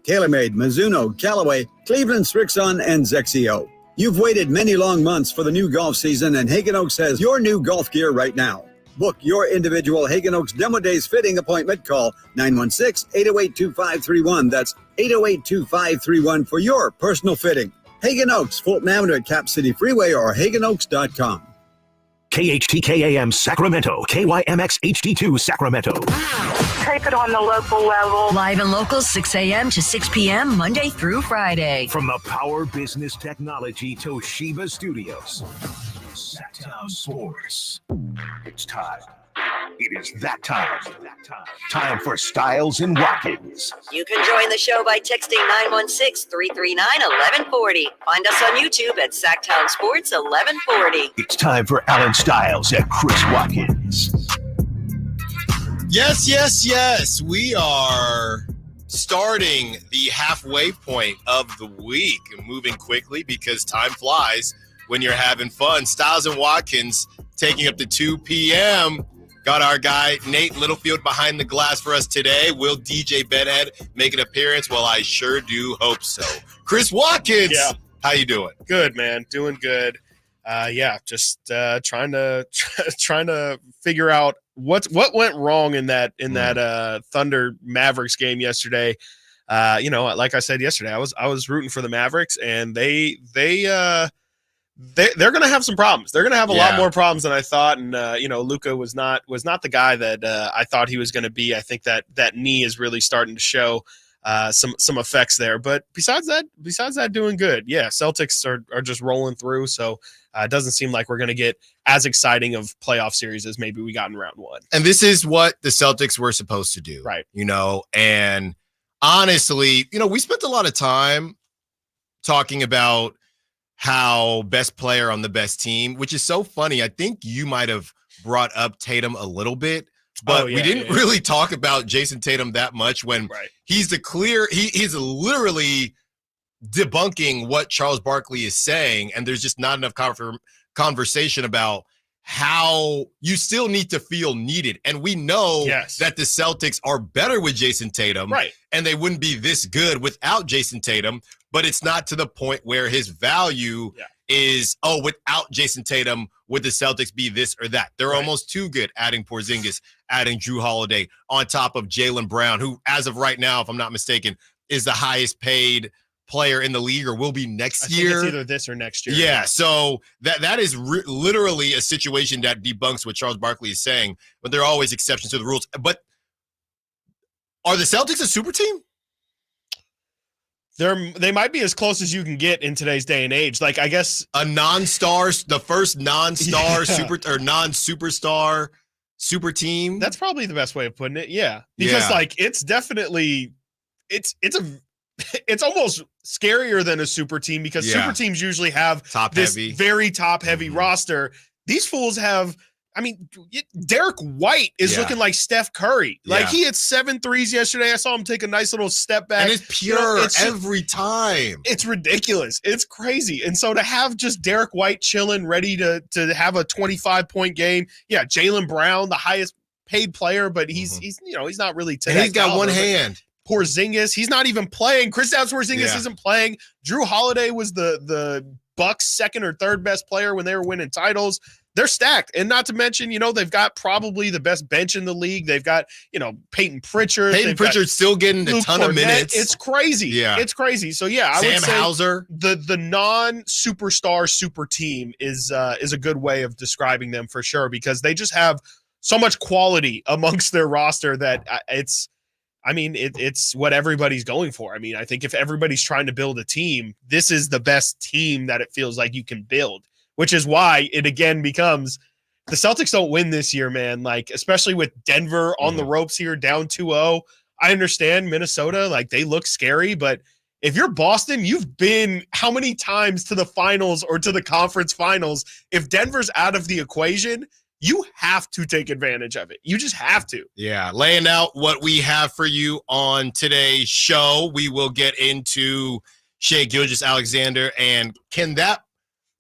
TaylorMade, Mizuno, Callaway, Cleveland Strixon, and Zexio. You've waited many long months for the new golf season, and Hagen Oaks has your new golf gear right now. Book your individual Hagen Oaks Demo Days fitting appointment. Call 916-808-2531. That's 808-2531 for your personal fitting. Hagen Oaks, Fulton Avenue at Cap City Freeway or HagenOaks.com. KHTKAM Sacramento, KYMX HD2 Sacramento. Take it on the local level. Live and local, 6 a.m. to 6 p.m., Monday through Friday. From the Power Business Technology Toshiba Studios. Sacktown Sports. It's time. It is that time. Time for Stiles and Watkins. You can join the show by texting 916-339-1140. Find us on YouTube at Sacktown Sports 1140. It's time for Allen Stiles and Chris Watkins. Yes. We are starting the halfway point of the week, moving quickly because time flies when you're having fun. Stiles and Watkins taking up to 2 p.m. Got our guy Nate Littlefield behind the glass for us today. Will DJ Bedhead make an appearance? Well, I sure do hope so. Chris Watkins, how you doing? Good, man. Doing good. Just trying to figure out what went wrong in that Thunder Mavericks game yesterday. Like I said yesterday, I was rooting for the Mavericks, and they're going to have some problems. They're going to have a lot more problems than I thought. And, Luka was not the guy that I thought he was going to be. I think that knee is really starting to show some effects there. But besides that, doing good. Yeah, Celtics are just rolling through. So it doesn't seem like we're going to get as exciting of playoff series as maybe we got in round one. And this is what the Celtics were supposed to do. Right. And honestly, we spent a lot of time talking about how best player on the best team, which is so funny. I think you might have brought up Tatum a little bit, but we didn't really talk about Jason Tatum that much when he's he's literally debunking what Charles Barkley is saying. And there's just not enough conversation about how you still need to feel needed. And we know that the Celtics are better with Jason Tatum, and they wouldn't be this good without Jason Tatum. But it's not to the point where his value is, without Jason Tatum, would the Celtics be this or that? They're almost too good, adding Porzingis, adding Drew Holiday, on top of Jaylen Brown, who, as of right now, if I'm not mistaken, is the highest paid player in the league, or will be next year. Think it's either this or next year. Yeah, so that is literally a situation that debunks what Charles Barkley is saying, but there are always exceptions to the rules. But are the Celtics a super team? They might be as close as you can get in today's day and age. Like, I guess a non-star, the first non-star non-superstar super team. That's probably the best way of putting it. Yeah, because it's definitely it's almost scarier than a super team, because super teams usually have very top heavy roster. These fools have. I mean, Derek White is looking like Steph Curry. Like, he hit 7 threes yesterday. I saw him take a nice little step back. And it's pure every time. It's ridiculous. It's crazy. And so to have just Derek White chilling, ready to have a 25-point game. Yeah, Jaylen Brown, the highest paid player, but he's not really to and that he's got caliber. one hand. Porzingis, he's not even playing. Kristaps Porzingis isn't playing. Drew Holiday was the Bucks' second or third best player when they were winning titles. They're stacked. And not to mention, they've got probably the best bench in the league. They've got, Peyton Pritchard. Peyton Pritchard's still getting a ton of minutes. It's crazy. Yeah. It's crazy. So, I would say Hauser. The non-superstar super team is a good way of describing them for sure, because they just have so much quality amongst their roster that it's what everybody's going for. I mean, I think if everybody's trying to build a team, this is the best team that it feels like you can build. Which is why it again becomes the Celtics don't win this year, man. Like, especially with Denver on the ropes here, down 2-0. I understand Minnesota, like, they look scary, but if you're Boston, you've been how many times to the finals or to the conference finals? If Denver's out of the equation, you have to take advantage of it. You just have to. Yeah, laying out what we have for you on today's show. We will get into Shai Gilgeous-Alexander, and can that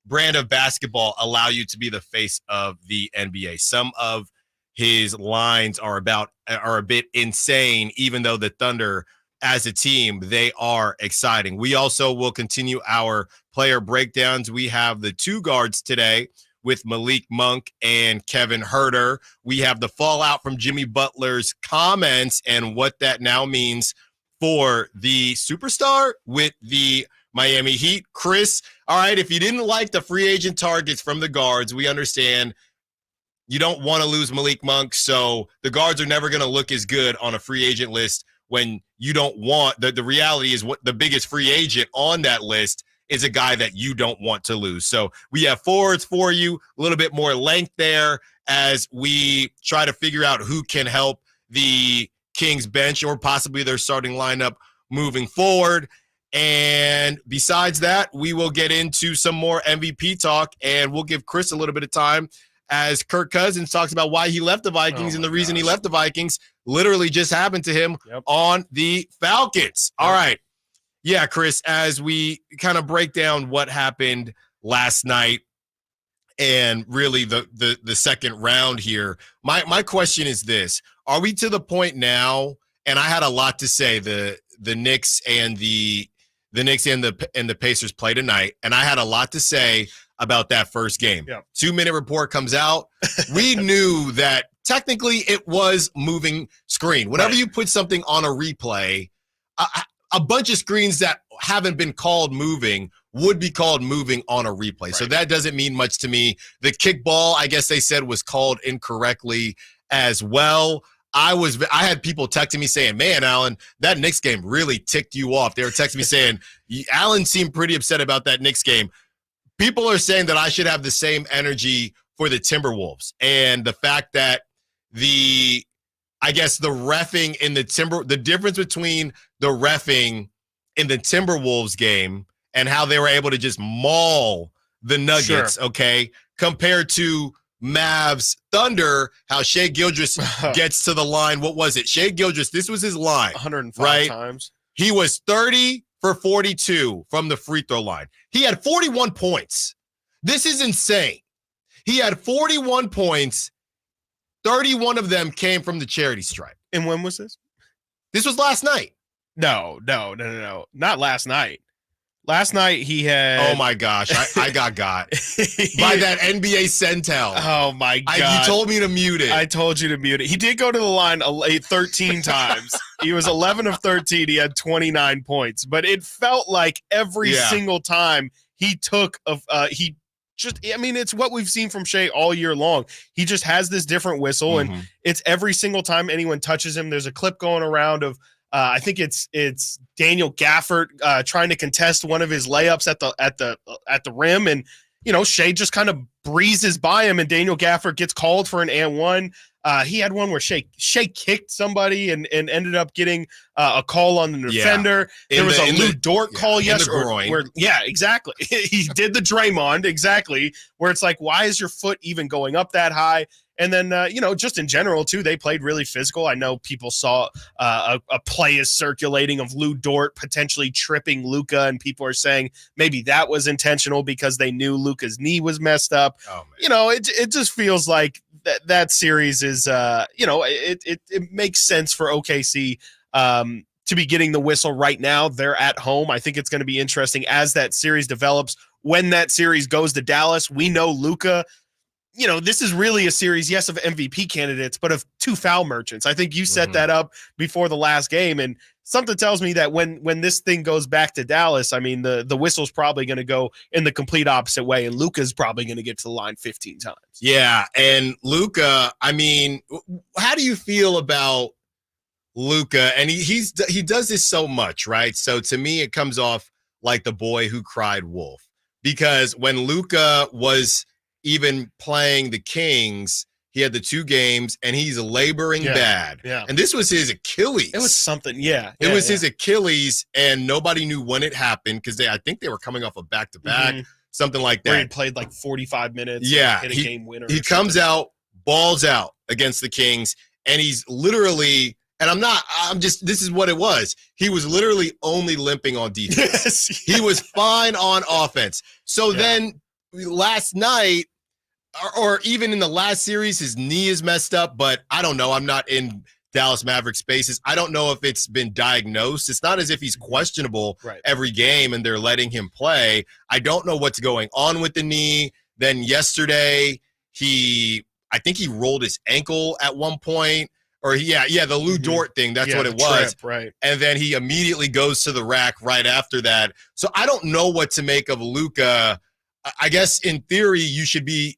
brand of basketball allow you to be the face of the NBA? Some of his lines are a bit insane, even though the Thunder as a team, they are exciting. We also will continue our player breakdowns. We have the 2 guards today with Malik Monk and Kevin Huerter. We have the fallout from Jimmy Butler's comments and what that now means for the superstar with the Miami Heat. Chris, all right, if you didn't like the free agent targets from the guards, we understand you don't want to lose Malik Monk, so the guards are never going to look as good on a free agent list when you don't want – the reality is what the biggest free agent on that list is a guy that you don't want to lose. So we have forwards for you, a little bit more length there as we try to figure out who can help the Kings bench or possibly their starting lineup moving forward. And besides that, we will get into some more MVP talk, and we'll give Chris a little bit of time as Kirk Cousins talks about why he left the Vikings, and the reason he left the Vikings literally just happened to him on the Falcons. All right. Yeah, Chris, as we kind of break down what happened last night and really the second round here, my question is this. Are we to the point now, and I had a lot to say, the Knicks and the Pacers play tonight, and I had a lot to say about that first game. 2-minute report comes out. We knew that technically it was moving screen. Whenever you put something on a replay, a bunch of screens that haven't been called moving would be called moving on a replay. So that doesn't mean much to me. The kickball, I guess they said, was called incorrectly as well. I had people texting me saying, man, Allen, that Knicks game really ticked you off. They were texting me saying, Allen seemed pretty upset about that Knicks game. People are saying that I should have the same energy for the Timberwolves. And the fact that the reffing in the difference between the reffing in the Timberwolves game and how they were able to just maul the Nuggets, okay, compared to Mavs Thunder, how Shai Gilgeous gets to the line. What was it? Shai Gilgeous, this was his line. 105 times. He was 30 for 42 from the free throw line. He had 41 points. This is insane. He had 41 points. 31 of them came from the charity stripe. And when was this? This was last night. No. Not last night. Last night he had... Oh, my gosh. I got by that NBA Centel. Oh, my God. You told me to mute it. I told you to mute it. He did go to the line 13 times. He was 11 of 13. He had 29 points. But it felt like every single time he took... it's what we've seen from Shai all year long. He just has this different whistle, and it's every single time anyone touches him. There's a clip going around of... I think it's Daniel Gafford trying to contest one of his layups at the rim, and Shai just kind of breezes by him, and Daniel Gafford gets called for an and one. He had one where Shai kicked somebody and ended up getting a call on the defender. There was a Lou Dort call yesterday. Exactly. He did the Draymond, exactly, where it's like, why is your foot even going up that high? And then, just in general, too, they played really physical. I know people saw a play is circulating of Lou Dort potentially tripping Luka, and people are saying maybe that was intentional because they knew Luka's knee was messed up. Oh, man. It just feels like that series is, it makes sense for OKC to be getting the whistle right now. They're at home. I think it's going to be interesting as that series develops. When that series goes to Dallas, we know Luka. This is really a series, yes, of MVP candidates, but of two foul merchants. I think you set that up before the last game, and something tells me that when this thing goes back to Dallas, I mean, the whistle's probably going to go in the complete opposite way, and Luka's probably going to get to the line 15 times. Yeah, and Luka, I mean, how do you feel about Luka? And he does this so much, right? So to me, it comes off like the boy who cried wolf, because when Luka was even playing the Kings, he had the 2 games, and he's laboring bad. Yeah. And this was his Achilles. It was something, It was his Achilles, and nobody knew when it happened because I think they were coming off a back-to-back, something like that. Where he played like 45 minutes. Yeah. Hit a game winner. He comes out, balls out against the Kings, and he's literally, and this is what it was. He was literally only limping on defense. He was fine on offense. So then last night, or even in the last series, his knee is messed up, but I don't know. I'm not in Dallas Mavericks spaces. I don't know if it's been diagnosed. It's not as if he's questionable every game and they're letting him play. I don't know what's going on with the knee. Then yesterday, I think he rolled his ankle at one point. Or the Lou Dort thing. That's what it was. Trip, right. And then he immediately goes to the rack right after that. So I don't know what to make of Luka. I guess in theory you should be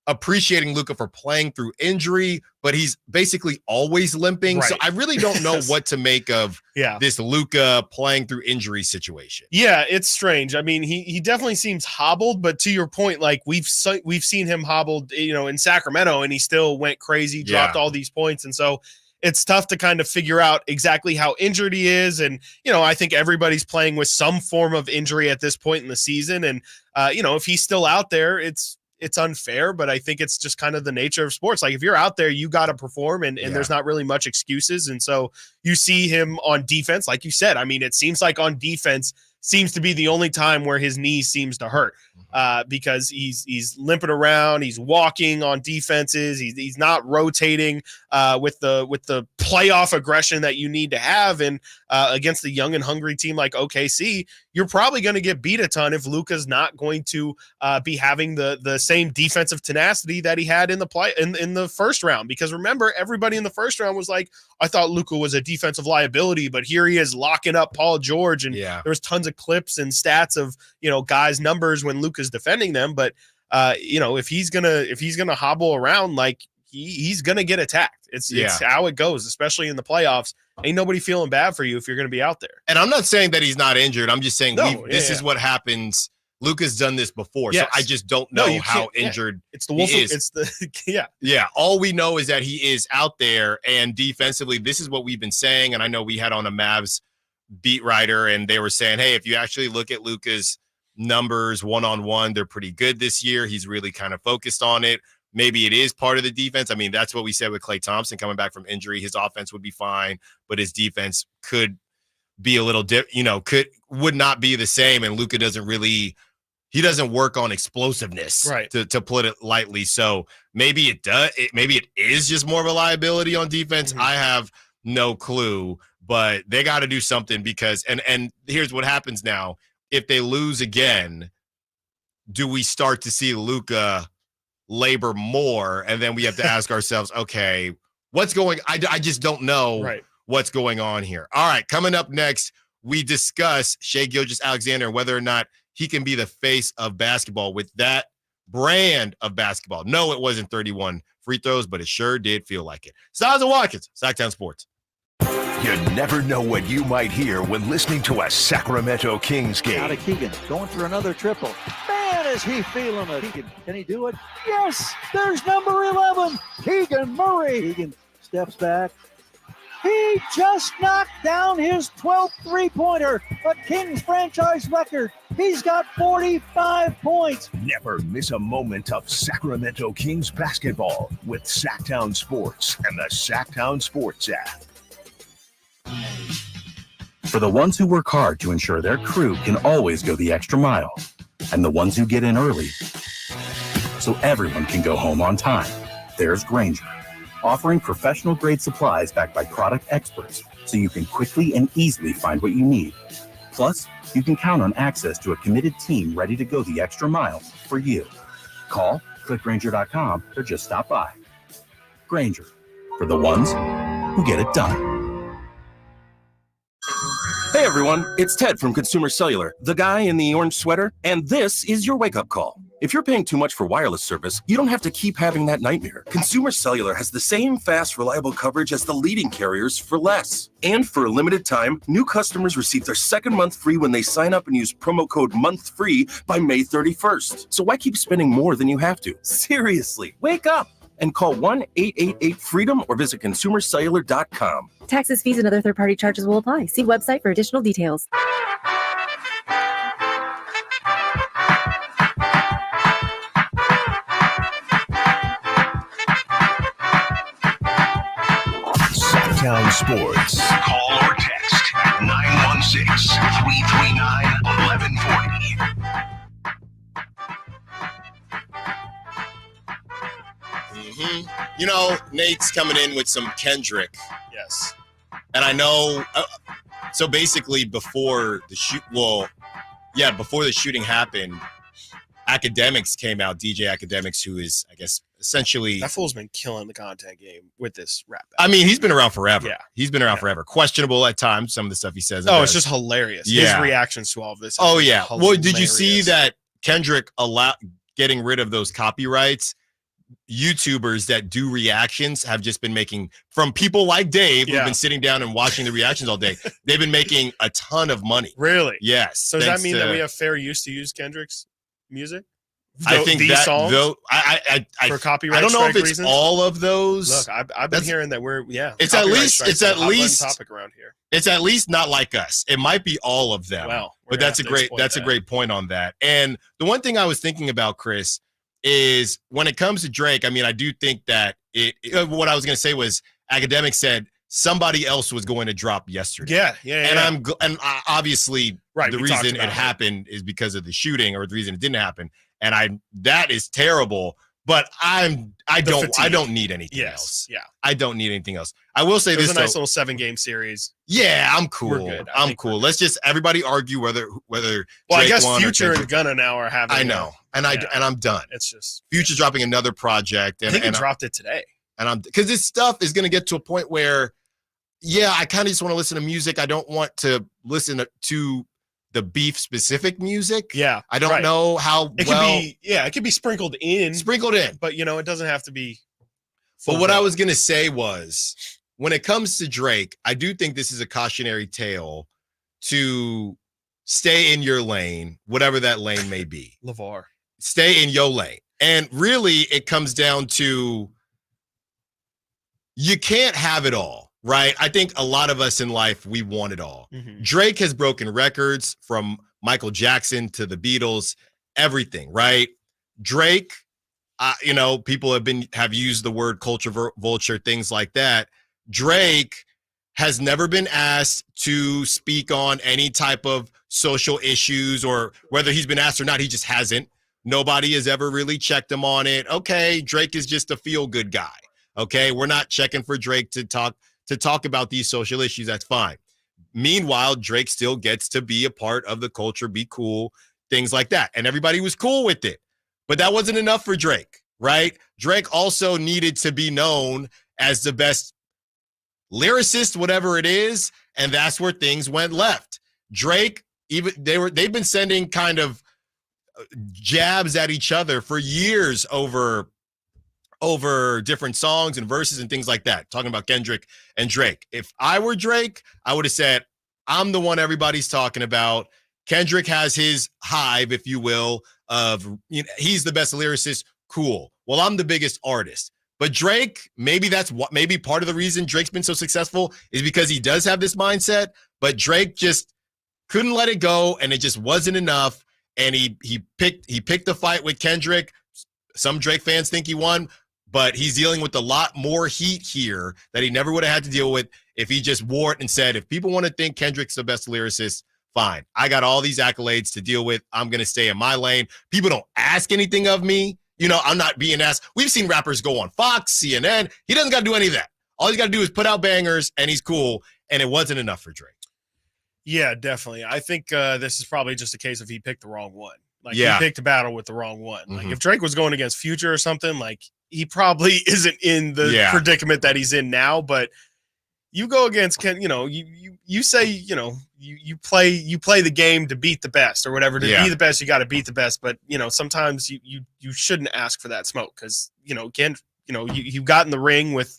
appreciating Luka for playing through injury, but he's basically always limping. Right. So I really don't know what to make of this Luka playing through injury situation. Yeah, it's strange. I mean, he definitely seems hobbled, but to your point, like we've seen him hobbled, in Sacramento, and he still went crazy, dropped all these points, and so it's tough to kind of figure out exactly how injured he is. And, I think everybody's playing with some form of injury at this point in the season. And, if he's still out there, it's unfair, but I think it's just kind of the nature of sports. Like if you're out there, you got to perform and there's not really much excuses. And so you see him on defense, like you said, I mean, it seems like on defense seems to be the only time where his knee seems to hurt because he's limping around. He's walking on defenses. He's not rotating with the playoff aggression that you need to have. And against a young and hungry team like OKC, you're probably going to get beat a ton if Luka's not going to be having the same defensive tenacity that he had in the first round. Because remember, everybody in the first round was like, I thought Luka was a defensive liability, but here he is locking up Paul George. And there was tons of clips and stats of, guys' numbers when Luka's defending them. But, if he's gonna hobble around, like he's going to get attacked. It's how it goes, especially in the playoffs. Ain't nobody feeling bad for you if you're going to be out there. And I'm not saying that he's not injured. I'm just saying this is what happens. Luka's done this before, so I just don't know how injured it's the wolf. It's the All we know is that he is out there, and defensively, this is what we've been saying. And I know we had on a Mavs beat writer, and they were saying, hey, if you actually look at Luka's numbers one-on-one, they're pretty good this year. He's really kind of focused on it. Maybe it is part of the defense. I mean, that's what we said with Klay Thompson coming back from injury. His offense would be fine, but his defense could be a little would not be the same. And Luka he doesn't work on explosiveness, to put it lightly. So maybe it does. Maybe it is just more of a liability on defense. I have no clue, but they got to do something because, and here's what happens now. If they lose again, do we start to see Luka labor more? And then we have to ask ourselves, okay, what's going, I just don't know what's going on here. All right. Coming up next, we discuss Shai Gilgeous-Alexander and whether or not he can be the face of basketball with that brand of basketball. No, it wasn't 31 free throws, but it sure did feel like it. Stiles and Watkins, Sacktown Sports. You never know what you might hear when listening to a Sacramento Kings game. Out of Keegan, going for another triple. Man, is he feeling it. Can he do it? Yes, there's number 11, Keegan Murray. Keegan steps back. He just knocked down his 12th three-pointer, a Kings franchise record. He's got 45 points. Never miss a moment of Sacramento Kings basketball with Sacktown Sports and the Sacktown Sports app. For the ones who work hard to ensure their crew can always go the extra mile, and the ones who get in early so everyone can go home on time, there's Grainger, offering professional-grade supplies backed by product experts so you can quickly and easily find what you need. Plus, you can count on access to a committed team ready to go the extra mile for you. Call, click Grainger.com, or just stop by. Grainger, for the ones who get it done. Hey everyone, it's Ted from Consumer Cellular, the guy in the orange sweater, and this is your wake-up call. If you're paying too much for wireless service, you don't have to keep having that nightmare. Consumer Cellular has the same fast, reliable coverage as the leading carriers for less. And for a limited time, new customers receive their second month free when they sign up and use promo code MONTHFREE by May 31st. So why keep spending more than you have to? Seriously, wake up and call 1-888-FREEDOM or visit consumercellular.com. Taxes, fees, and other third-party charges will apply. See website for additional details. Sacktown Sports. Call or text 916-339-1140. You know, Nate's coming in with some Kendrick. Yes. And I know, so basically before the before the shooting happened, Academics came out, DJ Academics, who is, I guess, essentially. That fool's been killing the content game with this rap battle. I mean, he's been around forever. Yeah. He's been around forever. Questionable at times, some of the stuff he says. Oh, it's just hilarious. Yeah. His reactions to all of this. Oh, yeah. Hilarious. Well, did you see that Kendrick getting rid of those copyrights? YouTubers that do reactions have just been making, from people like Dave, who've been sitting down and watching the reactions all day, they've been making a ton of money. Really? Yes. So does that mean that we have fair use to use Kendrick's music? I think these that songs though for copyright. I don't know if it's reasons? all of those. Look, I've been hearing that we're It's at least topic around here. It's at least not like us. It might be all of them. Well, but that's a great point on that. And the one thing I was thinking about, Chris, is when it comes to Drake. I mean, I do think that what I was going to say was Academic said somebody else was going to drop yesterday. Yeah. And obviously the reason it happened is because of the shooting, or the reason it didn't happen. And that is terrible, but I don't need anything else. Yeah. I don't need anything else. I will say this. It was a nice little 7-game series. Yeah, I'm cool. We're good. I'm cool. Let's just everybody argue whether Well, Drake I guess won Future or and Gunna now are having. I know. And I'm done. It's just Future's dropping another project, and I think he dropped it today. And because this stuff is going to get to a point where, I kind of just want to listen to music. I don't want to listen to the beef specific music. Yeah. I don't know how it could be sprinkled in. But it doesn't have to be. But what I was going to say was, when it comes to Drake, I do think this is a cautionary tale to stay in your lane, whatever that lane may be. LeVar. Stay in your lane. And really, it comes down to, you can't have it all. Right. I think a lot of us in life, we want it all. Mm-hmm. Drake has broken records from Michael Jackson to the Beatles, everything. Right. Drake, people have used the word culture vulture, things like that. Drake has never been asked to speak on any type of social issues, or whether he's been asked or not, he just hasn't. Nobody has ever really checked him on it. Okay. Drake is just a feel good guy. Okay. We're not checking for Drake to talk about these social issues. That's fine. Meanwhile, Drake still gets to be a part of the culture, be cool, things like that. And everybody was cool with it. But that wasn't enough for Drake, right? Drake also needed to be known as the best lyricist, whatever it is. And that's where things went left. Drake, they've been sending kind of jabs at each other for years over different songs and verses and things like that, talking about Kendrick and Drake. If I were Drake, I would have said, I'm the one everybody's talking about. Kendrick has his hive, if you will, of he's the best lyricist. Cool. Well, I'm the biggest artist. But Drake, maybe part of the reason Drake's been so successful is because he does have this mindset, but Drake just couldn't let it go, and it just wasn't enough. And he picked the fight with Kendrick. Some Drake fans think he won, but he's dealing with a lot more heat here that he never would have had to deal with if he just wore it and said, if people want to think Kendrick's the best lyricist, fine. I got all these accolades to deal with. I'm going to stay in my lane. People don't ask anything of me. I'm not being asked. We've seen rappers go on Fox, CNN. He doesn't got to do any of that. All he's got to do is put out bangers, and he's cool. And it wasn't enough for Drake. Yeah, definitely. I think this is probably just a case of he picked the wrong one. He picked a battle with the wrong one. Mm-hmm. If Drake was going against Future or something, he probably isn't in the predicament that he's in now. But you go against you say you play the game to beat the best or whatever. To be the best, you got to beat the best. But sometimes you shouldn't ask for that smoke, because you got in the ring with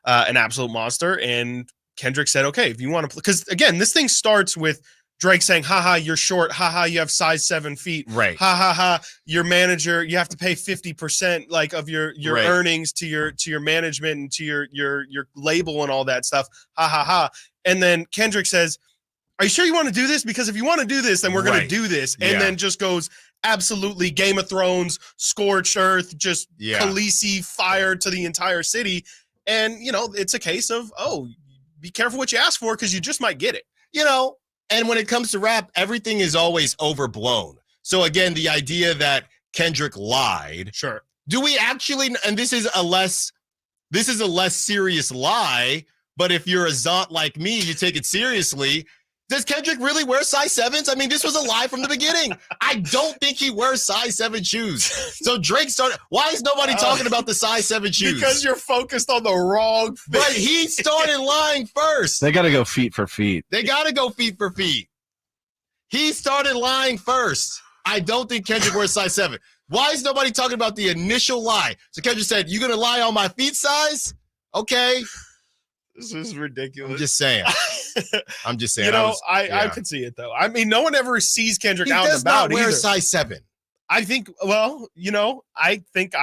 an absolute monster, and Kendrick said, okay, if you want to, because again, this thing starts with Drake saying, haha, you're short. Haha, you have size 7 feet. Right. Ha ha ha. Your manager, you have to pay 50% of your right. earnings to your management and to your label and all that stuff. Ha ha ha. And then Kendrick says, are you sure you want to do this? Because if you want to do this, then we're going to do this. And then just goes absolutely Game of Thrones, scorched earth, just Khaleesi fire to the entire city. And, it's a case of, be careful what you ask for, because you just might get it. And when it comes to rap, everything is always overblown. So again, the idea that Kendrick lied, sure, Do we actually, and this is a less serious lie, but if you're a zont like me, you take it seriously. Does Kendrick really wear size 7s? I mean, this was a lie from the beginning. I don't think he wears size 7 shoes. So Drake started. Why is nobody talking about the size 7 shoes? Because you're focused on the wrong thing. But he started lying first. They got to go feet for feet. They got to go feet for feet. He started lying first. I don't think Kendrick wears size 7. Why is nobody talking about the initial lie? So Kendrick said, "You gonna lie on my feet size?" Okay. This is ridiculous. I'm just saying. You know, I could see it though. I mean, no one ever sees Kendrick out and about. He does not wear either. size 7. I think. Well, you know, I think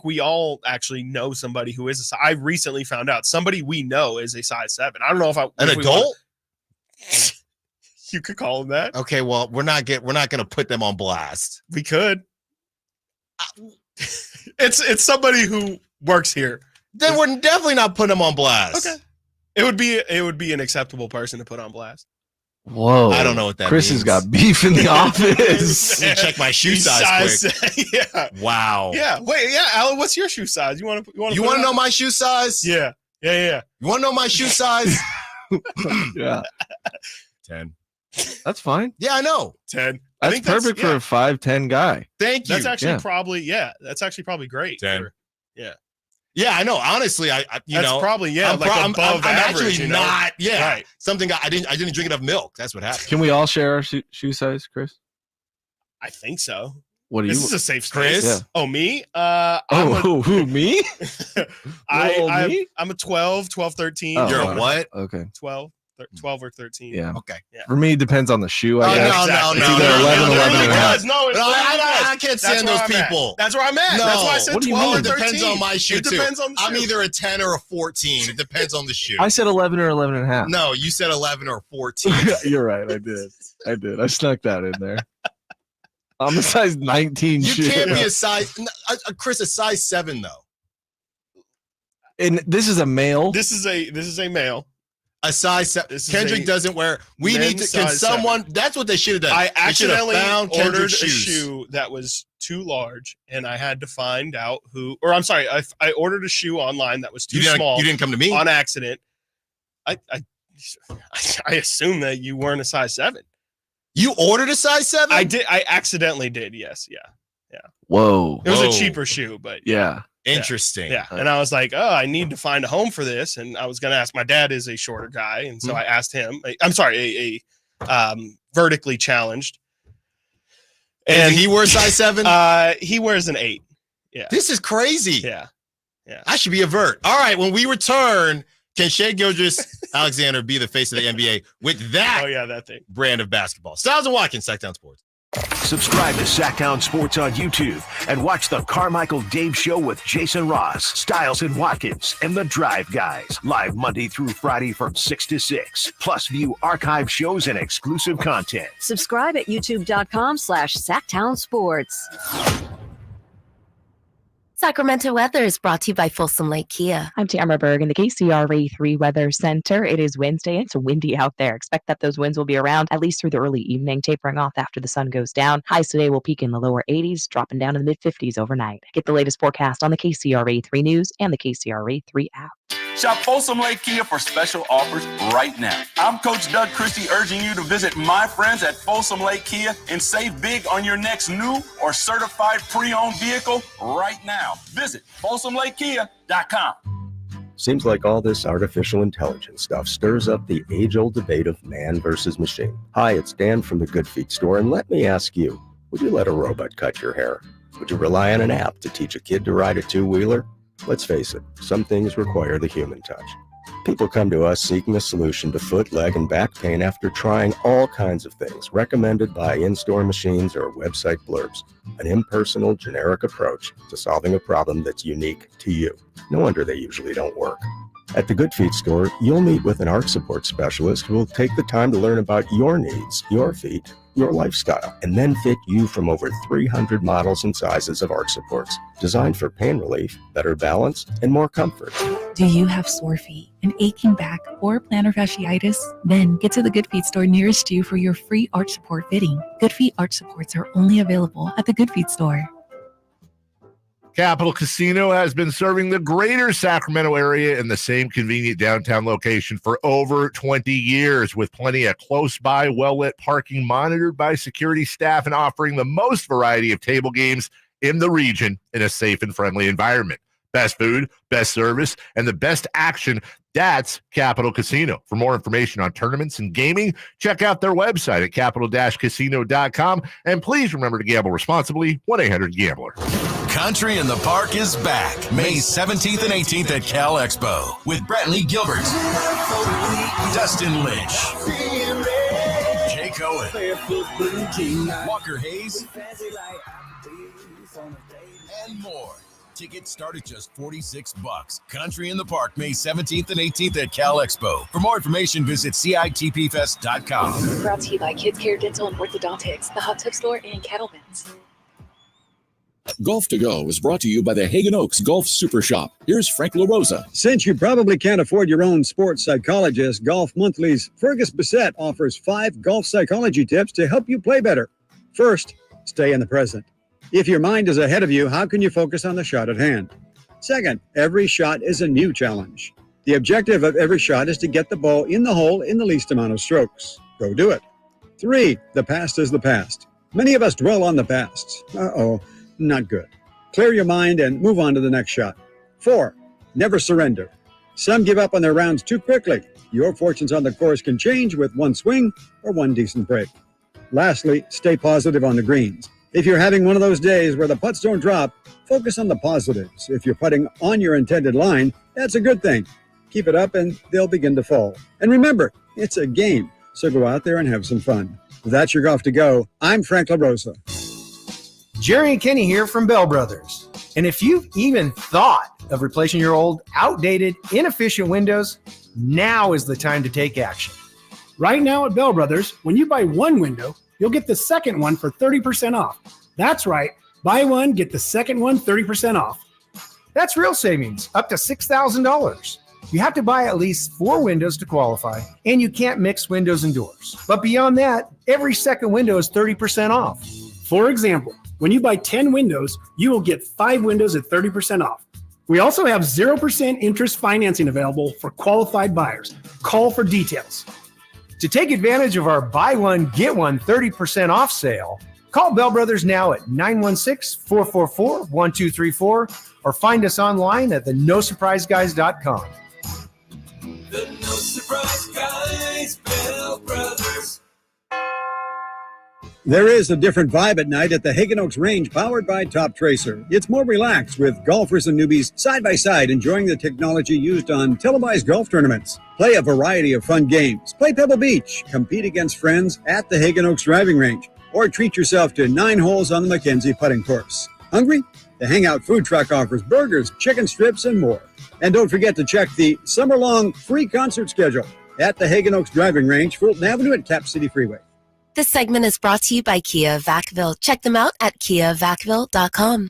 we all actually know somebody who is a size. I recently found out somebody we know is a size 7. I don't know if an adult. You could call him that. Okay, well, we're not gonna put them on blast. We could. It's somebody who works here. Then we're definitely not putting them on blast. Okay. It would be an acceptable person to put on blast. Whoa. I don't know what that Chris means. has got beef in the office. Let me check my shoe size quick. Yeah. Wow. Yeah. Wait, yeah, Alan, what's your shoe size? You want to know my shoe size? Yeah. You want to know my shoe size? Yeah. 10. That's fine. Yeah, I know. 10. That's perfect for a 5'10" guy. Thank you. That's actually probably great. 10. Yeah. Yeah, I know. Honestly, that's probably I'm above average. Actually not. Yeah, right. Something I didn't drink enough milk. That's what happened. Can we all share our shoe size, Chris? I think so. What do you? This is a safe space. Chris? Yeah. Oh, me? Who me? I'm a 12, 13. Oh, You're a what? Okay. 12 or 13. Yeah. Okay. Yeah. For me, it depends on the shoe. I guess. No. It's either 11 and a half. I can't stand those people. That's where I'm at. No. That's why I said What do you 12 or mean? 13. It depends on my shoe, It depends on the shoe. I'm either a 10 or a 14. It depends on the shoe. I said 11 or 11 and a half. No, you said 11 or 14. You're right. I did. I snuck that in there. I'm a size 19 You shoe. can't be a size, Chris, a size 7 though. And this is a male. This is a male. A size 7. Kendrick doesn't wear. We need to. Can someone? 7. That's what they should have done. I accidentally ordered a shoes. shoe that was too large, and I had to find out who. Or I'm sorry, I ordered a shoe online that was too small. You didn't come to me on accident. I assume that you weren't a size 7. You ordered a size 7? I did. I accidentally did. Yes. Yeah. Whoa. It was a cheaper shoe, but yeah. Interesting. Yeah. And I was like, oh, I need to find a home for this. And I was going to ask, my dad is a shorter guy. And so I asked him, I'm sorry, a vertically challenged. And he wears size 7? He wears an 8. Yeah. This is crazy. Yeah. I should be a vert. All right. When we return, can Shai Gilgeous-Alexander be the face of the NBA with that, that thing brand of basketball? Stiles and Watkins, Sacktown Sports. Subscribe to Sacktown Sports on YouTube and watch the Carmichael Dave Show with Jason Ross, Stiles and Watkins, and the Drive Guys, live Monday through Friday from 6 to 6. Plus, view archive shows and exclusive content. Subscribe at youtube.com/Sacktown Sports. Sacramento weather is brought to you by Folsom Lake Kia. I'm Tamara Berg in the KCRA 3 Weather Center. It is Wednesday. It's windy out there. Expect that those winds will be around at least through the early evening, tapering off after the sun goes down. Highs today will peak in the lower 80s, dropping down in the mid-50s overnight. Get the latest forecast on the KCRA 3 News and the KCRA 3 app. Shop Folsom Lake Kia for special offers right now. I'm Coach Doug Christie urging you to visit my friends at Folsom Lake Kia and save big on your next new or certified pre-owned vehicle right now. Visit FolsomLakeKia.com. Seems like all this artificial intelligence stuff stirs up the age-old debate of man versus machine. Hi, it's Dan from the Good Feet store, and let me ask you, would you let a robot cut your hair? Would you rely on an app to teach a kid to ride a two-wheeler? Let's face it, some things require the human touch. People come to us seeking a solution to foot, leg, and back pain after trying all kinds of things recommended by in-store machines or website blurbs. An impersonal, generic approach to solving a problem that's unique to you. No wonder they usually don't work. At the Good Feet store, you'll meet with an arch support specialist who will take the time to learn about your needs, your feet, your lifestyle, and then fit you from over 300 models and sizes of arch supports, designed for pain relief, better balance, and more comfort. Do you have sore feet, an aching back, or plantar fasciitis? Then get to the Good Feet store nearest you for your free arch support fitting. Good Feet arch supports are only available at the Good Feet store. Capital Casino has been serving the greater Sacramento area in the same convenient downtown location for over 20 years, with plenty of close-by, well-lit parking monitored by security staff and offering the most variety of table games in the region in a safe and friendly environment. Best food, best service, and the best action. That's Capital Casino. For more information on tournaments and gaming, check out their website at capital-casino.com. And please remember to gamble responsibly. 1-800-GAMBLER. Country in the Park is back May 17th and 18th at Cal Expo with Brantley Gilbert, Dustin Lynch, Jay Cohen, Walker Hayes, and more. Tickets start at just $46. Country in the Park May 17th and 18th at Cal Expo. For more information, visit CITPFest.com. Brought to you by Kids Care Dental and Orthodontics, the Hot Tub Store, and Cattleman's. Golf to Go is brought to you by the Hagen Oaks Golf Super Shop. Here's Frank LaRosa. Since you probably can't afford your own sports psychologist, Golf Monthly's Fergus Bissett offers 5 golf psychology tips to help you play better. First, stay in the present. If your mind is ahead of you, how can you focus on the shot at hand? Second, every shot is a new challenge. The objective of every shot is to get the ball in the hole in the least amount of strokes. Go do it. 3, the past is the past. Many of us dwell on the past. Not good. Clear your mind and move on to the next shot. 4, never surrender. Some give up on their rounds too quickly. Your fortunes on the course can change with one swing or one decent break. Lastly, stay positive on the greens. If you're having one of those days where the putts don't drop, focus on the positives. If you're putting on your intended line, that's a good thing. Keep it up and they'll begin to fall. And remember, it's a game, so go out there and have some fun. That's your Golf to Go. I'm Frank LaRosa. Jerry and Kenny here from Bell Brothers. And if you've even thought of replacing your old, outdated, inefficient windows, now is the time to take action. Right now at Bell Brothers, when you buy one window, you'll get the second one for 30% off. That's right. Buy one, get the second one 30% off. That's real savings, up to $6,000. You have to buy at least 4 windows to qualify, and you can't mix windows and doors. But beyond that, every second window is 30% off. For example, when you buy 10 windows, you will get 5 windows at 30% off. We also have 0% interest financing available for qualified buyers. Call for details. To take advantage of our buy one, get one 30% off sale, call Bell Brothers now at 916-444-1234 or find us online at theNoSurpriseGuys.com. The No Surprise Guys, Bell Brothers. There is a different vibe at night at the Hagen Oaks Range powered by Top Tracer. It's more relaxed with golfers and newbies side by side enjoying the technology used on televised golf tournaments. Play a variety of fun games. Play Pebble Beach. Compete against friends at the Hagen Oaks Driving Range. Or treat yourself to 9 holes on the Mackenzie putting course. Hungry? The Hangout Food Truck offers burgers, chicken strips, and more. And don't forget to check the summer-long free concert schedule at the Hagen Oaks Driving Range, Fulton Avenue at Cap City Freeway. This segment is brought to you by Kia of Vacaville. Check them out at kiavacaville.com.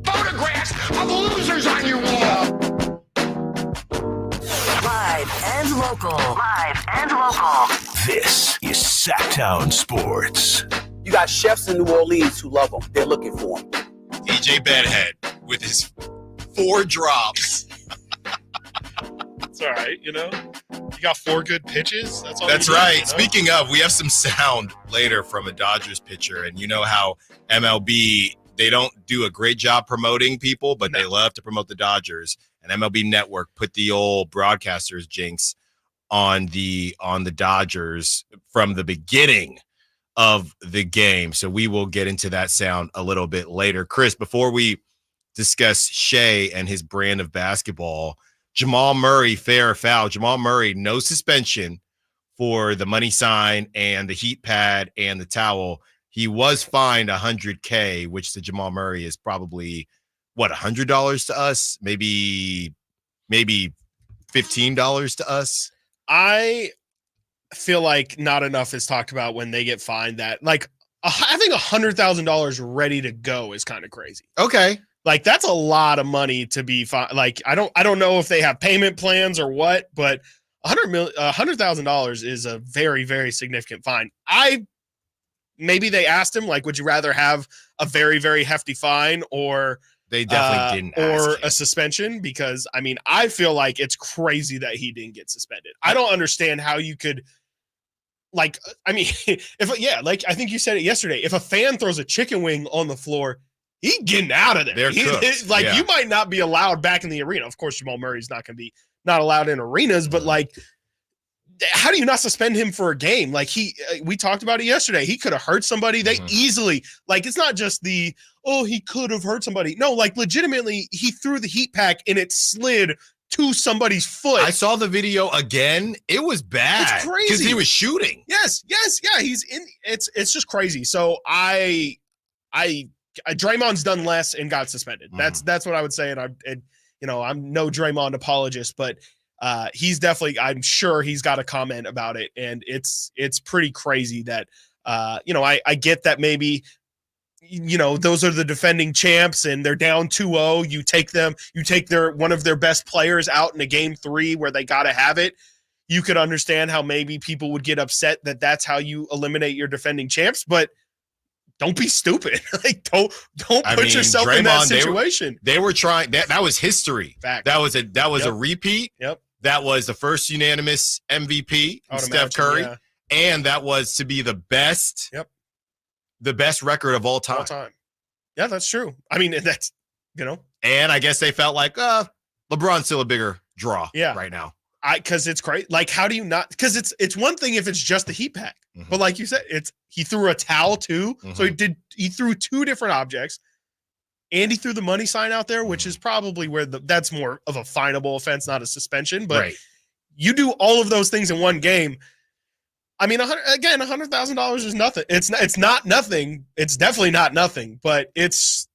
Photographs of losers on your wall. Live and local. Live and local. This is Sacktown Sports. You got chefs in New Orleans who love them. They're looking for them. DJ Bedhead with his 4 drops. It's all right, you know. You got 4 good pitches. That's all. That's right. You know? Speaking of, we have some sound later from a Dodgers pitcher, and you know how MLB, they don't do a great job promoting people, but they love to promote the Dodgers. And MLB Network put the old broadcasters jinx on the Dodgers from the beginning of the game. So we will get into that sound a little bit later. Chris, before we discuss Shea and his brand of basketball, Jamal Murray, fair or foul? Jamal Murray, no suspension for the money sign and the heat pad and the towel. He was fined $100K, which to Jamal Murray is probably what, $100 to us? Maybe $15 to us. I feel like not enough is talked about when they get fined. That, like, having $100,000 ready to go is kind of crazy. Okay. Like, that's a lot of money to be fine. Like, I don't know if they have payment plans or what, but $100,000 is a very, very significant fine. Maybe they asked him, like, would you rather have a very, very hefty fine or they definitely didn't or ask him. A suspension? Because I mean, I feel like it's crazy that he didn't get suspended. I don't understand how you could, like, I mean, like I think you said it yesterday. If a fan throws a chicken wing on the floor, he's getting out of there. They're cooked. Yeah. You might not be allowed back in the arena. Of course, Jamal Murray's not going to be not allowed in arenas, but like, how do you not suspend him for a game? Like we talked about it yesterday. He could have hurt somebody. They easily, like, it's not just he could have hurt somebody. No, like, legitimately, he threw the heat pack and it slid to somebody's foot. I saw the video again. It was bad. It's crazy because he was shooting. Yes, yeah. He's in. It's just crazy. So Draymond's done less and got suspended. That's what I would say. And I'm no Draymond apologist, but he's definitely, I'm sure he's got a comment about it. And it's pretty crazy that, I get that maybe, those are the defending champs and they're down 2-0. You take one of their best players out in a game 3 where they got to have it. You could understand how maybe people would get upset that that's how you eliminate your defending champs, but don't be stupid. Like, don't put yourself Draymond, in that situation. They were trying. That was history. Fact. That was a repeat. Yep. That was the first unanimous MVP, Steph Curry, and that was to be the best. Yep. The best record of all time. Yeah, that's true. I mean, that's And I guess they felt like LeBron's still a bigger draw. Right now. Because it's great. Like, how do you not? Because it's one thing if it's just the heat pack, but like you said, he threw a towel too. So he threw 2 different objects, and he threw the money sign out there, which is probably where that's more of a finable offense, not a suspension. But you do all of those things in one game. I mean, $100,000 is nothing. It's not nothing. It's definitely not nothing. But it's,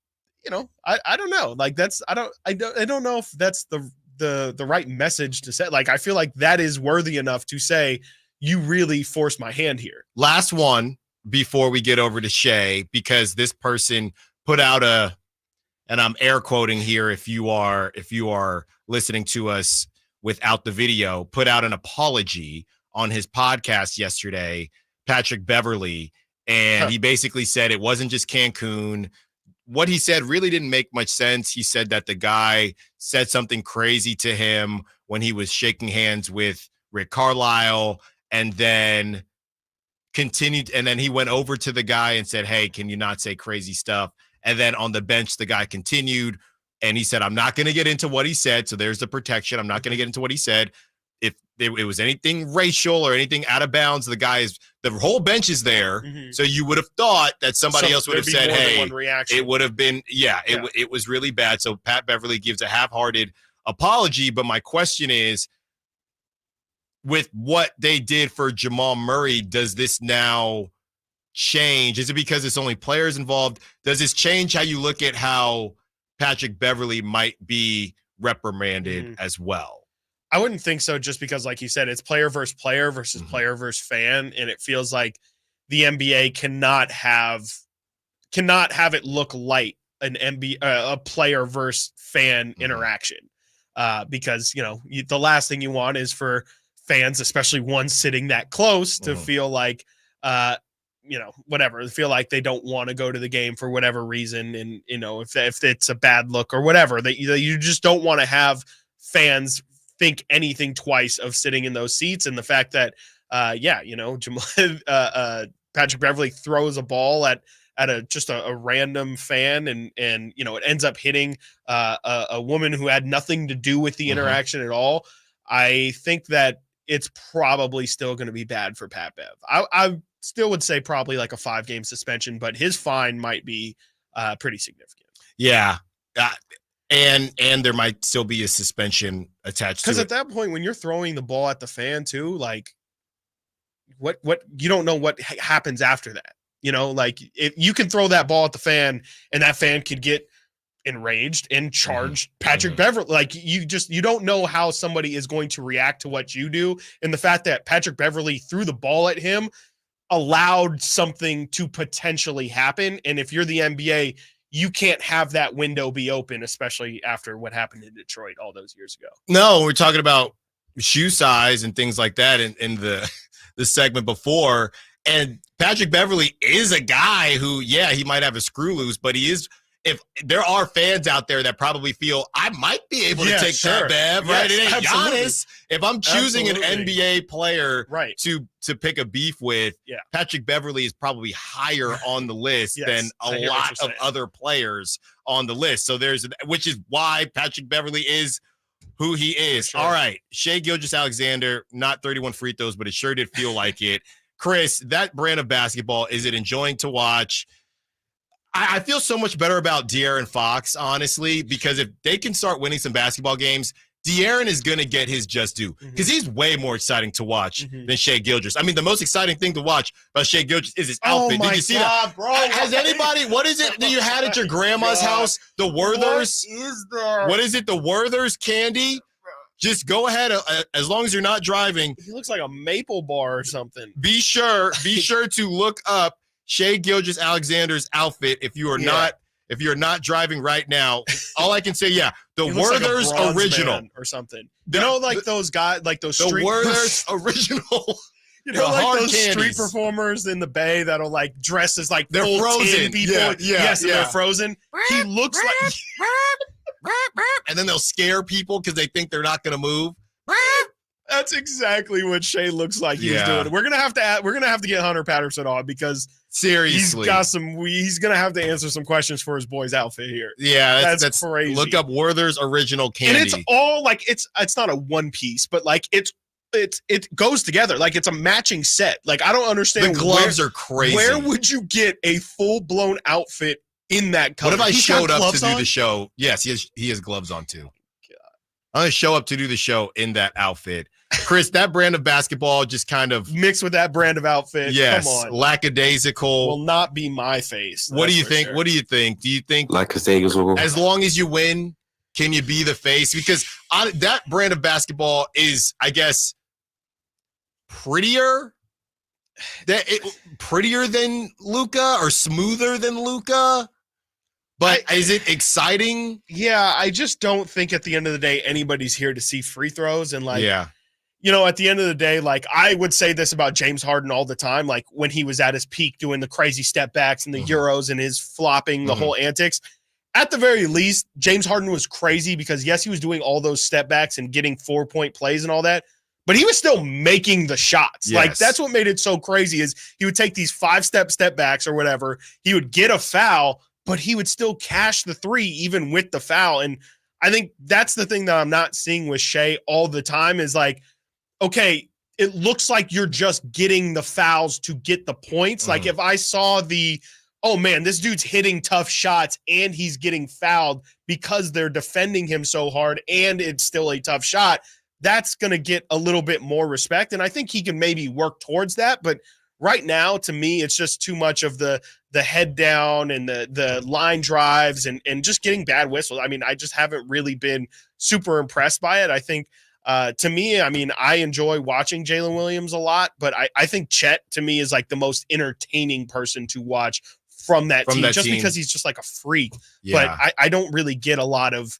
I don't know. Like, I don't know if that's the right message to say. Like, I feel like that is worthy enough to say, you really forced my hand here. Last one before we get over to Shay, because this person put out and I'm air quoting here if you are listening to us without the video, put out an apology on his podcast yesterday, Patrick Beverley, and he basically said it wasn't just Cancun. What he said really didn't make much sense. He said that the guy said something crazy to him when he was shaking hands with Rick Carlisle, and then continued. And then he went over to the guy and said, "Hey, can you not say crazy stuff?" And then on the bench, the guy continued, and he said, "I'm not going to get into what he said." So there's the protection. I'm not going to get into what he said. If it was anything racial or anything out of bounds, the whole bench is there. So you would have thought that somebody else would have said, "Hey," it would have been, it was really bad. So Pat Beverley gives a half-hearted apology. But my question is, with what they did for Jamal Murray, does this now change? Is it because it's only players involved? Does this change how you look at how Patrick Beverley might be reprimanded as well? I wouldn't think so, just because, like you said, it's player versus player versus player versus fan, and it feels like the NBA cannot have it look like an a player versus fan interaction, because the last thing you want is for fans, especially ones sitting that close, to feel like feel like they don't want to go to the game for whatever reason, and if it's a bad look or whatever, that you just don't want to have fans think anything twice of sitting in those seats. And the fact that Patrick Beverley throws a ball at a random fan, and it ends up hitting a woman who had nothing to do with the interaction at all. I think that it's probably still going to be bad for Pat Bev. I still would say probably like a 5-game suspension, but his fine might be pretty significant. Yeah. And there might still be a suspension attached to it. Because at that point, when you're throwing the ball at the fan too, like what you don't know what happens after that. Like, if you can throw that ball at the fan and that fan could get enraged and charge Patrick Beverley. Like, you don't know how somebody is going to react to what you do. And the fact that Patrick Beverley threw the ball at him allowed something to potentially happen. And if you're the NBA, you can't have that window be open, especially after what happened in Detroit all those years ago. No, we're talking about shoe size and things like that in the segment before. And Patrick Beverley is a guy who, yeah, he might have a screw loose, but he is. If there are fans out there that probably feel I might be able to take that Bev, right? It ain't Giannis. If I'm choosing an NBA player to pick a beef with, Patrick Beverley is probably higher on the list than a lot of other players on the list. So which is why Patrick Beverley is who he is. All right. Shai Gilgeous-Alexander, not 31 free throws, but it sure did feel like it. Chris, that brand of basketball, is it enjoying to watch? I feel so much better about De'Aaron Fox, honestly, because if they can start winning some basketball games, De'Aaron is going to get his just due because he's way more exciting to watch than Shai Gilgeous. I mean, the most exciting thing to watch about Shai Gilgeous is his outfit. Did you see that? Bro. Has anybody, what is it that you had at your grandma's house? The Werther's? What is that? What is it? The Werther's candy? Just go ahead, as long as you're not driving. He looks like a maple bar or something. Be sure to look up Shai Gilgeous-Alexander's outfit if you are not driving right now. All I can say, the Werther's like original or something. Like those guys, like those street the Werther's original. Like those street performers in the Bay that'll like dress as like they're full frozen. People. And they're frozen. He looks like, and then they'll scare people because they think they're not going to move. That's exactly what Shai looks like he's doing. We're gonna have to get Hunter Patterson on because seriously, he's gonna have to answer some questions for his boy's outfit here. Yeah, that's crazy. Look up Werther's original candy, and it's all like it's not a one piece, but like it goes together like it's a matching set. Like I don't understand. The gloves are crazy. Where would you get a full blown outfit in that color? What if I showed up to do the show? Yes, he has gloves on too. I'm going to show up to do the show in that outfit. Chris, that brand of basketball just kind of mixed with that brand of outfit. Yes, come on. lackadaisical. Will not be my face. What do you think? Sure. What do you think? Do you think lackadaisical? As long as you win, can you be the face? Because that brand of basketball is, I guess, prettier than Luka or smoother than Luka. But is it exciting? Yeah, I just don't think at the end of the day anybody's here to see free throws. And like, at the end of the day, like I would say this about James Harden all the time, like when he was at his peak doing the crazy step backs and the Euros and his flopping, the whole antics. At the very least, James Harden was crazy because yes, he was doing all those step backs and getting 4-point plays and all that, but he was still making the shots. Yes. Like that's what made it so crazy is he would take these 5-step step backs or whatever. He would get a foul, but he would still cash the three even with the foul. And I think that's the thing that I'm not seeing with Shai all the time is like, okay, it looks like you're just getting the fouls to get the points. Like if I saw oh man, this dude's hitting tough shots and he's getting fouled because they're defending him so hard and it's still a tough shot, that's going to get a little bit more respect. And I think he can maybe work towards that. But right now, to me, it's just too much of the head down and the line drives and just getting bad whistles. I mean, I just haven't really been super impressed by it. I think to me, I mean, I enjoy watching Jalen Williams a lot, but I think Chet to me is like the most entertaining person to watch from that team because he's just like a freak. Yeah. But I don't really get a lot of,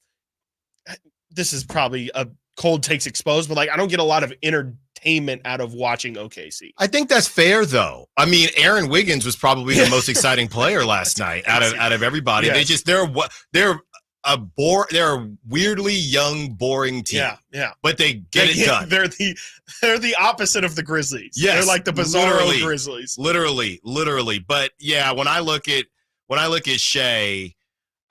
this is probably a cold takes exposed, but like, I don't get a lot of entertainment out of watching OKC. I think that's fair though. I mean, Aaron Wiggins was probably the most exciting player last night out of everybody. Yes. They're a weirdly young, boring team. Yeah. But they get it done. They're the opposite of the Grizzlies. Yes. They're like the bizarro Grizzlies. Literally. But yeah, when I look at Shai,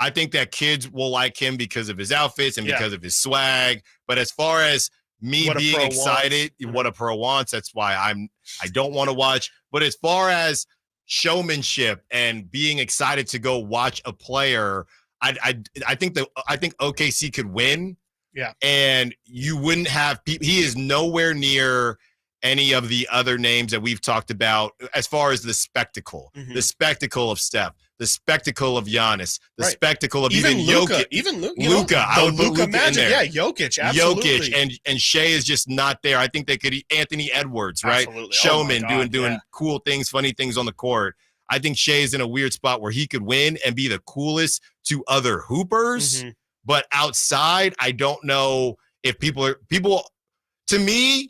I think that kids will like him because of his outfits and because of his swag. But as far as me being excited, what a pro wants, that's why I don't want to watch. But as far as showmanship and being excited to go watch a player, I think OKC could win. Yeah. And you wouldn't have he is nowhere near any of the other names that we've talked about as far as the spectacle of Steph, the spectacle of Giannis, the spectacle of even Jokic. Even Luka. I would put Luka Luka magic. in there. Yeah, Jokic, absolutely. Jokic and Shai is just not there. I think they could Anthony Edwards, right? Absolutely. Showman doing cool things, funny things on the court. I think Shea's in a weird spot where he could win and be the coolest to other hoopers. But outside, I don't know if people to me,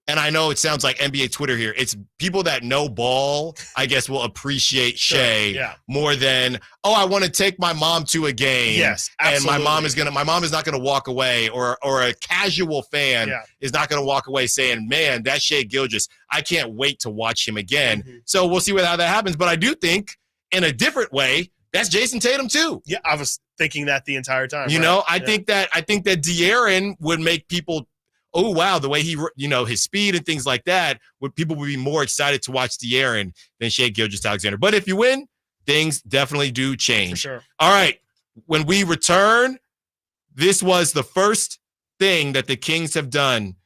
and I know it sounds like NBA Twitter here, it's people that know ball, I guess, will appreciate Shea more than, I want to take my mom to a game. Yes, absolutely. And my mom is not going to walk away, or a casual fan is not going to walk away saying, man, that Shea Gilgeous, I can't wait to watch him again. So we'll see how that happens. But I do think in a different way, that's Jason Tatum too. Yeah, I was thinking that the entire time. I think that De'Aaron would make people, oh, wow, the way he, his speed and things like that, people would be more excited to watch De'Aaron than Shea Gilgeous-Alexander. But if you win, things definitely do change. For sure. All right. When we return, this was the first thing that the Kings have done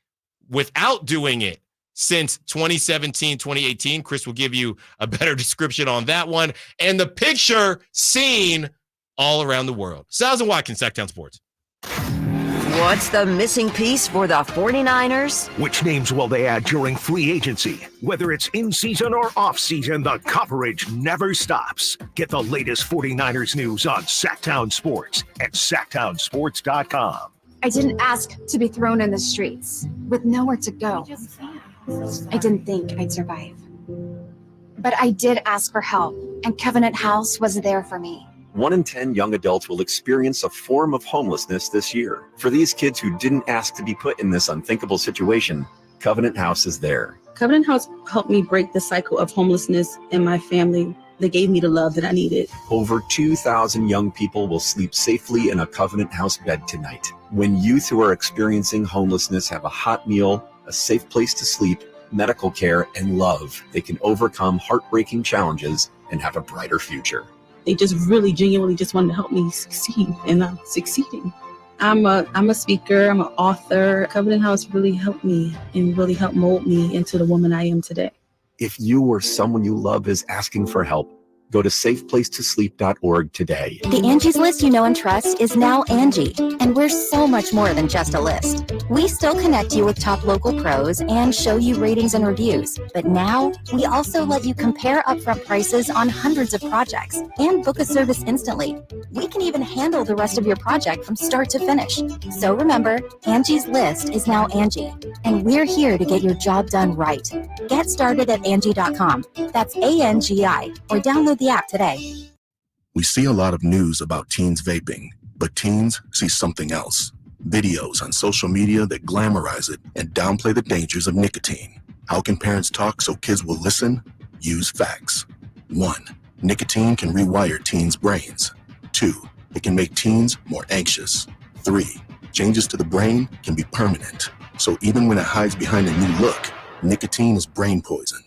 without doing it since 2017, 2018. Chris will give you a better description on that one. And the picture seen all around the world. Stiles and Watkins, Sacktown Sports. What's the missing piece for the 49ers? Which names will they add during free agency? Whether it's in season or off season, the coverage never stops. Get the latest 49ers news on Sacktown Sports at sacktownsports.com. I didn't ask to be thrown in the streets with nowhere to go. I didn't think I'd survive. But I did ask for help, and Covenant House was there for me. 1 in 10 young adults will experience a form of homelessness this year. For these kids who didn't ask to be put in this unthinkable situation, Covenant House is there. Covenant House helped me break the cycle of homelessness in my family. They gave me the love that I needed. Over 2,000 young people will sleep safely in a Covenant House bed tonight. When youth who are experiencing homelessness have a hot meal, a safe place to sleep, medical care, and love, they can overcome heartbreaking challenges and have a brighter future. They just really genuinely just wanted to help me succeed, and I'm succeeding. I'm a speaker, I'm an author. Covenant House really helped me and really helped mold me into the woman I am today. If you or someone you love is asking for help, go to safeplacetosleep.org today. The Angie's List you know and trust is now Angie, and we're so much more than just a list. We still connect you with top local pros and show you ratings and reviews, but now we also let you compare upfront prices on hundreds of projects and book a service instantly. We can even handle the rest of your project from start to finish. So remember, Angie's List is now Angie, and we're here to get your job done right. Get started at Angie.com. That's ANGI, or download the app today. We see a lot of news about teens vaping, but teens see something else. Videos on social media that glamorize it and downplay the dangers of nicotine. How can parents talk so kids will listen? Use facts. 1. Nicotine can rewire teens' brains. 2. It can make teens more anxious. 3. Changes to the brain can be permanent. So even when it hides behind a new look, nicotine is brain poison.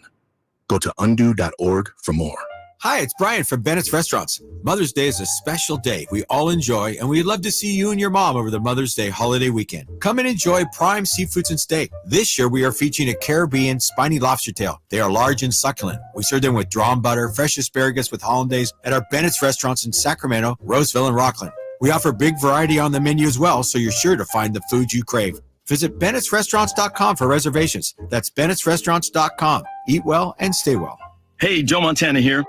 Go to undo.org for more. Hi, it's Brian from Bennett's Restaurants. Mother's Day is a special day we all enjoy, and we'd love to see you and your mom over the Mother's Day holiday weekend. Come and enjoy prime seafoods and steak. This year, we are featuring a Caribbean spiny lobster tail. They are large and succulent. We serve them with drawn butter, fresh asparagus with hollandaise at our Bennett's Restaurants in Sacramento, Roseville, and Rockland. We offer big variety on the menu as well, so you're sure to find the food you crave. Visit Bennett'sRestaurants.com for reservations. That's Bennett'sRestaurants.com. Eat well and stay well. Hey, Joe Montana here.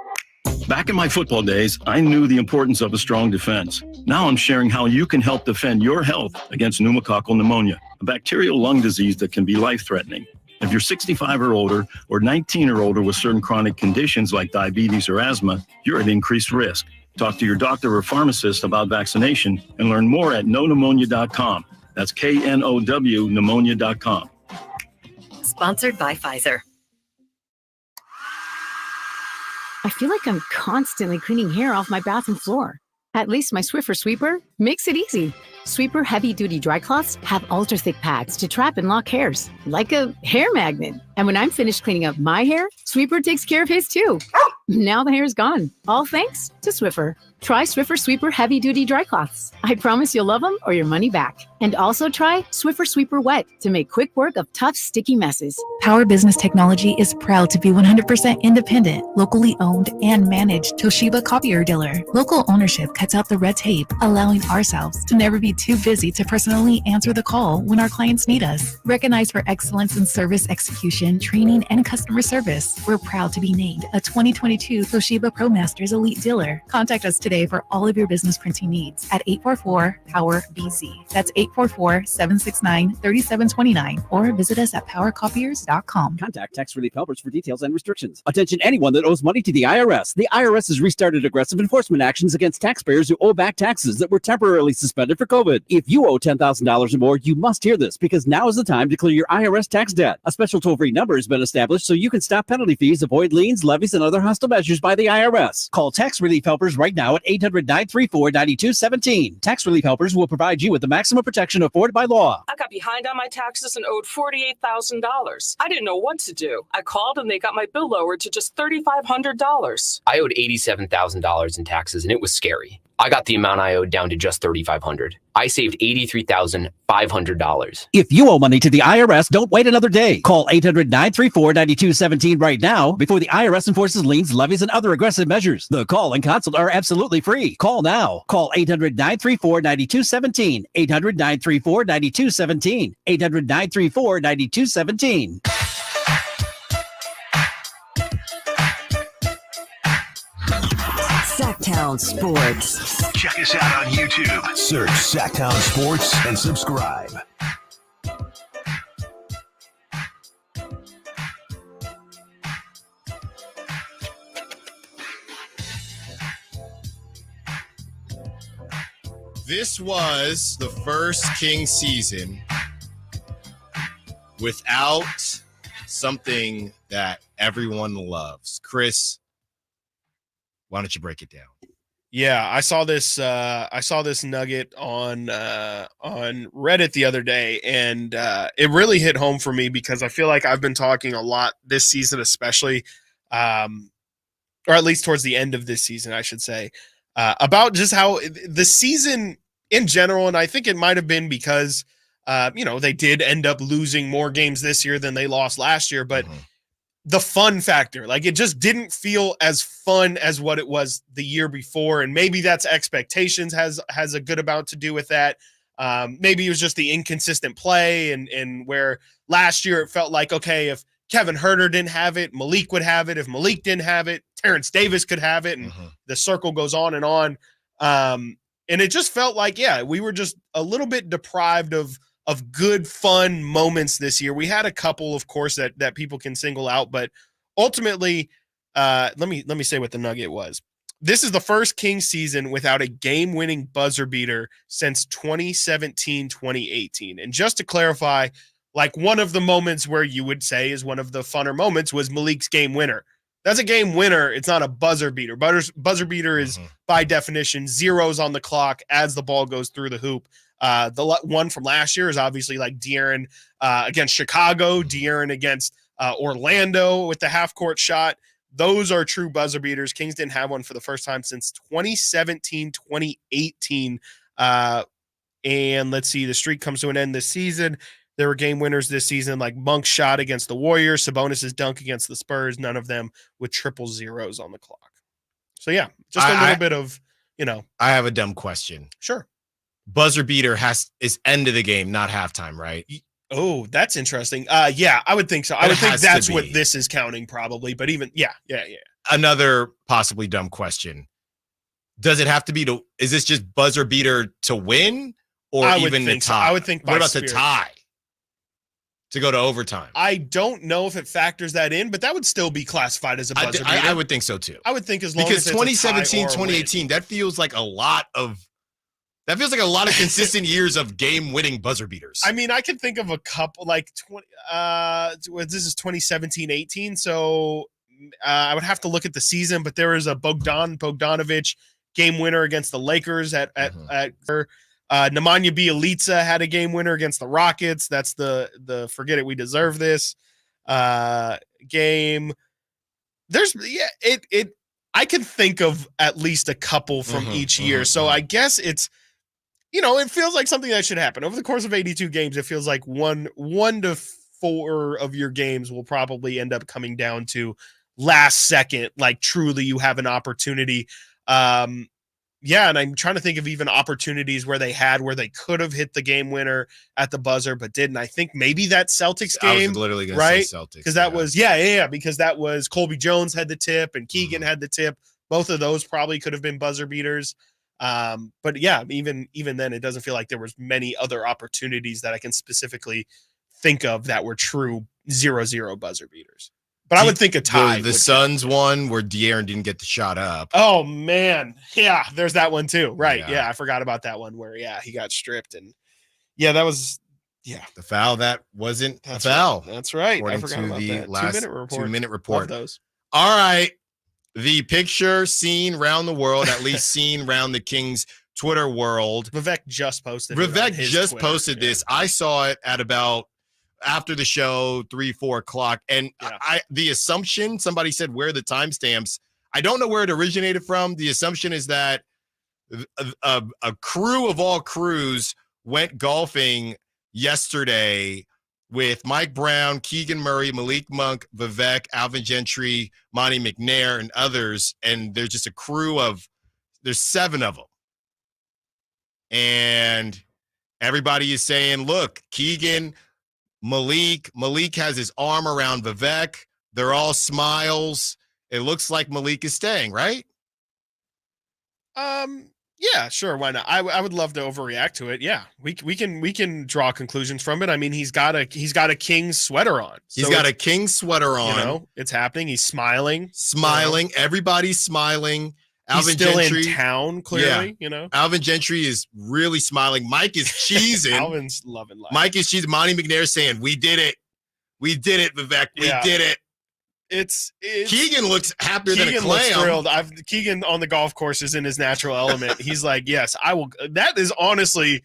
Back in my football days, I knew the importance of a strong defense. Now I'm sharing how you can help defend your health against pneumococcal pneumonia, a bacterial lung disease that can be life-threatening. If you're 65 or older, or 19 or older with certain chronic conditions like diabetes or asthma, you're at increased risk. Talk to your doctor or pharmacist about vaccination and learn more at knowpneumonia.com. That's KNOW pneumonia.com. Sponsored by Pfizer. I feel like I'm constantly cleaning hair off my bathroom floor. At least my Swiffer Sweeper makes it easy. Sweeper heavy-duty dry cloths have ultra-thick pads to trap and lock hairs, like a hair magnet. And when I'm finished cleaning up my hair, Sweeper takes care of his too. Now the hair's gone, all thanks to Swiffer. Try Swiffer Sweeper Heavy Duty Dry Cloths. I promise you'll love them or your money back. And also try Swiffer Sweeper Wet to make quick work of tough, sticky messes. Power Business Technology is proud to be 100% independent, locally owned, and managed Toshiba copier dealer. Local ownership cuts out the red tape, allowing ourselves to never be too busy to personally answer the call when our clients need us. Recognized for excellence in service execution, training, and customer service, we're proud to be named a 2022 Toshiba ProMasters Elite Dealer. Contact us today for all of your business printing needs at 844-POWER-BZ. That's 844-769-3729, or visit us at powercopiers.com. Contact Tax Relief Helpers for details and restrictions. Attention anyone that owes money to the IRS. The IRS has restarted aggressive enforcement actions against taxpayers who owe back taxes that were temporarily suspended for COVID. If you owe $10,000 or more, you must hear this, because now is the time to clear your IRS tax debt. A special toll-free number has been established so you can stop penalty fees, avoid liens, levies, and other hostile measures by the IRS. Call Tax Relief Helpers right now at 800-934-9217. Tax Relief Helpers will provide you with the maximum protection afforded by law. I got behind on my taxes and owed $48,000. I didn't know what to do. I called and they got my bill lowered to just $3,500. I owed $87,000 in taxes and it was scary. I got the amount I owed down to just $3,500. I saved $83,500. If you owe money to the IRS, don't wait another day. Call 800-934-9217 right now before the IRS enforces liens, levies, and other aggressive measures. The call and consult are absolutely free. Call now. Call 800-934-9217. 800-934-9217. 800-934-9217. Sacktown Sports. Check us out on YouTube. Search Sacktown Sports and subscribe. This was the first King season without something that everyone loves. Chris, why don't you break it down? Yeah, I saw this nugget on Reddit the other day, and it really hit home for me because I feel like I've been talking a lot this season, especially, or at least towards the end of this season, I should say, about just how the season in general, and I think it might have been because they did end up losing more games this year than they lost last year, but the fun factor, like it just didn't feel as fun as what it was the year before. And maybe that's expectations has a good amount to do with that. Maybe it was just the inconsistent play and where last year it felt like, okay, if Kevin Huerter didn't have it, Malik would have it. If Malik didn't have it, Terrence Davis could have it. And the circle goes on and on. And it just felt like, yeah, we were just a little bit deprived of good, fun moments this year. We had a couple, of course, that people can single out, but ultimately, let me say what the nugget was. This is the first Kings season without a game-winning buzzer beater since 2017-2018. And just to clarify, like one of the moments where you would say is one of the funner moments was Malik's game winner. That's a game winner. It's not a buzzer beater. Buzzer beater is by definition zeros on the clock as the ball goes through the hoop. The one from last year is obviously like De'Aaron against Chicago, De'Aaron against Orlando with the half-court shot. Those are true buzzer beaters. Kings didn't have one for the first time since 2017-2018. And let's see, the streak comes to an end this season. There were game winners this season, like Monk's shot against the Warriors, Sabonis' dunk against the Spurs, none of them with triple zeros on the clock. So, yeah, just a little bit of, I have a dumb question. Sure. Buzzer beater is end of the game, not halftime, right? Oh, that's interesting. Yeah, I would think so. I would think that's what this is counting probably, but even, yeah. Another possibly dumb question. Does it have to be is this just buzzer beater to win or even the tie? So. I would think what about the tie? To go to overtime. I don't know if it factors that in, but that would still be classified as a buzzer beater. I would think so too. I would think as long as it's 2017, 2018, that feels like a lot of consistent years of game-winning buzzer beaters. I mean, I can think of a couple like 20. This is 2017-18, so I would have to look at the season. But there was a Bogdanovic game winner against the Lakers at Nemanja Bjelica had a game winner against the Rockets. That's the forget it, we deserve this game. I can think of at least a couple from each year. So I guess it's, it feels like something that should happen over the course of 82 games. It feels like one to 4 of your games will probably end up coming down to last second. Like truly you have an opportunity. And I'm trying to think of even opportunities where they could have hit the game winner at the buzzer, but didn't. I think maybe that Celtics game, I was literally going to say Celtics. Because that was, because that was Colby Jones had the tip and Keegan had the tip. Both of those probably could have been buzzer beaters. But yeah, even then, it doesn't feel like there was many other opportunities that I can specifically think of that were true 0-0 buzzer beaters. But I would think a tie. The Suns one where De'Aaron didn't get the shot up. Oh, man. Yeah, there's that one too. Right. Yeah, I forgot about that one where, he got stripped. And, that was, the foul that wasn't a foul. Right. That's right. According I forgot to about the that. last 2-minute report. Love those. All right. The picture seen around the world, at least seen around the Kings Twitter world. Vivek just posted this. I saw it at about after the show, 3-4 o'clock. And the assumption, somebody said, where are the timestamps? I don't know where it originated from. The assumption is that a crew of all crews went golfing yesterday with Mike Brown, Keegan Murray, Malik Monk, Vivek, Alvin Gentry, Monty McNair, and others. And there's just a crew there's 7 of them. And everybody is saying, look, Keegan, Malik has his arm around Vivek. They're all smiles. It looks like Malik is staying, right? Yeah, sure. Why not? I would love to overreact to it. Yeah, we can draw conclusions from it. I mean, he's got a Kings sweater on. He's got a Kings sweater on. It's happening. He's smiling. Everybody's smiling. Alvin He's still Gentry, in town, clearly, Alvin Gentry is really smiling. Mike is cheesing. Alvin's loving life. Mike is cheesing. Monty McNair saying, we did it. We did it, Vivek. We did it. It's Keegan looks happier than a clam. Looks thrilled. Keegan on the golf course is in his natural element. He's like, yes, I will. That is honestly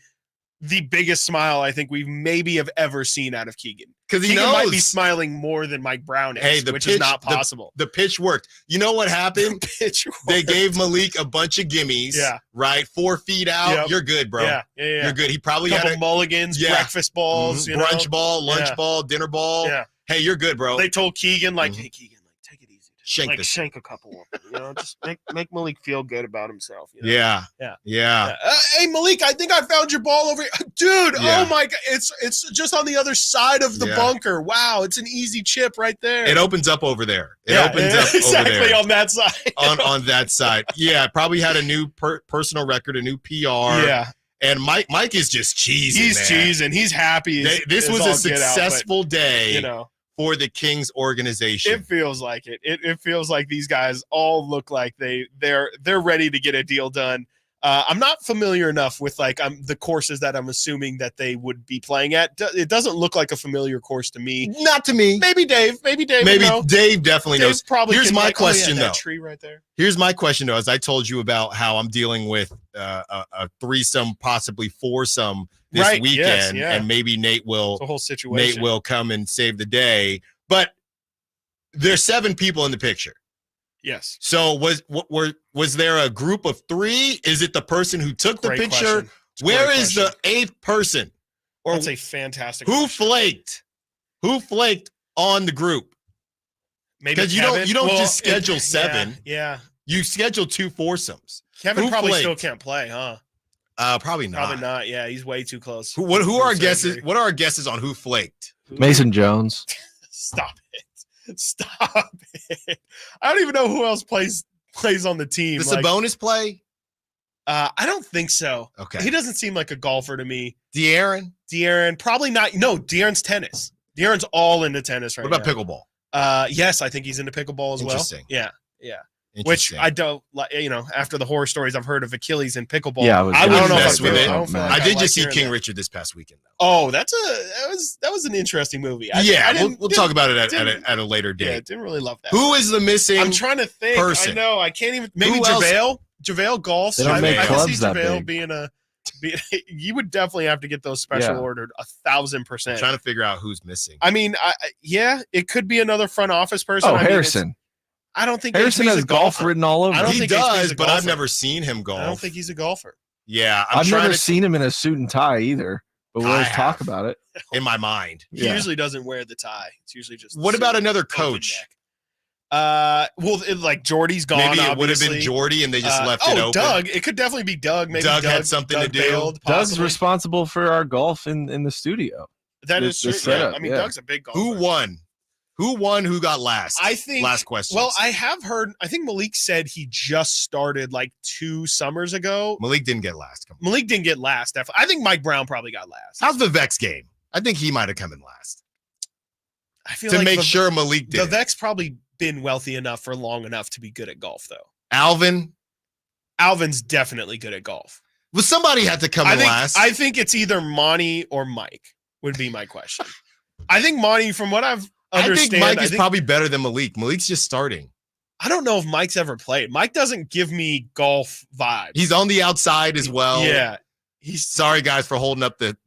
the biggest smile I think we maybe have ever seen out of Keegan. Because he Keegan knows. might be smiling more than Mike Brown is, which is not possible. The pitch worked. You know what happened? They gave Malik a bunch of gimmies. Right? 4 feet out. Yep. You're good, bro. Yeah. You're good. He probably had a mulligans, breakfast balls, brunch ball, lunch ball, dinner ball. Yeah. Hey, you're good, bro. They told Keegan, hey, Keegan, take it easy. Shank a couple of them. Just make Malik feel good about himself. Yeah. Hey, Malik, I think I found your ball over here. Dude, oh my God. It's just on the other side of the bunker. Wow, it's an easy chip right there. It opens up over there. It opens up exactly over there. On that side. on that side. Yeah, probably had a new personal record, a new PR. Yeah. And Mike is just cheesing. He's cheesing. He's happy. This was a successful day. For the Kings organization. It feels like it. It feels like these guys all look like they're ready to get a deal done. I'm not familiar enough with the courses that I'm assuming that they would be playing at. It doesn't look like a familiar course to me. Not to me. Maybe Dave. Maybe Dave definitely knows. Probably Here's my question though. That tree right there. Here's my question though. As I told you about how I'm dealing with a threesome, possibly foursome this weekend, and maybe Nate will. It's a whole situation. Nate will come and save the day. But there's 7 people in the picture. Yes. So was there a group of 3? Is it the person who took the picture? Where is the 8th person? Or that's a fantastic. Who flaked? Who flaked on the group? Maybe because you don't just schedule 7. Yeah. You schedule 2 foursomes. Kevin probably still can't play, huh? Probably not. Probably not. Yeah, he's way too close. Who are our guesses? What are our guesses on who flaked? Mason Jones. Stop it. I don't even know who else plays on the team. Does Sabonis play? I don't think so. Okay. He doesn't seem like a golfer to me. De'Aaron, probably not. No, De'Aaron's tennis. De'Aaron's all into tennis right now. What about pickleball? Yes, I think he's into pickleball as well. Interesting. Yeah. Which I don't, after the horror stories I've heard of Achilles and pickleball. Yeah, I don't know if I did just see King Richard this past weekend though. Oh, that was an interesting movie. We'll talk about it at a later date. Yeah, didn't really love that. Who is the missing? I'm trying to think. Person? I know I can't even. Maybe JaVale golf. They don't make clubs that big. Being you would definitely have to get those special ordered 1,000%. I'm trying to figure out who's missing. I mean, it could be another front office person. Harrison. I don't think Harrison has golf written all over. He does, but I've never seen him golf. I don't think he's a golfer. Yeah, I've never seen him in a suit and tie either. But we always talk about it in my mind. He usually doesn't wear the tie. It's usually just. What about another coach? Like Jordy's gone. Maybe it would have obviously. been Jordy, and they just left it open. Doug. It could definitely be Doug. Maybe Doug had something to do. Bailed, Doug's responsible for our golf in the studio. That is true. Setup, I mean, Doug's a big golfer. Who won? Who got last? I think last question. Well, I have heard. I think Malik said he just started like 2 summers ago. Malik didn't get last. Malik didn't get last. Definitely. I think Mike Brown probably got last. How's the Vex game? I think he might have come in last. I feel to like make sure Malik did. The Vex probably been wealthy enough for long enough to be good at golf, though. Alvin's definitely good at golf. Well, somebody had to come in last. I think it's either Monty or Mike. Would be my question. I think Monty, from what I've understand, I think Mike is probably better than Malik. Malik's just starting. I don't know if Mike's ever played. Mike doesn't give me golf vibes. He's on the outside as well. Yeah. He's sorry guys for holding up the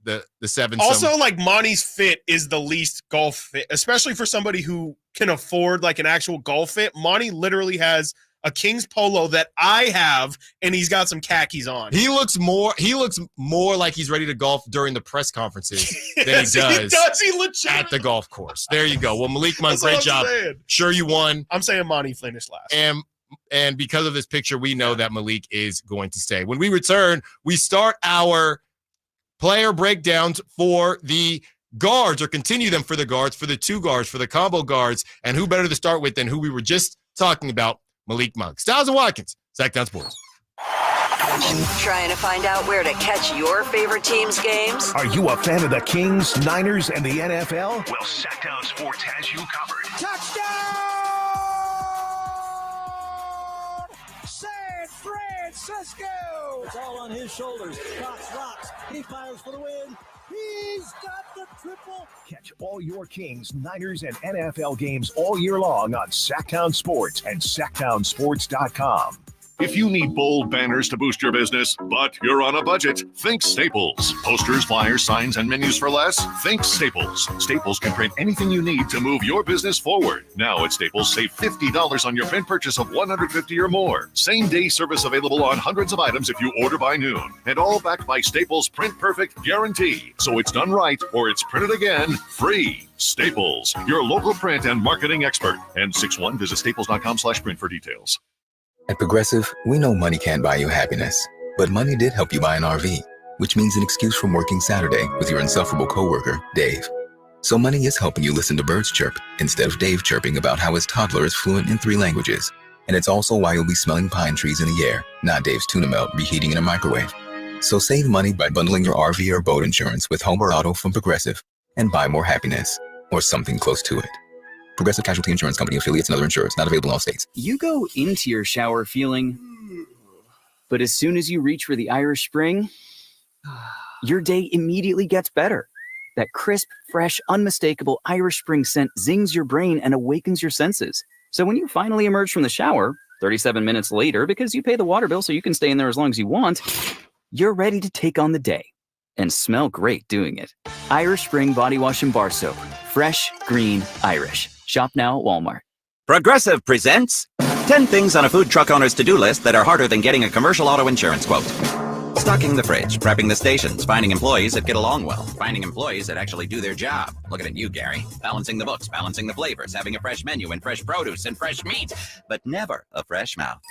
7. Also, like Monty's fit is the least golf fit, especially for somebody who can afford like an actual golf fit. Monty literally has a King's polo that I have, and he's got some khakis on. He looks more like he's ready to golf during the press conferences than Yes, he does. He does. He legit at the golf course. There you go. Well, Malik Monk, That's great what I'm job. saying. Sure, you won. I'm saying Monty finished last. And because of this picture, we know that Malik is going to stay. When we return, we start our player breakdowns for the guards, or continue them for the guards, for the 2 guards, for the combo guards. And who better to start with than who we were just talking about, Malik Monk. Stiles and Watkins, Sacktown Sports. Trying to find out where to catch your favorite team's games? Are you a fan of the Kings, Niners, and the NFL? Well, Sacktown Sports has you covered. San Francisco! It's all on his shoulders. Cox rocks. He fires for the win. He's got the triple. Catch all your Kings, Niners, and NFL games all year long on Sacktown Sports and SacktownSports.com. If you need bold banners to boost your business, but you're on a budget, think Staples. Posters, flyers, signs, and menus for less? Think Staples. Staples can print anything you need to move your business forward. Now at Staples, save $50 on your print purchase of $150 or more. Same-day service available on hundreds of items if you order by noon. And all backed by Staples' Print Perfect guarantee. So it's done right or it's printed again free. Staples, your local print and marketing expert. N61, visit staples.com/print for details. At Progressive, we know money can't buy you happiness, but money did help you buy an RV, which means an excuse from working Saturday with your insufferable coworker, Dave. So money is helping you listen to birds chirp instead of Dave chirping about how his toddler is fluent in 3 languages. And it's also why you'll be smelling pine trees in the air, not Dave's tuna melt reheating in a microwave. So save money by bundling your RV or boat insurance with home or auto from Progressive and buy more happiness, or something close to it. Progressive Casualty Insurance Company, affiliates, and other insurers. Not available in all states. You go into your shower feeling, but as soon as you reach for the Irish Spring, your day immediately gets better. That crisp, fresh, unmistakable Irish Spring scent zings your brain and awakens your senses. So when you finally emerge from the shower, 37 minutes later, because you pay the water bill so you can stay in there as long as you want, you're ready to take on the day and smell great doing it. Irish Spring Body Wash and Bar Soap. Fresh, green, Irish. Shop now at Walmart. Progressive presents 10 things on a food truck owner's to-do list that are harder than getting a commercial auto insurance quote. Stocking the fridge, prepping the stations, finding employees that get along well, finding employees that actually do their job. Looking at you, Gary. Balancing the books, balancing the flavors, having a fresh menu and fresh produce and fresh meat, but never a fresh mouth.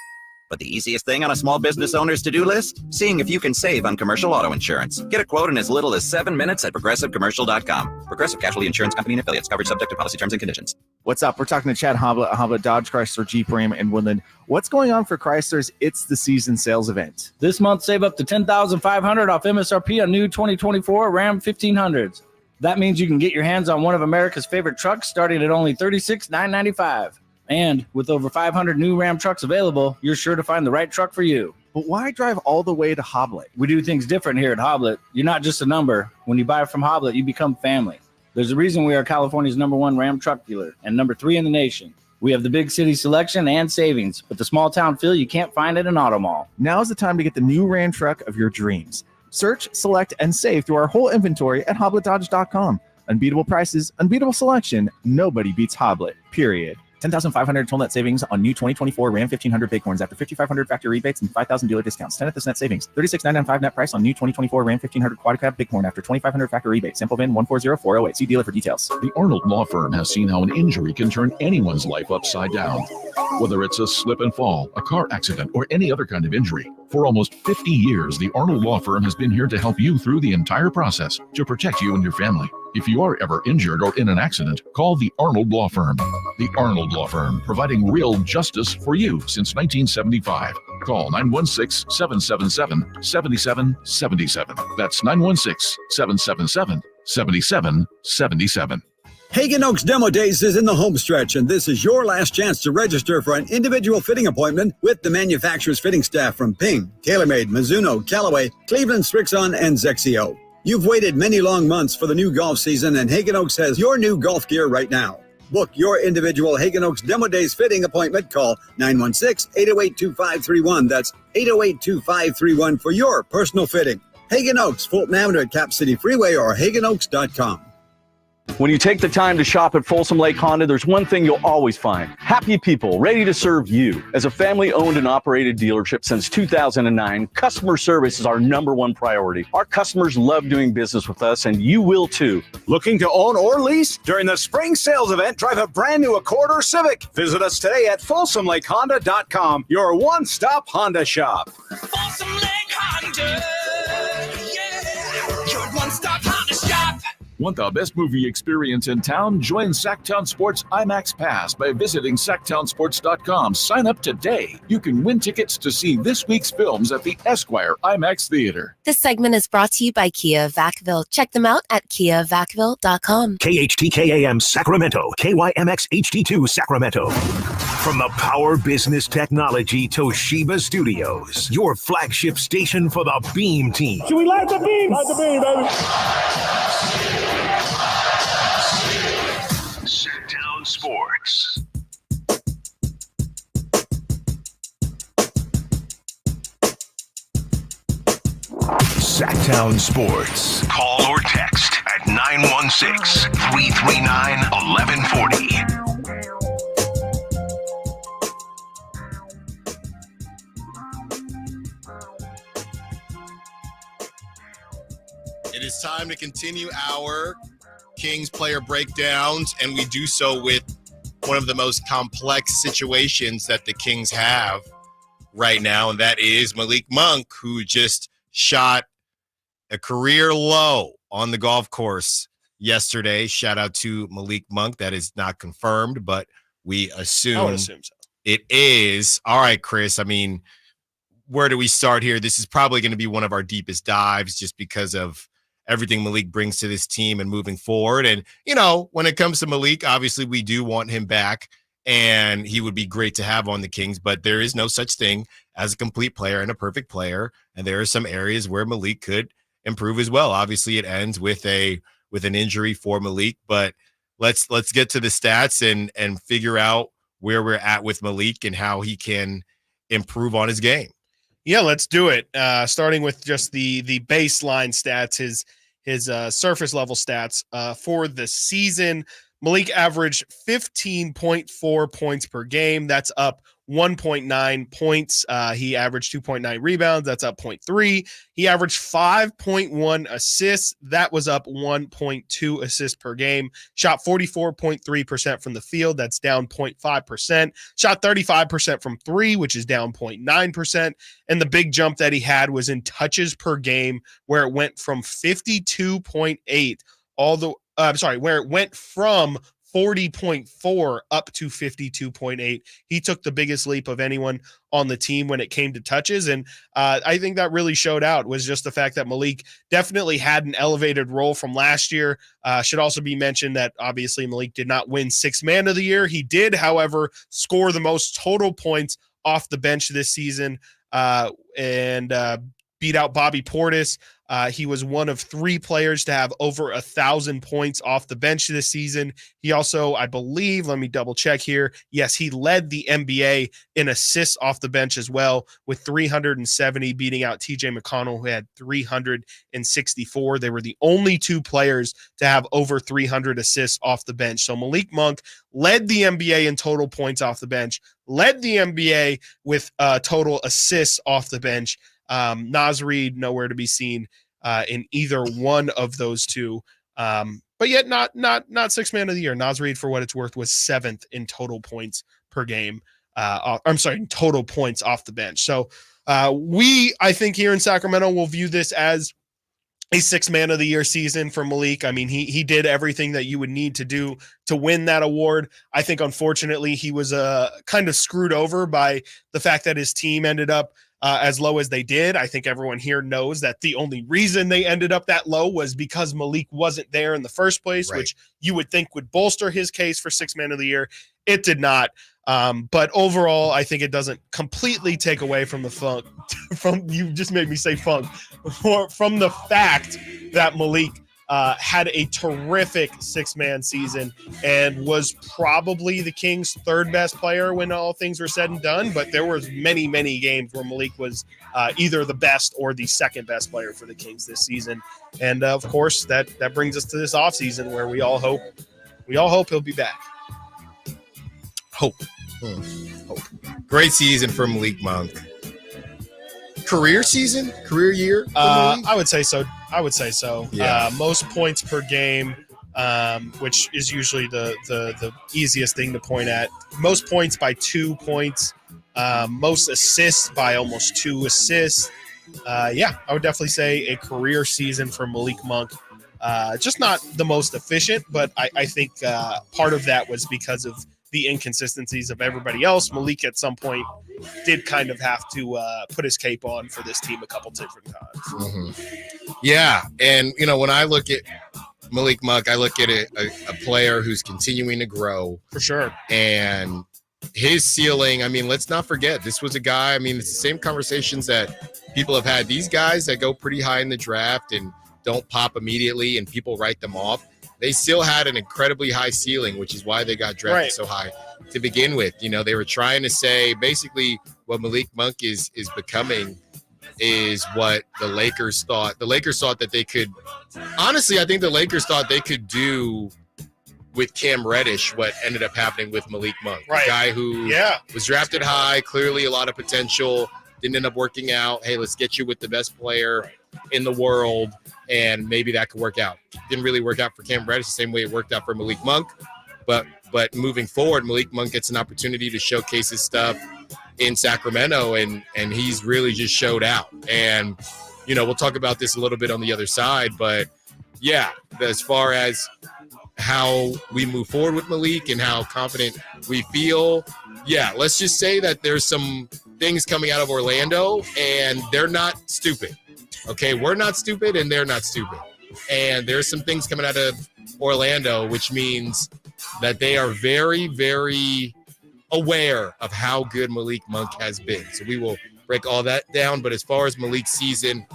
But the easiest thing on a small business owner's to-do list? Seeing if you can save on commercial auto insurance. Get a quote in as little as 7 minutes at progressivecommercial.com. Progressive Casualty Insurance Company and affiliates. Coverage subject to policy terms and conditions. What's up? We're talking to Chad Hoblet, Hoblet Dodge Chrysler Jeep Ram in Woodland. What's going on for Chrysler's It's the Season sales event? This month, save up to $10,500 off MSRP on new 2024 Ram 1500s. That means you can get your hands on one of America's favorite trucks starting at only $36,995. And with over 500 new Ram trucks available, you're sure to find the right truck for you. But why drive all the way to Hoblet? We do things different here at Hoblet. You're not just a number. When you buy from Hoblet, you become family. There's a reason we are California's #1 Ram truck dealer and #3 in the nation. We have the big city selection and savings, but the small town feel you can't find at an auto mall. Now's the time to get the new Ram truck of your dreams. Search, select, and save through our whole inventory at HobletDodge.com. Unbeatable prices, unbeatable selection. Nobody beats Hoblet, period. $10,500 total net savings on new 2024 Ram 1500 Bighorns after $5,500 factory rebates and $5,000 dealer discounts. 10 at this net savings. $36,995 net price on new 2024 Ram 1500 Quad Cab Bighorn after $2,500 factory rebate. Sample VIN 140408. See dealer for details. The Arnold Law Firm has seen how an injury can turn anyone's life upside down. Whether it's a slip and fall, a car accident, or any other kind of injury. For almost 50 years, the Arnold Law Firm has been here to help you through the entire process to protect you and your family. If you are ever injured or in an accident, call the Arnold Law Firm. The Arnold Law Firm, providing real justice for you since 1975. Call 916-777-7777. That's 916-777-7777. Hagen Oaks Demo Days is in the home stretch, and this is your last chance to register for an individual fitting appointment with the manufacturer's fitting staff from Ping, TaylorMade, Mizuno, Callaway, Cleveland, Strixon, and Zexio. You've waited many long months for the new golf season, and Hagen Oaks has your new golf gear right now. Book your individual Hagen Oaks Demo Days fitting appointment. Call 916-808-2531. That's 808-2531 for your personal fitting. Hagen Oaks, Fulton Avenue at Cap City Freeway or HagenOaks.com. When you take the time to shop at Folsom Lake Honda, there's one thing you'll always find. Happy people ready to serve you. As a family-owned and operated dealership since 2009, customer service is our #1 priority. Our customers love doing business with us, and you will too. Looking to own or lease? During the spring sales event, drive a brand new Accord or Civic. Visit us today at FolsomLakeHonda.com, your one-stop Honda shop. Folsom Lake Honda, yeah, your one-stop Honda shop. Want the best movie experience in town? Join Sacktown Sports IMAX Pass by visiting SacktownSports.com. Sign up today. You can win tickets to see this week's films at the Esquire IMAX Theater. This segment is brought to you by Kia of Vacaville. Check them out at KiaVacaville.com. KHTKAM Sacramento, KYMX HD2 Sacramento. From the Power Business Technology Toshiba Studios, your flagship station for the Beam Team. Should we light the beam? Light the beam, baby. Sacktown Sports. Sacktown Sports. Call or text at 916-339-1140. It is time to continue our Kings player breakdowns, and we do so with one of the most complex situations that the Kings have right now, and that is Malik Monk, who just shot a career low on the golf course yesterday. Shout out to Malik Monk. That is not confirmed, but we assume so. It is. All right, Chris, I mean, where do we start here? This is probably going to be one of our deepest dives just because of everything Malik brings to this team and moving forward. And, you know, when it comes to Malik, obviously we do want him back and he would be great to have on the Kings, but there is no such thing as a complete player and a perfect player. And there are some areas where Malik could improve as well. Obviously it ends with an injury for Malik, but let's get to the stats and figure out where we're at with Malik and how he can improve on his game. Yeah, let's do it. Starting with just the baseline stats, his surface level stats for the season. Malik averaged 15.4 points per game. That's up 1.9 points. He averaged 2.9 rebounds. That's up 0.3. He averaged 5.1 assists. That was up 1.2 assists per game. Shot 44.3% from the field. That's down 0.5%. Shot 35% from three, which is down 0.9%. And the big jump that he had was in touches per game, where it went from 52.8 where it went from 40.4 up to 52.8. He took the biggest leap of anyone on the team when it came to touches. And I think that really showed out was just the fact that Malik definitely had an elevated role from last year. Should also be mentioned that obviously Malik did not win Sixth Man of the Year. He did, however, score the most total points off the bench this season and beat out Bobby Portis. He was one of 3 players to have over 1,000 points off the bench this season. He also, I believe, let me double check here. Yes, he led the NBA in assists off the bench as well with 370, beating out TJ McConnell, who had 364. They were the only 2 players to have over 300 assists off the bench. So Malik Monk led the NBA in total points off the bench, led the NBA with total assists off the bench. Naz Reid, nowhere to be seen in either one of those 2. But yet not 6th man of the year. Naz Reid, for what it's worth, was 7th in total points per game. Total points off the bench. So I think here in Sacramento, will view this as a 6th man of the year season for Malik. I mean, he did everything that you would need to do to win that award. I think, unfortunately, he was kind of screwed over by the fact that his team ended up as low as they did. I think everyone here knows that the only reason they ended up that low was because Malik wasn't there in the first place, which you would think would bolster his case for 6th man of the year. It did not. But overall, I think it doesn't completely take away from the funk. You just made me say funk. From the fact that Malik had a terrific 6-man season and was probably the Kings' 3rd best player when all things were said and done. But there was many, many games where Malik was either the best or the 2nd best player for the Kings this season. And of course, that brings us to this offseason where we all hope he'll be back. Hope. Great season for Malik Monk. Career year for Malik? I would say so. Yeah. Most points per game, which is usually the easiest thing to point at. Most points by 2 points. Most assists by almost 2 assists. I would definitely say a career season for Malik Monk. Just not the most efficient, but I think part of that was because of the inconsistencies of everybody else. Malik at some point did kind of have to put his cape on for this team a couple different times. Mm-hmm. Yeah, and when I look at Malik Monk, I look at a player who's continuing to grow. For sure. And his ceiling, let's not forget, this was a guy, it's the same conversations that people have had. These guys that go pretty high in the draft and don't pop immediately and people write them off, they still had an incredibly high ceiling, which is why they got drafted so high to begin with. They were trying to say basically what Malik Monk is becoming is what the Lakers thought. The Lakers thought that they could – honestly, I think the Lakers thought they could do with Cam Reddish what ended up happening with Malik Monk. A guy who was drafted high, clearly a lot of potential, didn't end up working out. Hey, let's get you with the best player in the world, and maybe that could work out. Didn't really work out for Cam Reddish the same way it worked out for Malik Monk. But moving forward, Malik Monk gets an opportunity to showcase his stuff in Sacramento, and he's really just showed out. And, we'll talk about this a little bit on the other side, but yeah, as far as how we move forward with Malik and how confident we feel, let's just say that there's some things coming out of Orlando, and they're not stupid. Okay, we're not stupid, and they're not stupid. And there's some things coming out of Orlando, which means that they are very, very aware of how good Malik Monk has been. So we will break all that down. But as far as Malik's season,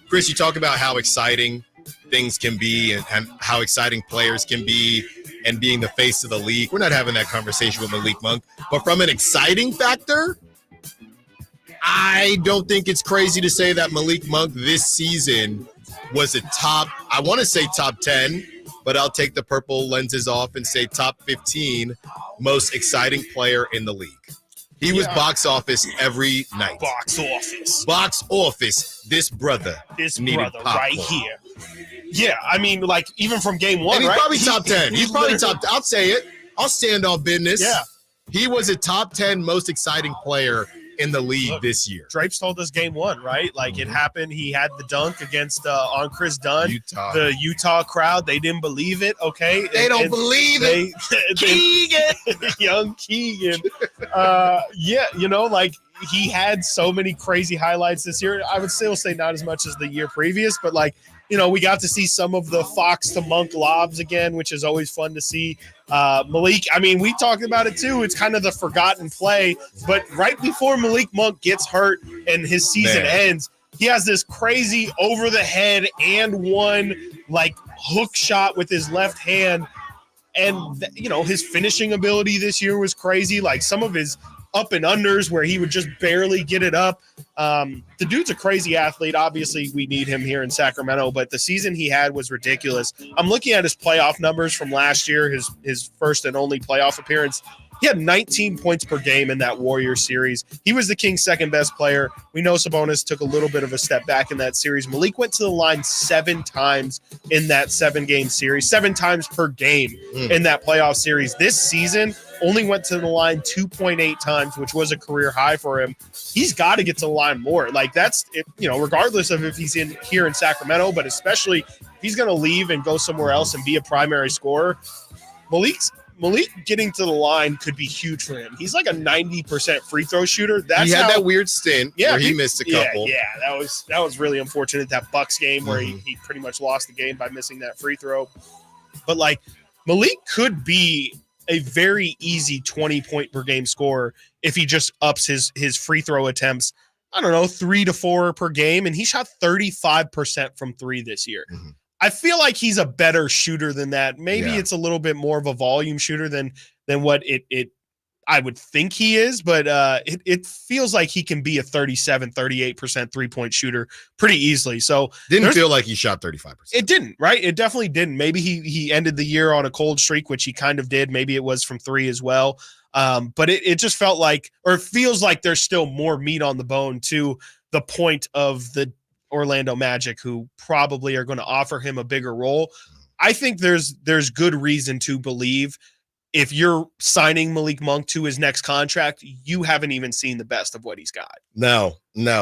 Chris, you talk about how exciting things can be and how exciting players can be and being the face of the league. We're not having that conversation with Malik Monk. But from an exciting factor, I don't think it's crazy to say that Malik Monk this season was a top 10, but I'll take the purple lenses off and say top 15 most exciting player in the league. He was box office every night. Box office. This brother right here. Yeah, even from game one, and he's right? probably top 10. He's probably top 10. I'll say it. I'll stand on business. Yeah. He was a top 10 most exciting player in the league this year. Drapes told us game one, right? It happened. He had the dunk against on Chris Dunn. The Utah crowd, they didn't believe it. Okay, they don't believe it. Keegan, young Keegan. He had so many crazy highlights this year. I would still say not as much as the year previous, but we got to see some of the Fox to Monk lobs again, which is always fun to see. Malik, we talked about it too. It's kind of the forgotten play, but right before Malik Monk gets hurt and his season ends, he has this crazy over the head and one like hook shot with his left hand. And, his finishing ability this year was crazy. Like some of his up and unders where he would just barely get it up. The dude's a crazy athlete. Obviously, we need him here in Sacramento, but the season he had was ridiculous. I'm looking at his playoff numbers from last year, his first and only playoff appearance. He had 19 points per game in that Warriors series. He was the Kings' second best player. We know Sabonis took a little bit of a step back in that series. Malik went to the line 7 times in that 7-game series, 7 times per game in that playoff series. This season, only went to the line 2.8 times, which was a career high for him. He's got to get to the line more. Like that's, regardless of if he's in here in Sacramento, but especially if he's going to leave and go somewhere else and be a primary scorer, Malik getting to the line could be huge for him. He's like a 90% free throw shooter. He had that weird stint where he missed a couple. Yeah, that was really unfortunate. That Bucks game where he pretty much lost the game by missing that free throw. But like Malik could be a very easy 20-point per game scorer if he just ups his free throw attempts, 3 to 4 per game. And he shot 35% from 3 this year. I feel like he's a better shooter than that. Maybe it's a little bit more of a volume shooter than what I would think he is, but it feels like he can be a 38% 3-point shooter pretty easly. So didn't feel like he shot 35%. It didn't, right? It definitely didn't. Maybe he ended the year on a cold streak, which he kind of did. Maybe it was from 3 as well. But it just felt like, or it feels like there's still more meat on the bone to the point of the Orlando Magic, who probably are going to offer him a bigger role. I think there's good reason to believe if you're signing Malik Monk to his next contract, you haven't even seen the best of what he's got. No,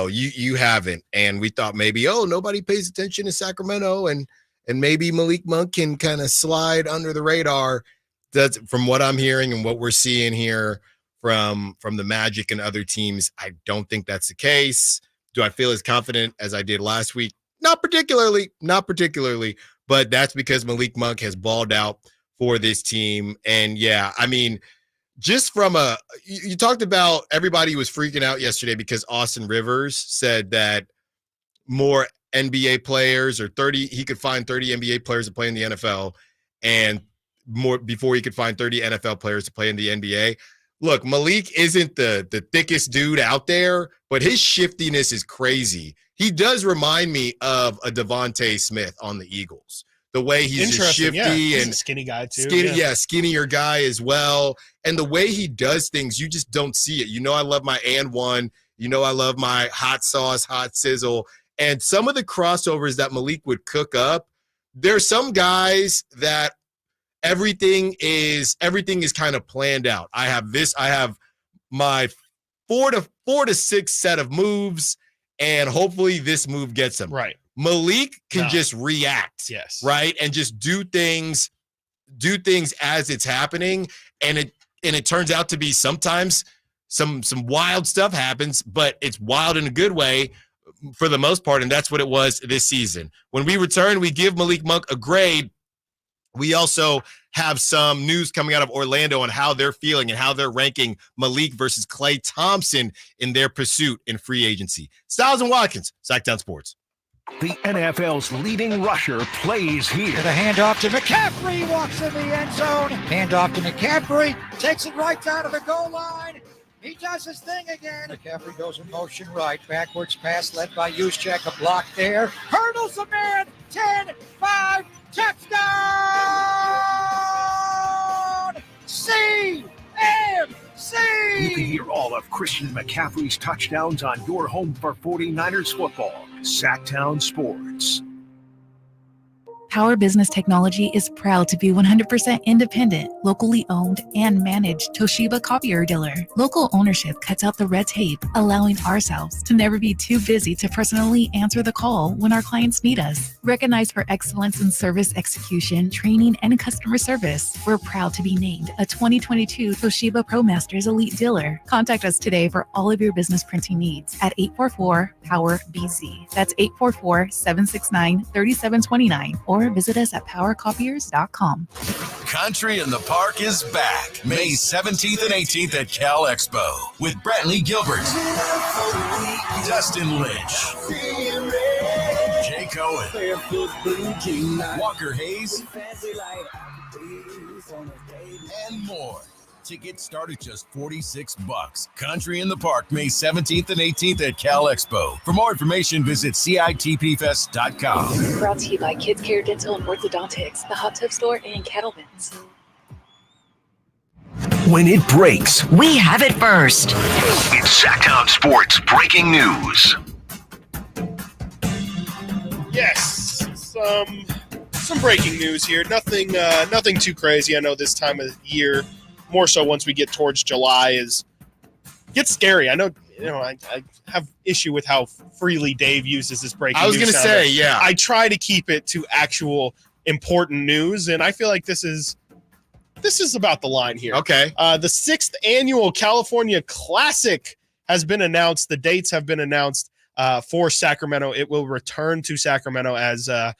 you haven't. And we thought maybe, nobody pays attention to Sacramento and maybe Malik Monk can kind of slide under the radar. That's from what I'm hearing and what we're seeing here from the Magic and other teams. I don't think that's the case. Do I feel as confident as I did last week? Not particularly, but that's because Malik Monk has balled out for this team. And just from you talked about everybody was freaking out yesterday because Austin Rivers said that more NBA players he could find 30 NBA players to play in the NFL and more before he could find 30 NFL players to play in the NBA. Look, Malik isn't the thickest dude out there, but his shiftiness is crazy. He does remind me of a Devontae Smith on the Eagles. The way he's just shifty and a skinny guy too. Skinnier guy as well. And the way he does things, you just don't see it. I love my and one. I love my hot sauce, hot sizzle. And some of the crossovers that Malik would cook up, there's some guys that everything is kind of planned out. I have my 4 to 6 set of moves, and hopefully this move gets him. Right. Malik can just react. Yes. Right. And just do things as it's happening. And it turns out to be sometimes some wild stuff happens, but it's wild in a good way for the most part. And that's what it was this season. When we return, we give Malik Monk a grade. We also have some news coming out of Orlando on how they're feeling and how they're ranking Malik versus Klay Thompson in their pursuit in free agency. Stiles and Watkins, Sacktown Sports. The NFL's leading rusher plays here. The handoff to McCaffrey, walks in the end zone. Handoff to McCaffrey, takes it right down to the goal line. He does his thing again. McCaffrey goes in motion right. Backwards pass led by Juszczyk. A block there. Hurdles the man. 10, 5, touchdown! CMC! You can hear all of Christian McCaffrey's touchdowns on your home for 49ers football. Sacktown Sports. Power Business Technology is proud to be 100% independent, locally owned, and managed Toshiba copier dealer. Local ownership cuts out the red tape, allowing ourselves to never be too busy to personally answer the call when our clients need us. Recognized for excellence in service execution, training, and customer service, we're proud to be named a 2022 Toshiba ProMasters Elite Dealer. Contact us today for all of your business printing needs at 844-POWER-BZ. That's 844-769-3729 or visit us at powercopiers.com. Country in the Park is back May 17th and 18th at Cal Expo with Brantley Gilbert, Dustin Lynch, Jay Cohen, Walker Hayes, and more. Tickets start at just $46. Country in the Park, May 17th and 18th at Cal Expo. For more information, visit CITPFest.com. Brought to you by Kids Care Dental and Orthodontics, the Hot Tub Store, and Kettleman's. When it breaks, We have it first. it's Sacktown Sports breaking news. Yes, some breaking news here. Nothing too crazy. I know this time of year, more so once we get towards July, gets scary. I know, I have issue with how freely Dave uses this breaking news. I was going to say, yeah. I try to keep it to actual important news, and I feel like this is about the line here. Okay. The 6th annual California Classic has been announced. The dates have been announced for Sacramento. It will return to Sacramento as I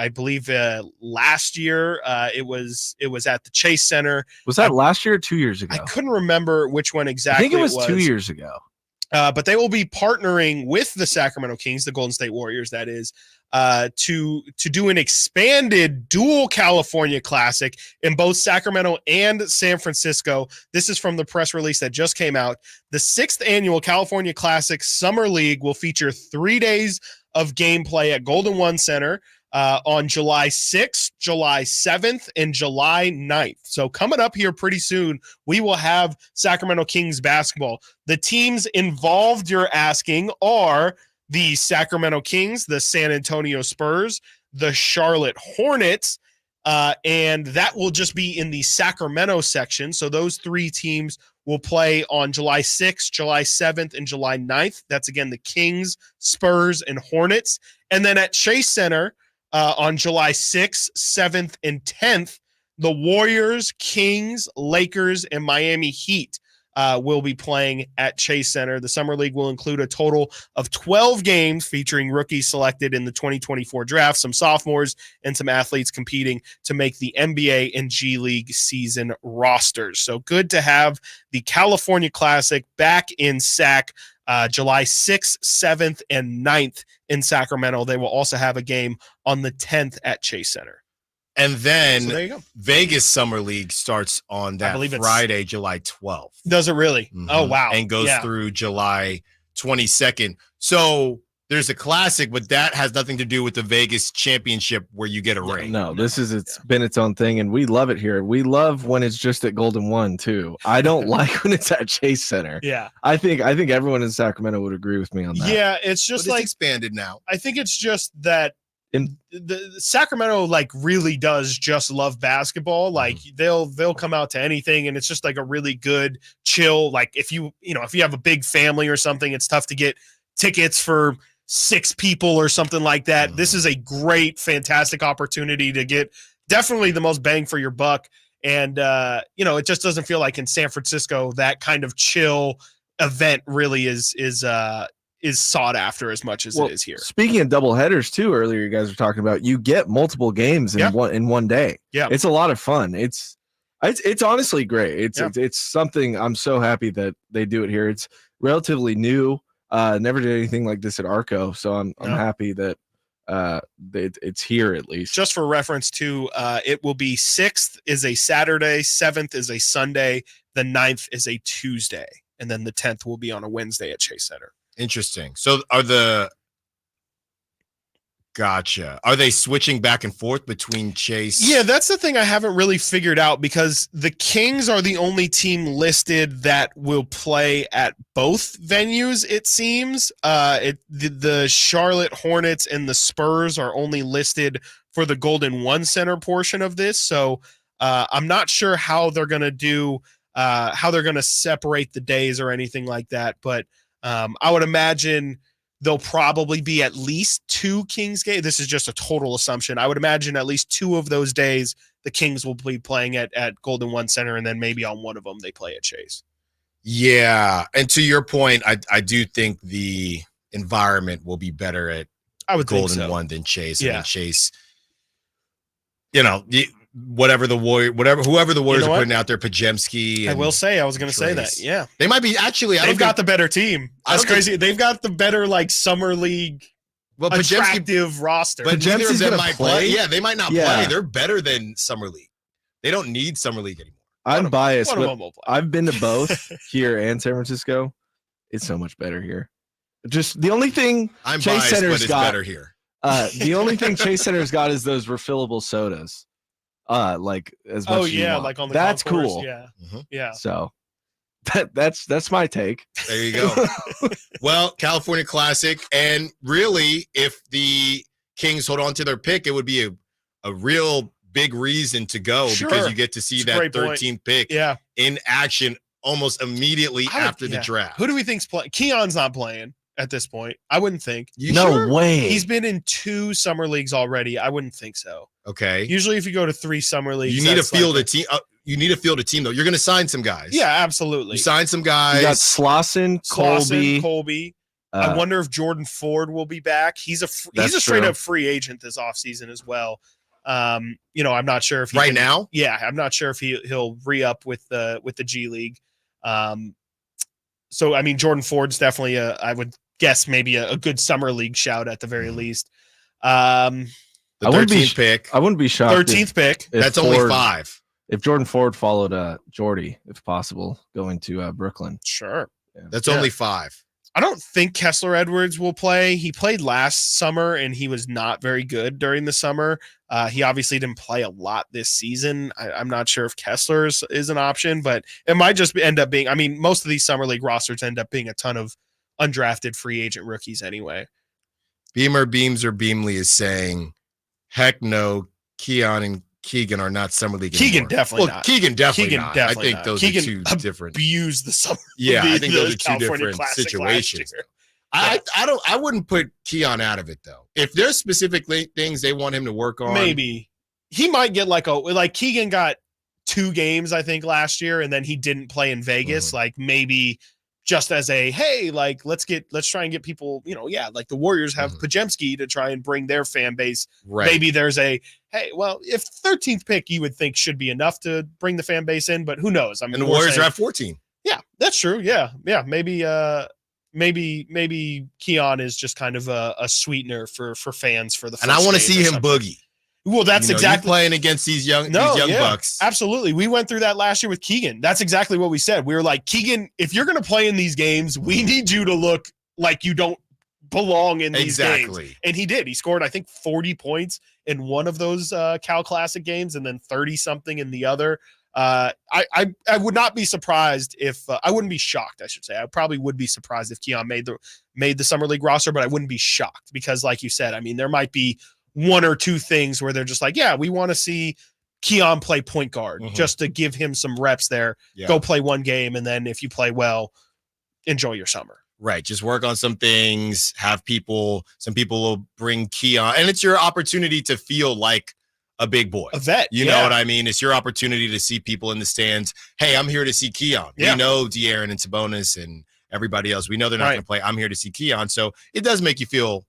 believe last year it was at the Chase Center. Was that last year or 2 years ago? I couldn't remember which one exactly. I think it was 2 years ago. But they will be partnering with the Sacramento Kings, the Golden State Warriors, that is, to do an expanded dual California Classic in both Sacramento and San Francisco. This is from the press release that just came out. The 6th annual California Classic Summer League will feature 3 days of gameplay at Golden One Center on July 6th, July 7th, and July 9th. So coming up here pretty soon, we will have Sacramento Kings basketball. The teams involved, you're asking, are the Sacramento Kings, the San Antonio Spurs, the Charlotte Hornets, and that will just be in the Sacramento section. So those three teams will play on July 6th, July 7th, and July 9th. That's, again, the Kings, Spurs, and Hornets. And then at Chase Center, on July 6th, 7th, and 10th, the Warriors, Kings, Lakers, and Miami Heat will be playing at Chase Center. The Summer League will include a total of 12 games featuring rookies selected in the 2024 draft, some sophomores, and some athletes competing to make the NBA and G League season rosters. So good to have the California Classic back in SAC. July 6th, 7th, and 9th in Sacramento. They will also have a game on the 10th at Chase Center. And then there you go. Vegas Summer League starts on that Friday, July 12th. Does it really? Mm-hmm. Oh, wow. And goes through July 22nd. So there's a classic, but that has nothing to do with the Vegas championship where you get a ring. No, it's been its own thing, and we love it here. We love when it's just at Golden One too. I don't like when it's at Chase Center. Yeah. I think everyone in Sacramento would agree with me on that. Yeah, it's just but it's expanded now. I think it's just that the Sacramento really does just love basketball. Like they'll come out to anything, and it's just like a really good chill. Like if you have a big family or something, it's tough to get tickets for 6 people or something like that. This is a great, fantastic opportunity to get definitely the most bang for your buck. And, it just doesn't feel like in San Francisco, that kind of chill event really is sought after as much as it is here. Speaking of double headers too, earlier you guys were talking about, you get multiple games in one day. Yeah. It's a lot of fun. It's honestly great. It's something I'm so happy that they do it here. It's relatively new. Never did anything like this at Arco, so I'm happy that it's here at least. Just for reference too, it will be 6th is a Saturday, 7th is a Sunday, the 9th is a Tuesday, and then the 10th will be on a Wednesday at Chase Center. Interesting. So are they switching back and forth between Chase? Yeah, that's the thing I haven't really figured out, because the Kings are the only team listed that will play at both venues, it seems. The Charlotte Hornets and the Spurs are only listed for the Golden One Center portion of this. So I'm not sure how they're going to do, how they're going to separate the days or anything like that. But I would imagine there'll probably be at least 2 Kings games. This is just a total assumption. I would imagine at least 2 of those days the Kings will be playing at Golden One Center, and then maybe on one of them they play at Chase. Yeah, and to your point, I do think the environment will be better at Golden One than Chase. Yeah. I mean, Chase, whoever the Warriors are putting out there, Pajemski. I will say, I was going to say that. Yeah, they might be actually. They've got the better team. That's crazy. They've got the better summer league. Well, attractive roster. But neither of them might play. Yeah, they might not Yeah. play. They're better than summer league. They don't need summer league anymore. I'm biased, one of but them will play. I've been to both here and San Francisco. It's so much better here. Just the only thing I'm Chase biased, Center's but it's got better here. The only thing Chase Center's got is those refillable sodas. Like as much. Oh as you yeah, want. like on the that's concourse. cool. Yeah, Mm-hmm. yeah. So that's my take. There you go. Well, California Classic, and really, if the Kings hold on to their pick, it would be a real big reason to go because you get to see that 13th pick in action almost immediately after the draft. Who do we think's playing? Keon's not playing at this point. I wouldn't think. No way. He's been in 2 summer leagues already. I wouldn't think so. Okay. Usually, if you go to 3 summer leagues, You need to field a team. You need to field a team, though. You're going to sign some guys. Yeah, absolutely. You sign some guys. You got Slauson, Colby. I wonder if Jordan Ford will be back. He's a straight up free agent this offseason as well. I'm not sure if he now. Yeah, I'm not sure if he'll re-up with the G League. So I mean, Jordan Ford's definitely I would guess maybe a good summer league shout at the very least. The 13th pick. I wouldn't be shocked. 13th pick. That's only 5. If Jordan Ford followed Jordy, if possible, going to Brooklyn. Sure. Yeah. That's only 5. I don't think Kessler Edwards will play. He played last summer and he was not very good during the summer. He obviously didn't play a lot this season. I'm not sure if Kessler is an option, but it might just end up being, I mean, most of these summer league rosters end up being a ton of undrafted free agent rookies anyway. Beams or Beamley is saying, heck no, Keon and Keegan are not summer league Keegan anymore. definitely well, not. Keegan definitely not. I Definitely think not. those Keegan are 2 different. Abused the summer. Yeah, I think those are 2 California different Classic situations. last year. I wouldn't put Keon out of it though. If there's specifically things they want him to work on, Maybe he might get like Keegan got 2 games, I think, last year, and then he didn't play in Vegas. Mm-hmm. Like maybe just as a hey, like let's try and get people, like the Warriors have Pajemski to try and bring their fan base. Right. Maybe there's a hey, well, if 13th pick you would think should be enough to bring the fan base in, but who knows? I mean, and the Warriors are at 14. Yeah, that's true. Yeah. Maybe Keon is just kind of a sweetener for fans for the first And I want to game see or him something. boogie. Well, that's exactly you playing against these young bucks. Absolutely. We went through that last year with Keegan. That's exactly what we said. We were like, Keegan, if you're going to play in these games, we need you to look like you don't belong in these games. And he did. He scored, I think, 40 points in one of those Cal Classic games and then 30 something in the other. I would not be surprised if I wouldn't be shocked, I should say. I probably would be surprised if Keon made the summer league roster, but I wouldn't be shocked because, like you said, I mean, there might be 1 or 2 things where they're just like, yeah, we want to see Keon play point guard just to give him some reps there. Yeah. Go play 1 game, and then if you play well, enjoy your summer. Right. Just work on some things, some people will bring Keon, and it's your opportunity to feel like a big boy. A vet. You know what I mean? It's your opportunity to see people in the stands. Hey, I'm here to see Keon. Yeah. We know De'Aaron and Sabonis and everybody else. We know they're not going to play. I'm here to see Keon. So it does make you feel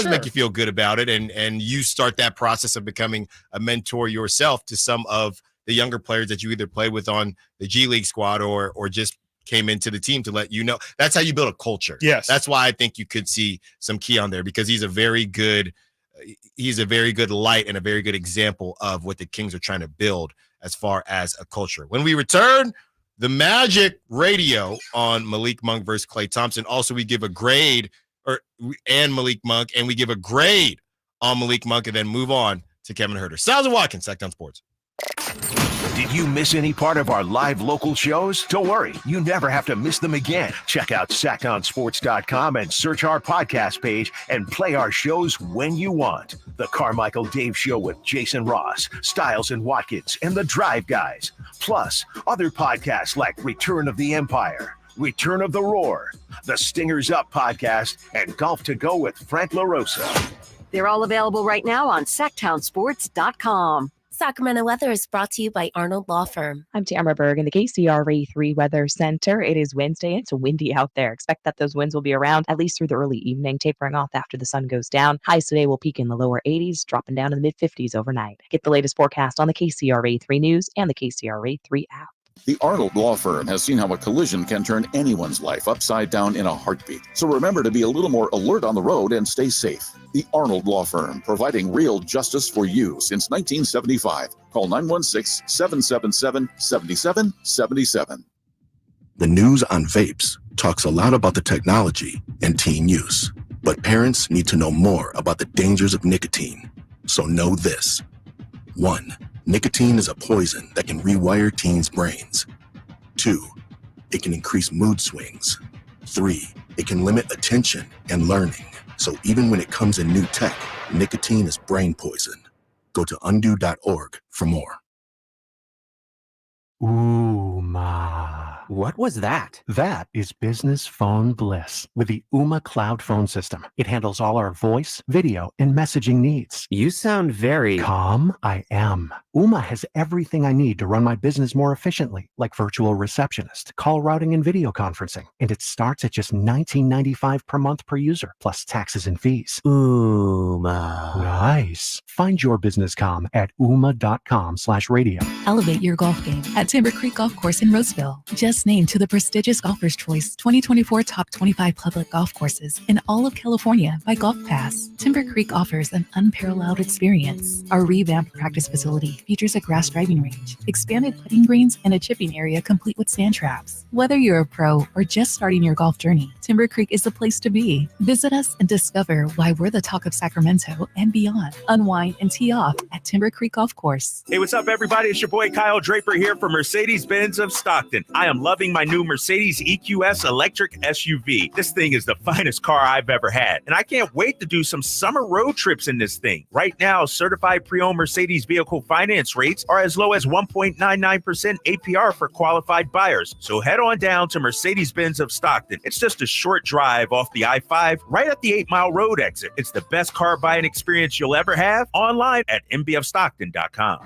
make you feel good about it. And you start that process of becoming a mentor yourself to some of the younger players that you either play with on the G League squad or just came into the team to let you know. That's how you build a culture. Yes. That's why I think you could see some Keon there because he's a very good light and a very good example of what the Kings are trying to build as far as a culture. When we return, the Magic radio on Malik Monk versus Klay Thompson. Also, we give a grade and Malik Monk, and we give a grade on Malik Monk and then move on to Kevin Herter. Stiles and Watkins, Sacktown Sports. Did you miss any part of our live local shows? Don't worry, you never have to miss them again. Check out SacktownSports.com and search our podcast page and play our shows when you want. The Carmichael Dave Show with Jason Ross, Stiles and Watkins, and The Drive Guys. Plus, other podcasts like Return of the Empire, Return of the Roar, The Stingers Up podcast, and Golf to Go with Frank LaRosa. They're all available right now on SacktownSports.com. Sacramento weather is brought to you by Arnold Law Firm. I'm Tamara Berg in the KCRA 3 Weather Center. It is Wednesday. It's windy out there. Expect that those winds will be around at least through the early evening, tapering off after the sun goes down. Highs today will peak in the lower 80s, dropping down to the mid-50s overnight. Get the latest forecast on the KCRA 3 News and the KCRA 3 app. The Arnold Law Firm has seen how a collision can turn anyone's life upside down in a heartbeat. So remember to be a little more alert on the road and stay safe. The Arnold Law Firm, providing real justice for you since 1975. Call 916-777-7777. The news on vapes talks a lot about the technology and teen use, but parents need to know more about the dangers of nicotine. So know this. 1. Nicotine is a poison that can rewire teens' brains. 2. It can increase mood swings. 3. It can limit attention and learning. So even when it comes in new tech, nicotine is brain poison. Go to undo.org for more. Ooma. What was that? That is business phone bliss with the Ooma cloud phone system. It handles all our voice, video, and messaging needs. You sound very calm. I am. Ooma has everything I need to run my business more efficiently, like virtual receptionist, call routing, and video conferencing. And it starts at just $19.95 per month per user, plus taxes and fees. Ooma. Nice. Find your business calm at ooma.com/radio. Elevate your golf game at Timber Creek Golf Course in Roseville. Just named to the prestigious Golfer's Choice 2024 Top 25 Public Golf Courses in all of California by Golf Pass. Timber Creek offers an unparalleled experience. Our revamped practice facility features a grass driving range, expanded putting greens, and a chipping area complete with sand traps. Whether you're a pro or just starting your golf journey, Timber Creek is the place to be. Visit us and discover why we're the talk of Sacramento and beyond. Unwind and tee off at Timber Creek Golf Course. Hey, what's up, everybody? It's your boy Kyle Draper here from Mercedes-Benz of Stockton. I am loving my new Mercedes EQS electric SUV. This thing is the finest car I've ever had, and I can't wait to do some summer road trips in this thing. Right now, certified pre-owned Mercedes vehicle finance rates are as low as 1.99% APR for qualified buyers. So head on down to Mercedes-Benz of Stockton. It's just a short drive off the I-5 right at the 8 Mile Road exit. It's the best car buying experience you'll ever have online at mbfstockton.com.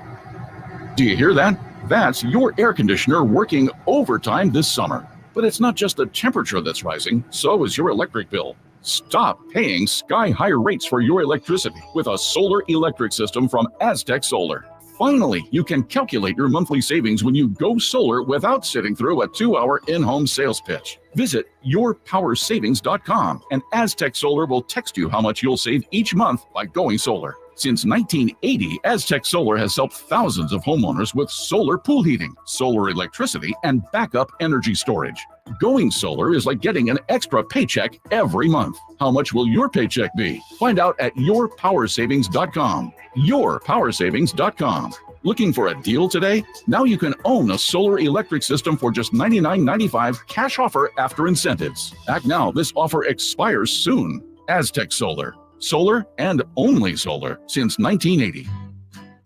Do you hear that? That's your air conditioner working overtime this summer. But it's not just the temperature that's rising, so is your electric bill. Stop paying sky-high rates for your electricity with a solar electric system from Aztec Solar. Finally, you can calculate your monthly savings when you go solar without sitting through a 2-hour in-home sales pitch. Visit yourpowersavings.com and Aztec Solar will text you how much you'll save each month by going solar. Since 1980, Aztec Solar has helped thousands of homeowners with solar pool heating, solar electricity, and backup energy storage. Going solar is like getting an extra paycheck every month. How much will your paycheck be? Find out at yourpowersavings.com. Yourpowersavings.com. Looking for a deal today? Now you can own a solar electric system for just $99.95 cash offer after incentives. Act now. This offer expires soon. Aztec Solar. Solar and only solar since 1980.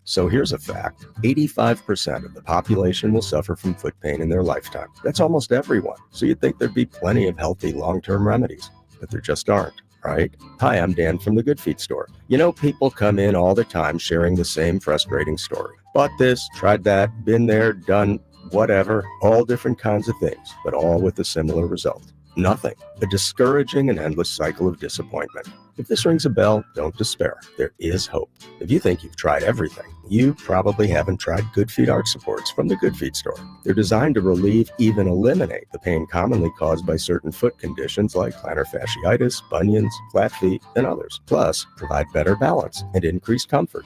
So here's a fact. 85% of the population will suffer from foot pain in their lifetime. That's almost everyone. So you'd think there'd be plenty of healthy long-term remedies, but there just aren't, right? Hi, I'm Dan from the Good Feet store. You know, people come in all the time sharing the same frustrating story. Bought this, tried that, been there, done whatever, all different kinds of things, but all with a similar result. Nothing. A discouraging and endless cycle of disappointment. If this rings a bell, don't despair. There is hope. If you think you've tried everything, you probably haven't tried Good Feet arch supports from the Good Feet store. They're designed to relieve, even eliminate, the pain commonly caused by certain foot conditions like plantar fasciitis, bunions, flat feet, and others. Plus, provide better balance and increased comfort.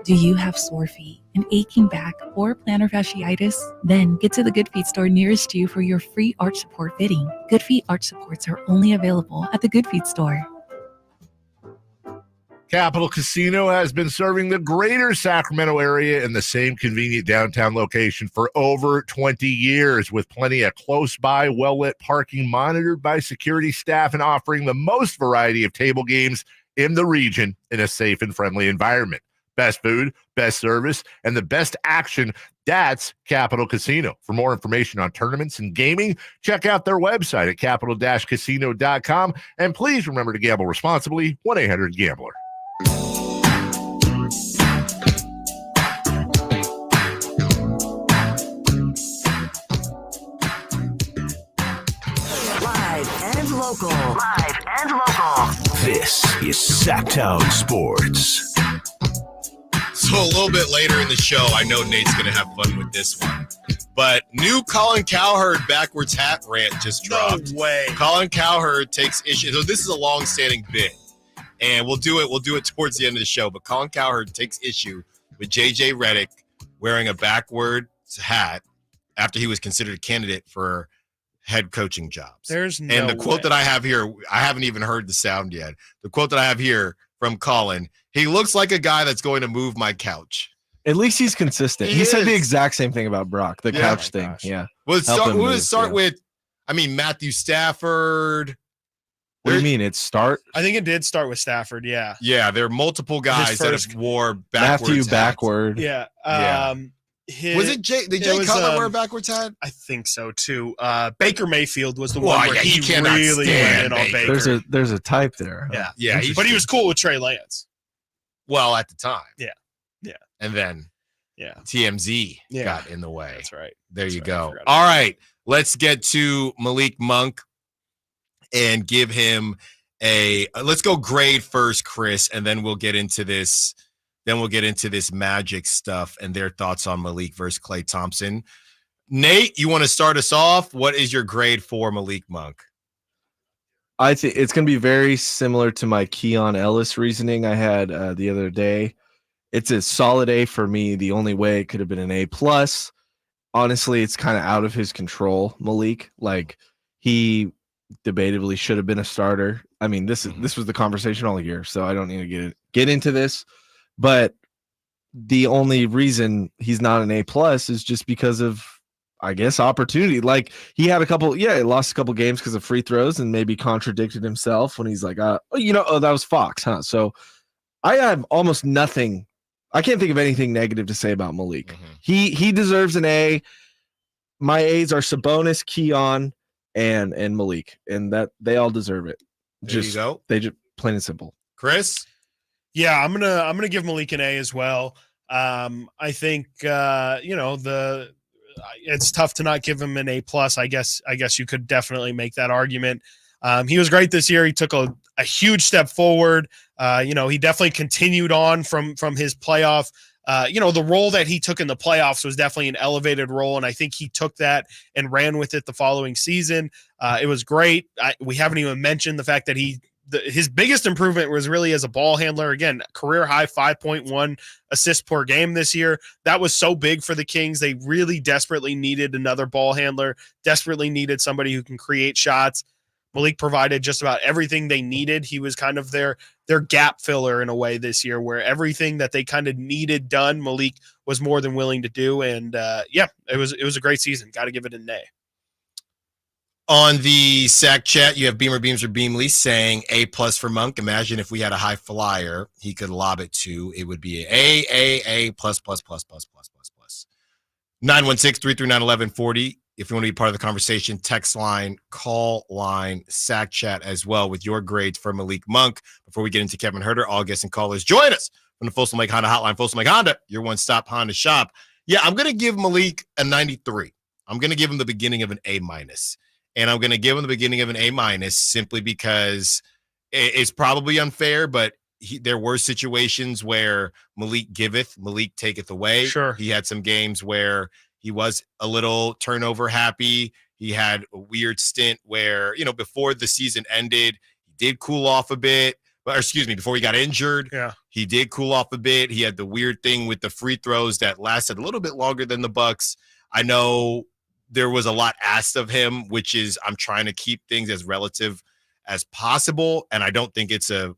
Do you have sore feet, an aching back, or plantar fasciitis? Then get to the Good Feet store nearest you for your free arch support fitting. Good Feet arch supports are only available at the Good Feet store. Capital Casino has been serving the greater Sacramento area in the same convenient downtown location for over 20 years, with plenty of close-by, well-lit parking monitored by security staff and offering the most variety of table games in the region in a safe and friendly environment. Best food, best service, and the best action. That's Capital Casino. For more information on tournaments and gaming, check out their website at capital-casino.com. And please remember to gamble responsibly. 1-800-GAMBLER. local. Live and local. This is Sacktown Sports. So a little bit later in the show, I know Nate's going to have fun with this one. But new Colin Cowherd backwards hat rant just dropped. No way. Colin Cowherd takes issue. So this is a long-standing bit, and we'll do it towards the end of the show. But Colin Cowherd takes issue with J.J. Redick wearing a backwards hat after he was considered a candidate for head coaching jobs. There's no And the quote way. that I have here, I haven't even heard the sound yet. The quote that I have here from Colin, he looks like a guy that's going to move my couch. At least he's consistent. He said the exact same thing about Brock, the couch thing. Yeah. We'll Help him start move, with, I mean, Matthew Stafford. What do you mean? It start? I think it did start with Stafford. Yeah. Yeah, there are multiple guys that have wore backwards Matthew hats. backward. Yeah. Yeah. Did Jay Cutler wear a backwards hat? I think so too. Baker Mayfield was the Well, one where yeah, he you cannot really stand went in on Baker. Baker. There's a type there. Yeah. Yeah, But he was cool with Trey Lance. Well, at the time. Yeah. Yeah. And then TMZ got in the way. That's right. There That's you right. go. All right. Let's get to Malik Monk and give him let's go grade first, Chris, and then we'll get into this. Then we'll get into this Magic stuff and their thoughts on Malik versus Klay Thompson. Nate, you want to start us off? What is your grade for Malik Monk? I think it's going to be very similar to my Keon Ellis reasoning I had the other day. It's a solid A for me. The only way it could have been an A plus. Honestly, it's kind of out of his control, Malik. Like, he debatably should have been a starter. I mean, this was the conversation all year, so I don't need to get into this. But the only reason he's not an A plus is just because of, I guess, opportunity. Like, he had he lost a couple games because of free throws and maybe contradicted himself when he's like, that was Fox, huh? So I have almost nothing. I can't think of anything negative to say about Malik. He deserves an A. My A's are Sabonis, Keon, and Malik, and that they all deserve it. There you go. They just plain and simple. Chris? Yeah, I'm gonna give Malik an A as well. I think it's tough to not give him an A plus. I guess you could definitely make that argument. He was great this year. He took a huge step forward. He definitely continued on from his playoff. The role that he took in the playoffs was definitely an elevated role, and I think he took that and ran with it the following season. It was great. We haven't even mentioned the fact that his biggest improvement was really as a ball handler. Again, career high 5.1 assists per game this year. That was so big for the Kings. They really desperately needed another ball handler, desperately needed somebody who can create shots. Malik provided just about everything they needed. He was kind of their gap filler in a way this year, where everything that they kind of needed done, Malik was more than willing to do. And it was a great season. Got to give it an A. On the Sack chat, you have Beamer Beams or Beamley saying A plus for Monk. Imagine if we had a high flyer, he could lob it to. It would be A plus. 916-339-1140. If you want to be part of the conversation, text line, call line, Sack chat as well with your grades for Malik Monk. Before we get into Kevin Herter, all guests and callers, join us from the Folsom Lake Honda Hotline. Folsom Lake Honda, your one-stop Honda shop. Yeah, I'm going to give Malik a 93. I'm going to give him the beginning of an A minus. And I'm going to give him the beginning of an A minus simply because it's probably unfair, but there were situations where Malik giveth, Malik taketh away. Sure. He had some games where he was a little turnover happy. He had a weird stint where, before the season ended, he did cool off a bit. Before he got injured, he did cool off a bit. He had the weird thing with the free throws that lasted a little bit longer than the Bucks. I know there was a lot asked of him, which is I'm trying to keep things as relative as possible. And I don't think it's a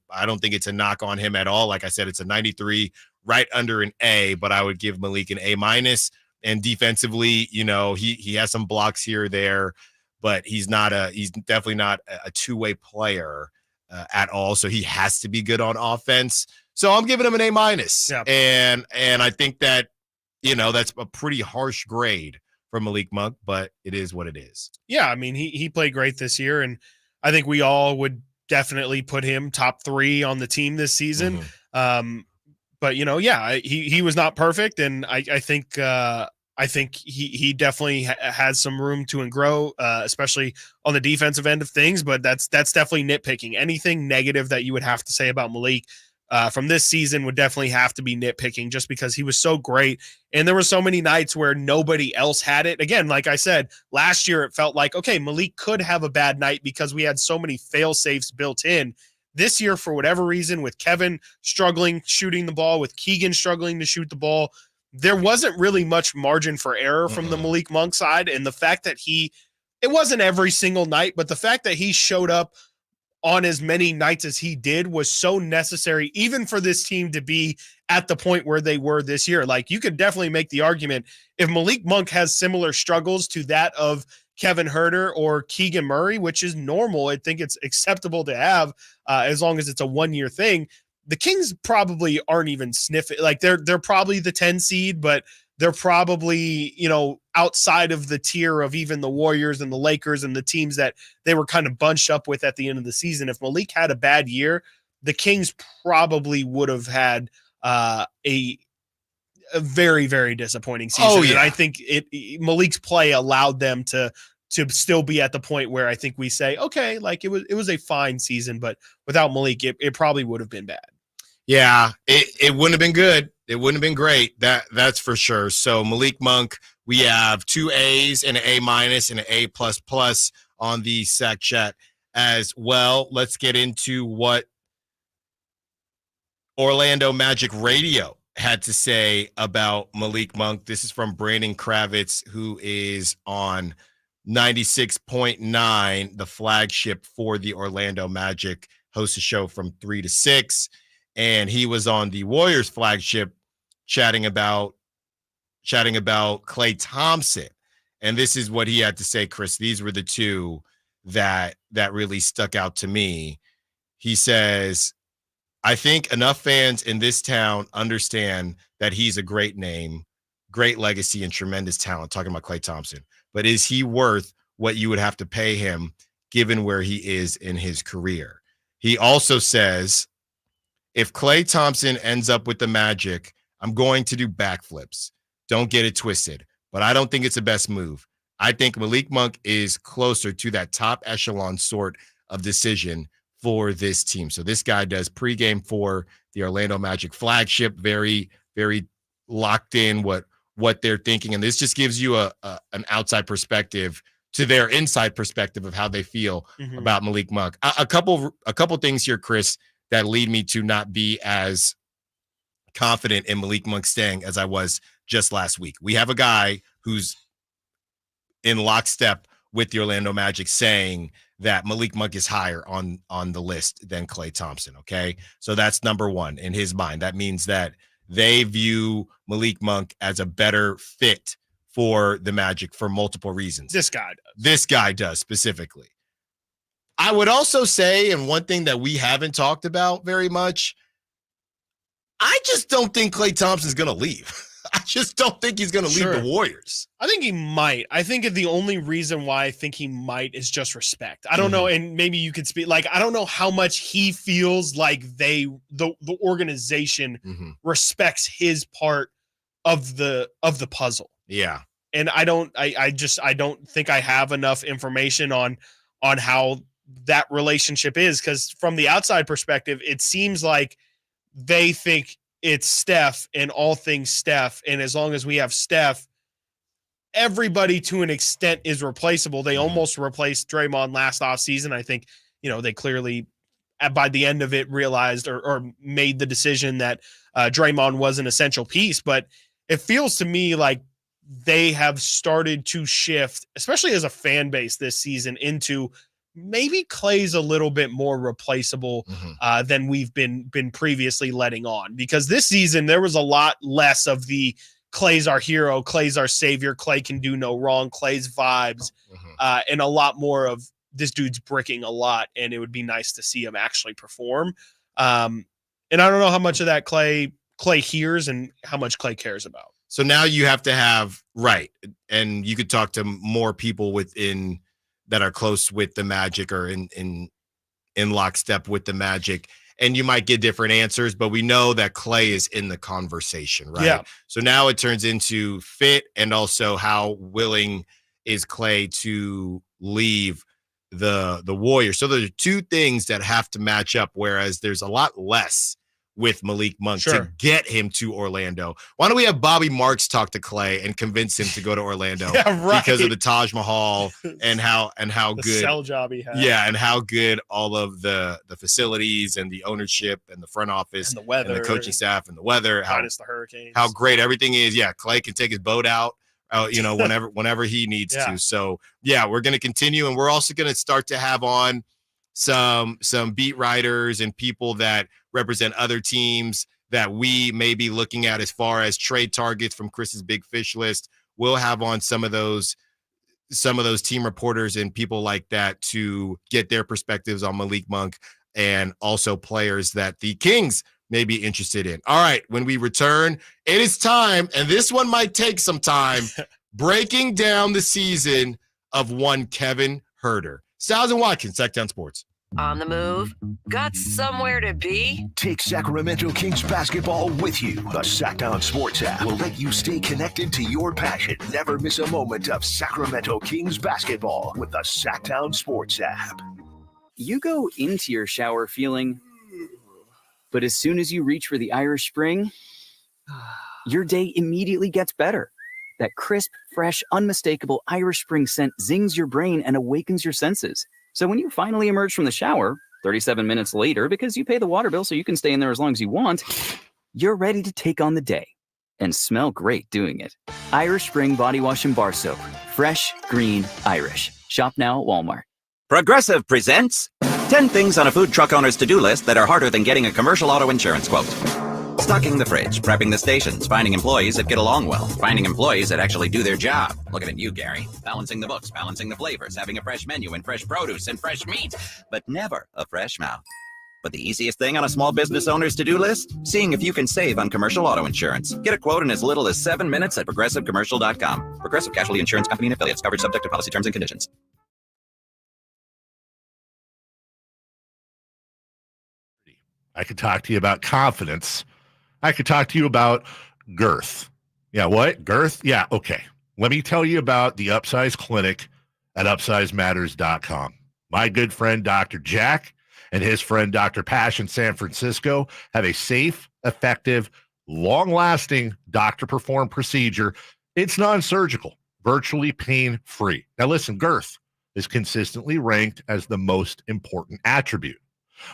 knock on him at all. Like I said, it's a 93, right under an A, but I would give Malik an A minus. And defensively, he has some blocks here or there, but he's definitely not a two-way player at all. So he has to be good on offense. So I'm giving him an A minus. Yeah. And I think that, that's a pretty harsh grade for Malik Monk, but it is what it is. Yeah, I mean, he played great this year, and I think we all would definitely put him top 3 on the team this season. But he was not perfect, and I think I think he definitely has some room to grow, especially on the defensive end of things. But that's definitely nitpicking. Anything negative that you would have to say about Malik from this season would definitely have to be nitpicking, just because he was so great. And there were so many nights where nobody else had it. Again, like I said, last year it felt like, okay, Malik could have a bad night because we had so many fail safes built in. This year, for whatever reason, with Kevin struggling shooting the ball, with Keegan struggling to shoot the ball, there wasn't really much margin for error from the Malik Monk side. And the fact that it wasn't every single night, but the fact that he showed up on as many nights as he did was so necessary, even for this team to be at the point where they were this year. Like, you could definitely make the argument, if Malik Monk has similar struggles to that of Kevin Huerter or Keegan Murray, which is normal, I think it's acceptable to have as long as it's a 1-year thing. The Kings probably aren't even sniffing. Like, they're probably the 10 seed, but they're probably, outside of the tier of even the Warriors and the Lakers and the teams that they were kind of bunched up with at the end of the season. If Malik had a bad year, the Kings probably would have had a very, very disappointing season. Oh, yeah. And I think Malik's play allowed them to still be at the point where I think we say, okay, like it was a fine season, but without Malik, it probably wowould have been bad. Yeah, it wouldn't have been good. It wouldn't have been great. That's for sure. So Malik Monk, we have 2 A's and an A- and an A++ on the Sack Chat as well. Let's get into what Orlando Magic Radio had to say about Malik Monk. This is from Brandon Kravitz, who is on 96.9, the flagship for the Orlando Magic, hosts a show from 3 to 6. And he was on the Warriors flagship chatting about Klay Thompson. And this is what he had to say, Chris. These were the two that really stuck out to me. He says, I think enough fans in this town understand that he's a great name, great legacy, and tremendous talent, talking about Klay Thompson. But is he worth what you would have to pay him given where he is in his career? He also says, if Klay Thompson ends up with the Magic, I'm going to do backflips. Don't get it twisted. But I don't think it's the best move. I think Malik Monk is closer to that top echelon sort of decision for this team. So this guy does pregame for the Orlando Magic flagship, very, very locked in what they're thinking. And this just gives you an outside perspective to their inside perspective of how they feel about Malik Monk. A couple things here, Chris, that lead me to not be as confident in Malik Monk staying as I was just last week. We have a guy who's in lockstep with the Orlando Magic saying that Malik Monk is higher on the list than Klay Thompson, okay? So that's number one in his mind. That means that they view Malik Monk as a better fit for the Magic for multiple reasons. This guy does. This guy does specifically. I would also say, and one thing that we haven't talked about very much, I just don't think Klay Thompson's going to leave. I just don't think he's going to leave the Warriors. I think he might. I think the only reason why I think he might is just respect. I don't know, and maybe you could speak. Like, I don't know how much he feels like the organization respects his part of the puzzle. Yeah, and I don't think I have enough information on how that relationship is, because from the outside perspective, it seems like they think it's Steph and all things Steph. And as long as we have Steph, everybody to an extent is replaceable. They almost replaced Draymond last offseason. I think, they clearly by the end of it realized or made the decision that Draymond was an essential piece. But it feels to me like they have started to shift, especially as a fan base this season, into maybe Klay's a little bit more replaceable than we've been previously letting on, because this season there was a lot less of the Klay's our hero, Klay's our savior, Klay can do no wrong, Klay's vibes, and a lot more of this dude's bricking a lot, and it would be nice to see him actually perform. And I don't know how much of that Klay hears and how much Klay cares about. So now you have to have, right, and you could talk to more people that are close with the Magic or in lockstep with the Magic and you might get different answers, but we know that Clay is in the conversation, right? Yeah. So now it turns into fit and also how willing is Clay to leave the Warriors. So there are two things that have to match up, whereas there's a lot less with Malik Monk to get him to Orlando. Why don't we have Bobby Marks talk to Clay and convince him to go to Orlando because of the Taj Mahal and how the good sell job he had. Yeah, and how good all of the facilities and the ownership and the front office and the weather and the coaching staff and the weather, minus the hurricanes. how great everything is. Yeah, Clay can take his boat out whenever he needs to. So yeah, we're going to continue, and we're also going to start to have on some beat writers and people that represent other teams that we may be looking at as far as trade targets from Chris's Big Fish list. We'll have on some of those team reporters and people like that to get their perspectives on Malik Monk and also players that the Kings may be interested in. All right, when we return, it is time, and this one might take some time, breaking down the season of one Kevin Huerter. Stiles and Watkins, Sacktown Sports. On the move? Got somewhere to be? Take Sacramento Kings basketball with you. The Sacktown Sports app will let you stay connected to your passion. Never miss a moment of Sacramento Kings basketball with the Sacktown Sports app. You go into your shower feeling, but as soon as you reach for the Irish Spring, your day immediately gets better. That crisp, fresh, unmistakable Irish Spring scent zings your brain and awakens your senses. So when you finally emerge from the shower, 37 minutes later, because you pay the water bill so you can stay in there as long as you want, you're ready to take on the day and smell great doing it. Irish Spring Body Wash and Bar Soap. Fresh, green, Irish. Shop now at Walmart. Progressive presents 10 things on a food truck owner's to-do list that are harder than getting a commercial auto insurance quote. Stocking the fridge, prepping the stations, finding employees that get along well, finding employees that actually do their job. Looking at you, Gary. Balancing the books, balancing the flavors, having a fresh menu and fresh produce and fresh meat, but never a fresh mouth. But the easiest thing on a small business owner's to-do list? Seeing if you can save on commercial auto insurance. Get a quote in as little as 7 minutes at progressivecommercial.com. Progressive Casualty Insurance Company and Affiliates. Coverage subject to policy terms and conditions. I could talk to you about confidence. I could talk to you about girth. Yeah, what? Girth? Yeah, okay. Let me tell you about the Upsize Clinic at upsizematters.com. My good friend, Dr. Jack, and his friend, Dr. Pash in San Francisco, have a safe, effective, long-lasting doctor-performed procedure. It's non-surgical, virtually pain-free. Now listen, girth is consistently ranked as the most important attribute.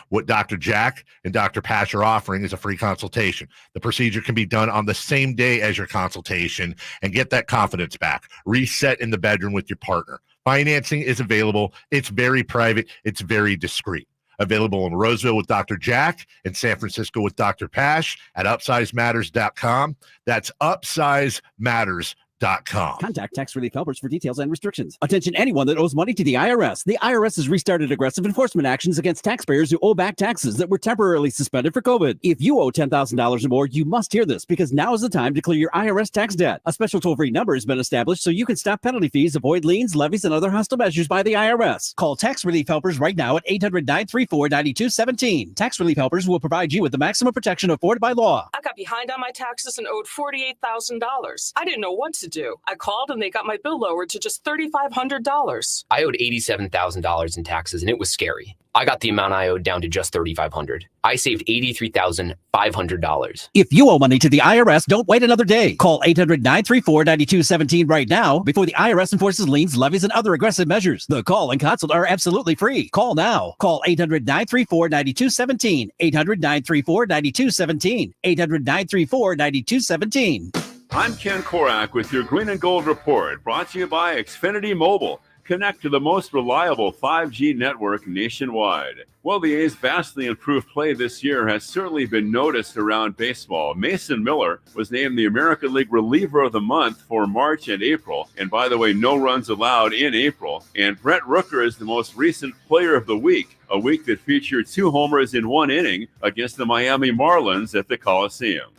What Dr. Jack and Dr. Pash are offering is a free consultation. The procedure can be done on the same day as your consultation and get that confidence back. Reset in the bedroom with your partner. Financing is available. It's very private. It's very discreet. Available in Roseville with Dr. Jack and San Francisco with Dr. Pash at upsizematters.com. That's upsizematters.com. Contact Tax Relief Helpers for details and restrictions. Attention anyone that owes money to the IRS. The IRS has restarted aggressive enforcement actions against taxpayers who owe back taxes that were temporarily suspended for COVID. If you owe $10,000 or more, you must hear this because now is the time to clear your IRS tax debt. A special toll-free number has been established so you can stop penalty fees, avoid liens, levies, and other hostile measures by the IRS. Call Tax Relief Helpers right now at 800-934-9217. Tax Relief Helpers will provide you with the maximum protection afforded by law. I got behind on my taxes and owed $48,000. I didn't know what to do. I called and they got my bill lowered to just $3,500. I owed $87,000 in taxes and it was scary. I got the amount I owed down to just $3,500. I saved $83,500. If you owe money to the IRS, don't wait another day. Call 800-934-9217 right now before the IRS enforces liens, levies, and other aggressive measures. The call and consult are absolutely free. Call now. Call 800-934-9217. 800-934-9217. 800-934-9217. I'm Ken Korak with your Green and Gold Report, brought to you by Xfinity Mobile. Connect to the most reliable 5G network nationwide. Well, the A's vastly improved play this year has certainly been noticed around baseball. Mason Miller was named the American League Reliever of the Month for March and April. And by the way, no runs allowed in April. And Brent Rooker is the most recent Player of the Week, a week that featured 2 homers in 1 inning against the Miami Marlins at the Coliseum.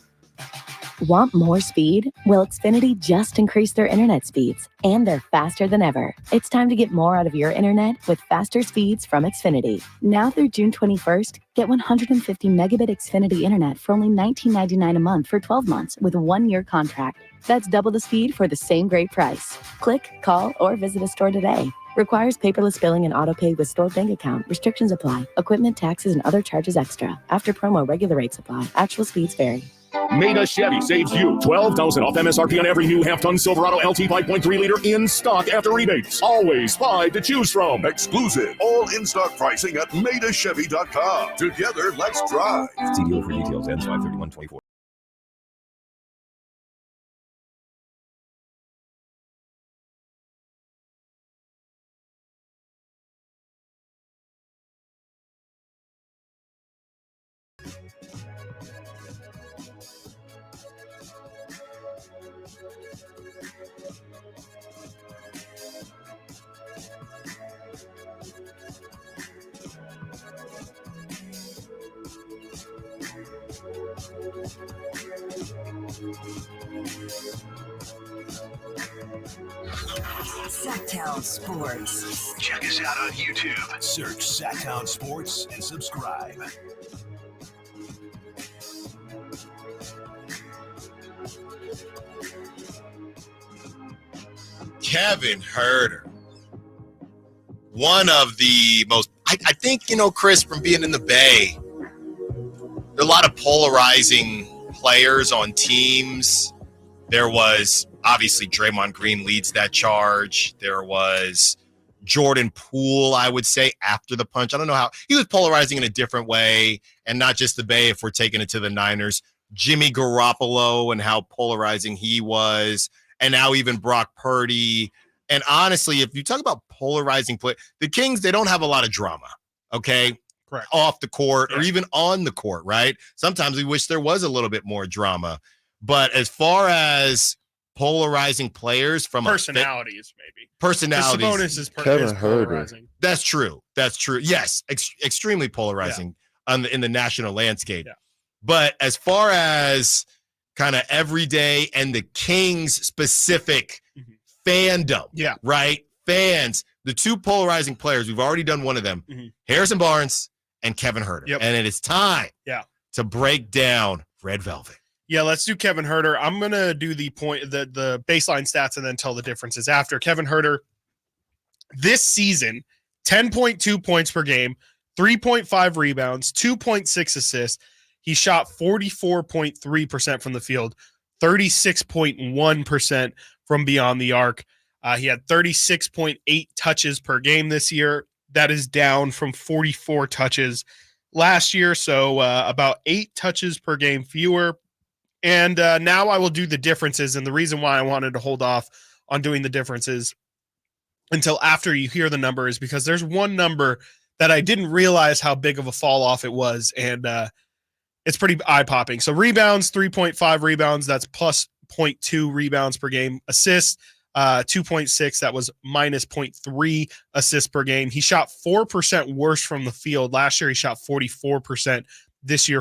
Want more speed? Well, Xfinity just increased their internet speeds, and they're faster than ever. It's time to get more out of your internet with faster speeds from Xfinity. Now through June 21st, get 150 megabit Xfinity internet for only $19.99 a month for 12 months with a 1-year contract. That's double the speed for the same great price. Click, call, or visit a store today. Requires paperless billing and autopay with stored bank account. Restrictions apply. Equipment, taxes, and other charges extra. After promo, regular rates apply. Actual speeds vary. Maida Chevy saves you $12,000 off MSRP on every new half-ton Silverado LT 5.3 liter in stock after rebates. Always 5 to choose from. Exclusive. All in-stock pricing at MaidaChevy.com. Together, let's drive. See dealer for details. Ends 5/31/24. Sacktown Sports. Check us out on YouTube. Search Sacktown Sports and subscribe. Kevin Huerter, one of the most, I think, Chris, from being in the Bay, there are a lot of polarizing players on teams. There was, obviously, Draymond Green leads that charge. There was Jordan Poole, I would say, after the punch. I don't know how. He was polarizing in a different way, and not just the Bay if we're taking it to the Niners. Jimmy Garoppolo and how polarizing he was, and now even Brock Purdy. And honestly, if you talk about polarizing play, the Kings, they don't have a lot of drama, okay? Correct. Off the court or even on the court, right? Sometimes we wish there was a little bit more drama. But as far as polarizing players from personalities, maybe. Personalities. Sabonis is polarizing. That's true. Yes, extremely polarizing in the national landscape. Yeah. But as far as kind of everyday and the Kings specific fandom, right? Fans, the two polarizing players, we've already done one of them, Harrison Barnes and Kevin Huerter. And it is time to break down Red Velvet. Yeah, let's do Kevin Huerter. I'm going to do the baseline stats and then tell the differences after. Kevin Huerter, this season, 10.2 points per game, 3.5 rebounds, 2.6 assists. He shot 44.3% from the field, 36.1% from beyond the arc. He had 36.8 touches per game this year. That is down from 44 touches last year, so about 8 touches per game fewer. And now I will do the differences, and the reason why I wanted to hold off on doing the differences until after you hear the number is because there's one number that I didn't realize how big of a fall off it was, and it's pretty eye-popping. So rebounds, 3.5 rebounds, that's plus 0.2 rebounds per game. Assists, 2.6, that was minus 0.3 assists per game. He shot 4% worse from the field. Last year he shot 44%. Last year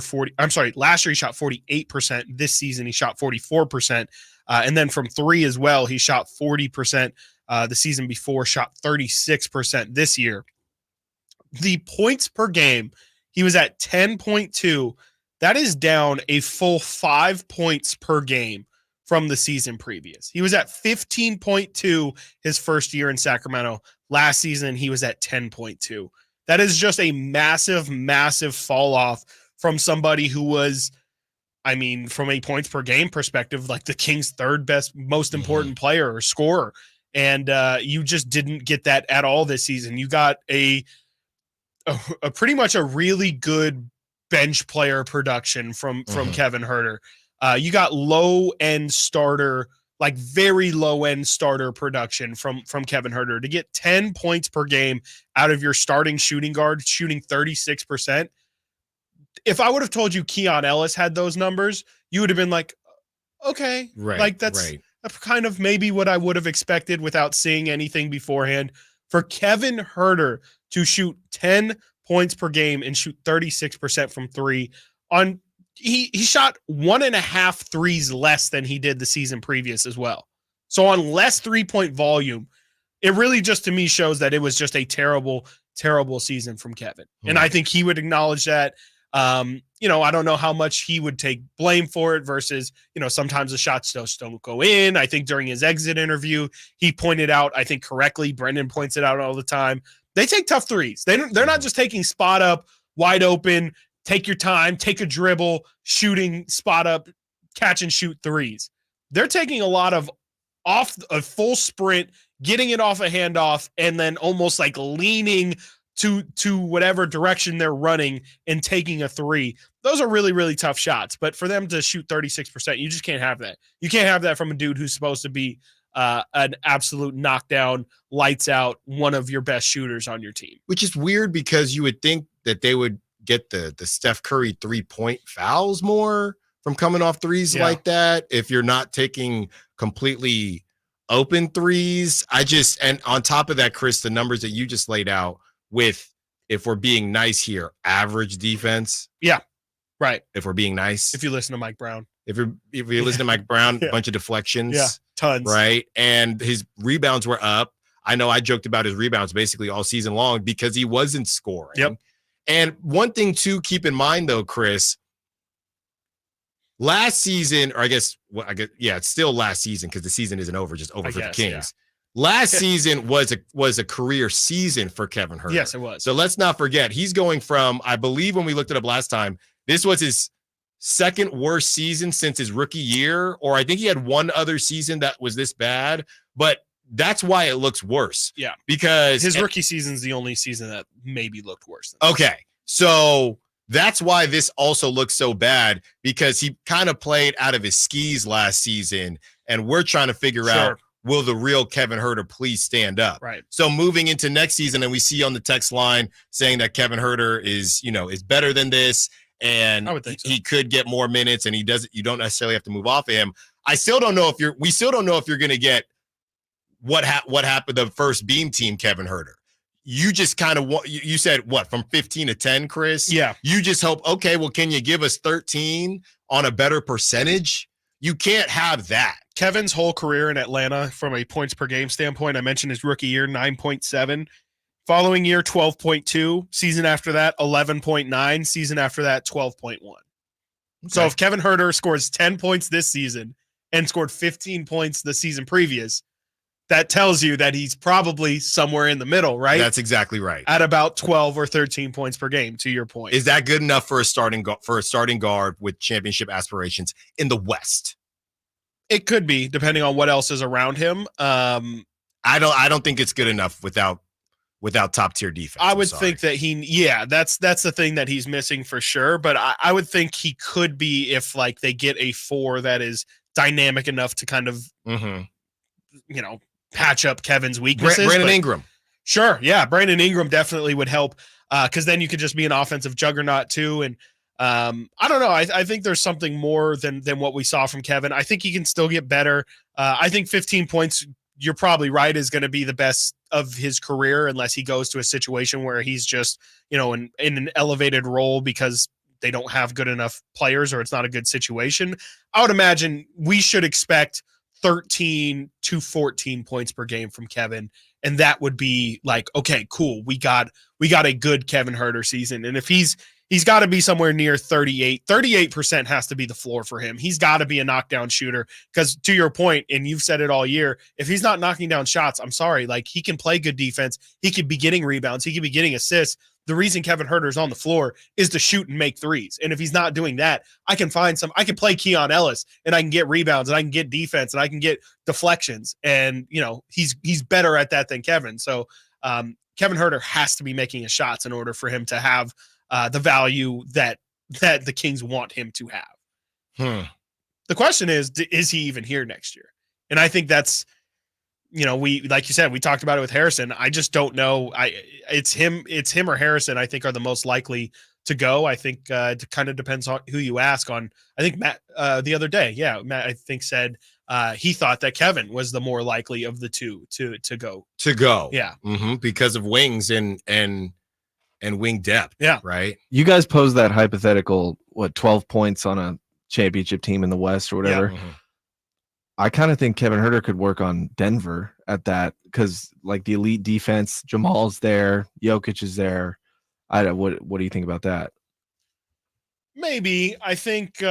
he shot 48%. This season he shot 44%. And then from three as well, he shot 40%. The season before shot 36% this year. The points per game, he was at 10.2. That is down a full 5 points per game from the season previous. He was at 15.2 his first year in Sacramento. Last season, he was at 10.2. That is just a massive, massive fall off from somebody who was, from a points per game perspective, like the Kings' third best, most important player or scorer. And you just didn't get that at all this season. You got a pretty much a really good bench player production from Kevin Huerter. You got low-end starter, like very low-end starter production from Kevin Huerter. To get 10 points per game out of your starting shooting guard, shooting 36%. If I would have told you Keon Ellis had those numbers, you would have been like, okay. Right. Like that's kind of maybe what I would have expected without seeing anything beforehand. For Kevin Huerter to shoot 10 points per game and shoot 36% from three on he shot 1.5 threes less than he did the season previous as well. So on less 3-point volume, it really just to me shows that it was just a terrible, terrible season from Kevin. And I think he would acknowledge that. I don't know how much he would take blame for it versus, sometimes the shots just don't go in. I think during his exit interview, he pointed out, I think correctly, Brendan points it out all the time. They take tough threes. They're not just taking spot up, wide open, take your time, take a dribble, shooting spot up, catch and shoot threes. They're taking a lot of off a full sprint, getting it off a handoff, and then almost like leaning to whatever direction they're running and taking a three. Those are really, really tough shots. But for them to shoot 36%, you just can't have that. You can't have that from a dude who's supposed to be an absolute knockdown, lights out, one of your best shooters on your team. Which is weird because you would think that they would get the Steph Curry 3-point fouls more from coming off threes like that if you're not taking completely open threes. And on top of that, Chris, the numbers that you just laid out with, if we're being nice here, average defense. Yeah, right. If we're being nice. If you listen to Mike Brown. If you listen to Mike Brown, a bunch of deflections. Yeah, tons. Right? And his rebounds were up. I know I joked about his rebounds basically all season long because he wasn't scoring. Yep. And one thing to keep in mind, though, Chris, last season, or it's still last season because the season isn't over, just over for the Kings. Yeah. Last season was a career season for Kevin Huerter. Yes, it was. So let's not forget, he's going from, I believe when we looked it up last time, this was his second worst season since his rookie year, or I think he had one other season that was this bad, but that's why it looks worse. Yeah. Because his rookie season's the only season that maybe looked worse. Okay. So that's why this also looks so bad, because he kind of played out of his skis last season, and we're trying to figure out, will the real Kevin Huerter please stand up? Right. So moving into next season, and we see on the text line saying that Kevin Huerter is better than this, and I would think so. He could get more minutes, and you don't necessarily have to move off of him. We still don't know if you're going to get what happened the first beam team Kevin Huerter. You just kind of you said what, from 15 to 10, Chris? Yeah. You just hope, okay, well, can you give us 13 on a better percentage? You can't have that. Kevin's whole career in Atlanta, from a points per game standpoint, I mentioned his rookie year, 9.7. Following year, 12.2. Season after that, 11.9. Season after that, 12.1. Okay. So if Kevin Huerter scores 10 points this season and scored 15 points the season previous, that tells you that he's probably somewhere in the middle, right? That's exactly right. At about 12 or 13 points per game, to your point. Is that good enough for a starting guard with championship aspirations in the West? It could be, depending on what else is around him. I don't think it's good enough without top tier defense. I would think that that's the thing that he's missing for sure. But I would think he could be if they get a 4 that is dynamic enough to kind of patch up Kevin's weaknesses. Brandon Ingram. Sure. Yeah. Brandon Ingram definitely would help because then you could just be an offensive juggernaut too. And I don't know. I think there's something more than what we saw from Kevin. I think he can still get better. I think 15 points, you're probably right, is going to be the best of his career unless he goes to a situation where he's just, in an elevated role because they don't have good enough players or it's not a good situation. I would imagine we should expect 13 to 14 points per game from Kevin. And that would be okay, cool. We got a good Kevin Huerter season. And if he's got to be somewhere near 38% has to be the floor for him. He's got to be a knockdown shooter because, to your point, and you've said it all year, if he's not knocking down shots, I'm sorry, he can play good defense. He could be getting rebounds. He could be getting assists. The reason Kevin Huerter is on the floor is to shoot and make threes. And if he's not doing that, I can play Keon Ellis and I can get rebounds and I can get defense and I can get deflections. And, he's better at that than Kevin. So Kevin Huerter has to be making his shots in order for him to have the value that the Kings want him to have. The question is he even here next year? And I think that's, we, like you said, we talked about it with Harrison. I just don't know. It's him or Harrison, I think, are the most likely to go. I think it kind of depends on who you ask on. I think Matt the other day, Matt, I think said he thought that Kevin was the more likely of the two to go. To go. Yeah. Because of wings and and wing depth. Yeah. Right. You guys posed that hypothetical, 12 points on a championship team in the West or whatever. Yeah. I kind of think Kevin Huerter could work on Denver at that because, like, the elite defense, Jamal's there, Jokic is there. What do you think about that? Maybe. I think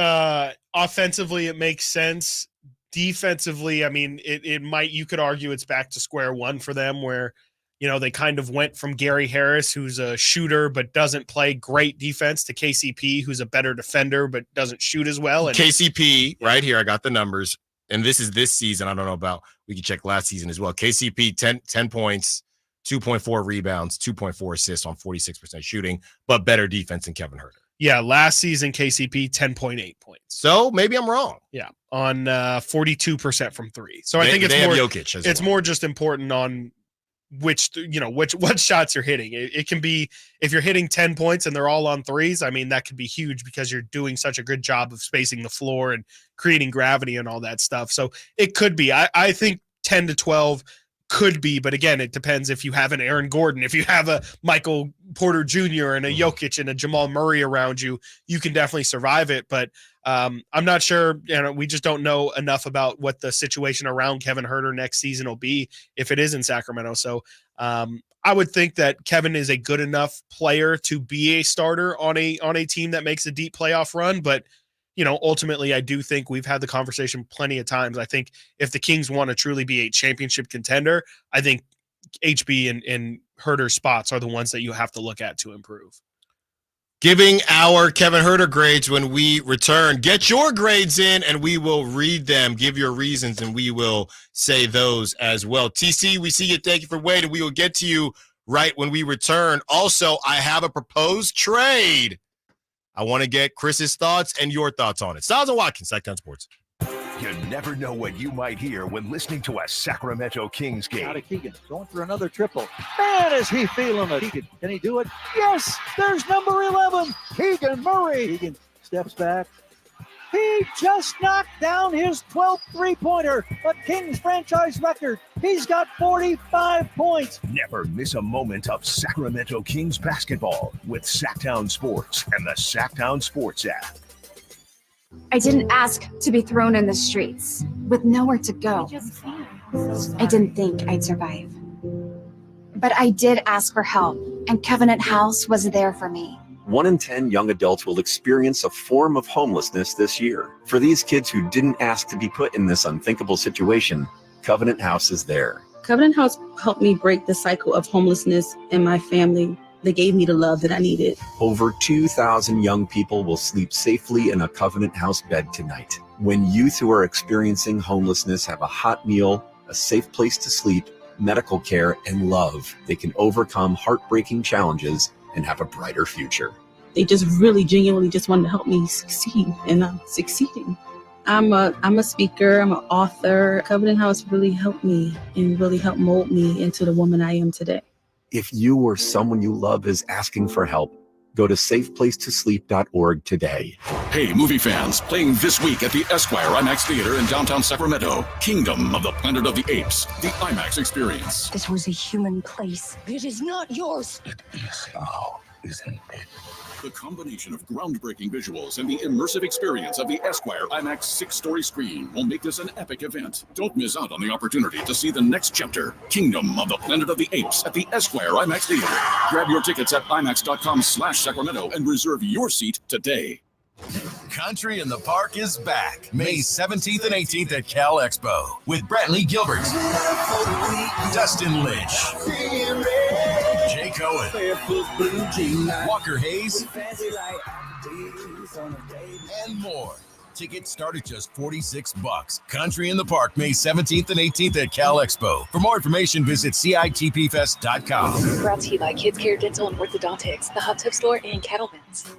offensively it makes sense. Defensively, I mean, it might, you could argue it's back to square one for them where, they kind of went from Gary Harris, who's a shooter but doesn't play great defense, to KCP, who's a better defender but doesn't shoot as well. And KCP, right here, I got the numbers. And this is this season. I don't know about, we can check last season as well. KCP, 10 points, 2.4 rebounds, 2.4 assists on 46% shooting, but better defense than Kevin Huerter. Yeah, last season, KCP, 10.8 points. So maybe I'm wrong. Yeah, on 42% from three. So I think it's they more, have Jokic as it's well. more just important on what shots you're hitting. It can be, if you're hitting 10 points and they're all on threes, I mean, that could be huge because you're doing such a good job of spacing the floor and creating gravity and all that stuff. So it could be. I think 10 to 12 could be, but again, it depends if you have an Aaron Gordon, if you have a Michael Porter Jr. and a Jokic and a Jamal Murray around you, you can definitely survive it. But I'm not sure, we just don't know enough about what the situation around Kevin Huerter next season will be if it is in Sacramento. So I would think that Kevin is a good enough player to be a starter on a team that makes a deep playoff run. But ultimately, I do think we've had the conversation plenty of times. I think if the Kings want to truly be a championship contender, I think HB and Huerter spots are the ones that you have to look at to improve. Giving our Kevin Huerter grades when we return. Get your grades in, and we will read them. Give your reasons, and we will say those as well. TC, we see you. Thank you for waiting. We will get to you right when we return. Also, I have a proposed trade. I want to get Chris's thoughts and your thoughts on it. Stiles and Watkins, Sacktown Sports. You never know what you might hear when listening to a Sacramento Kings game. Out of Keegan, going for another triple. Man, is he feeling it. Keegan, can he do it? Yes, there's number 11, Keegan Murray. Keegan steps back. He just knocked down his 12th three-pointer, a Kings franchise record. He's got 45 points. Never miss a moment of Sacramento Kings basketball with Sacktown Sports and the Sacktown Sports app. I didn't ask to be thrown in the streets with nowhere to go. I didn't think I'd survive. But I did ask for help, and Covenant House was there for me. 1 in 10 young adults will experience a form of homelessness this year. For these kids who didn't ask to be put in this unthinkable situation, Covenant House is there. Covenant House helped me break the cycle of homelessness in my family. They gave me the love that I needed. Over 2,000 young people will sleep safely in a Covenant House bed tonight. When youth who are experiencing homelessness have a hot meal, a safe place to sleep, medical care, and love, they can overcome heartbreaking challenges and have a brighter future. They just really genuinely just wanted to help me succeed, and I'm succeeding. I'm a speaker, I'm an author. Covenant House really helped me and really helped mold me into the woman I am today. If you or someone you love is asking for help, go to safeplacetosleep.org today. Hey, movie fans, playing this week at the Esquire IMAX Theater in downtown Sacramento, Kingdom of the Planet of the Apes, the IMAX experience. This was a human place. It is not yours. It is now, isn't it? The combination of groundbreaking visuals and the immersive experience of the Esquire IMAX 6-story screen will make this an epic event. Don't miss out on the opportunity to see the next chapter, Kingdom of the Planet of the Apes, at the Esquire IMAX Theater. Grab your tickets at IMAX.com/Sacramento and reserve your seat today. Country in the Park is back May 17th and 18th at Cal Expo with Brantley Gilbert, Dustin Lynch, Jay Cohen, Walker Hayes, and more. Tickets start at just $46. Country in the Park May 17th and 18th at Cal Expo. For more information, visit CITPFest.com. Brought to you by Kids Care Dental and Orthodontics, the Hot Tub Store, and Cattleman's.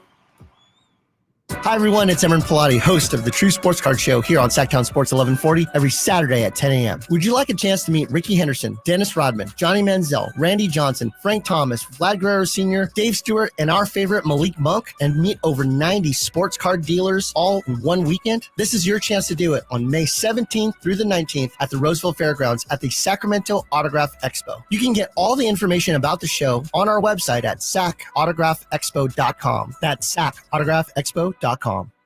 Hi, everyone. It's Emran Pilati, host of the True Sports Card Show here on Sacktown Sports 1140 every Saturday at 10 a.m. Would you like a chance to meet Ricky Henderson, Dennis Rodman, Johnny Manziel, Randy Johnson, Frank Thomas, Vlad Guerrero Sr., Dave Stewart, and our favorite Malik Monk, and meet over 90 sports card dealers all in one weekend? This is your chance to do it on May 17th through the 19th at the Roseville Fairgrounds at the Sacramento Autograph Expo. You can get all the information about the show on our website at sacautograph.expo.com. That's sacautograph.expo.com.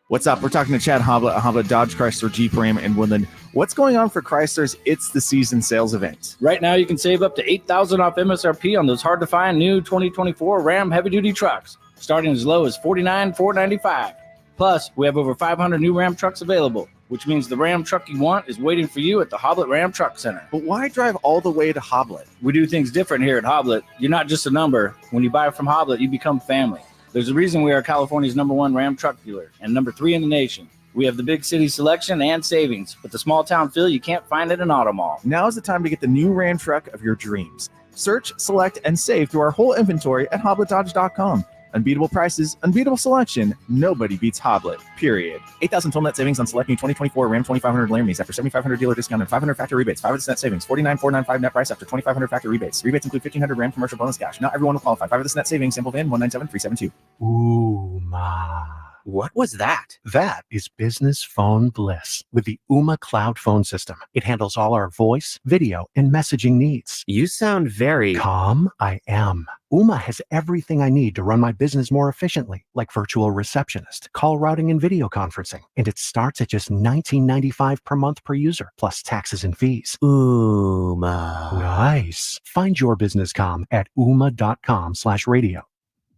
What's up? We're talking to Chad Hoblet at Hoblet Dodge Chrysler Jeep Ram in Woodland. What's going on for Chrysler's It's the Season sales event? Right now, you can save up to $8,000 off MSRP on those hard-to-find new 2024 Ram heavy-duty trucks, starting as low as $49,495. Plus, we have over 500 new Ram trucks available, which means the Ram truck you want is waiting for you at the Hoblet Ram Truck Center. But why drive all the way to Hoblet? We do things different here at Hoblet. You're not just a number. When you buy from Hoblet, you become family. There's a reason we are California's #1 Ram truck dealer and #3 in the nation. We have the big city selection and savings, but the small town feel you can't find at an auto mall. Now is the time to get the new Ram truck of your dreams. Search, select, and save through our whole inventory at HobletDodge.com. Unbeatable prices, unbeatable selection. Nobody beats Hoblet, period. 8,000 total net savings on select new 2024 Ram 2500 Laramie's after 7,500 dealer discount and 500 factor rebates. 5% net savings, 49,495 net price after 2,500 factor rebates. Rebates include 1,500 Ram commercial bonus cash. Not everyone will qualify. 5% net savings, sample VIN 197372. Ooh, ma. What was that? That is business phone bliss with the Ooma Cloud phone system. It handles all our voice, video, and messaging needs. You sound very calm. I am. Ooma has everything I need to run my business more efficiently, like virtual receptionist, call routing, and video conferencing. And it starts at just $19.95 per month per user, plus taxes and fees. Ooma. Nice. Find your business comm at ooma.com/radio.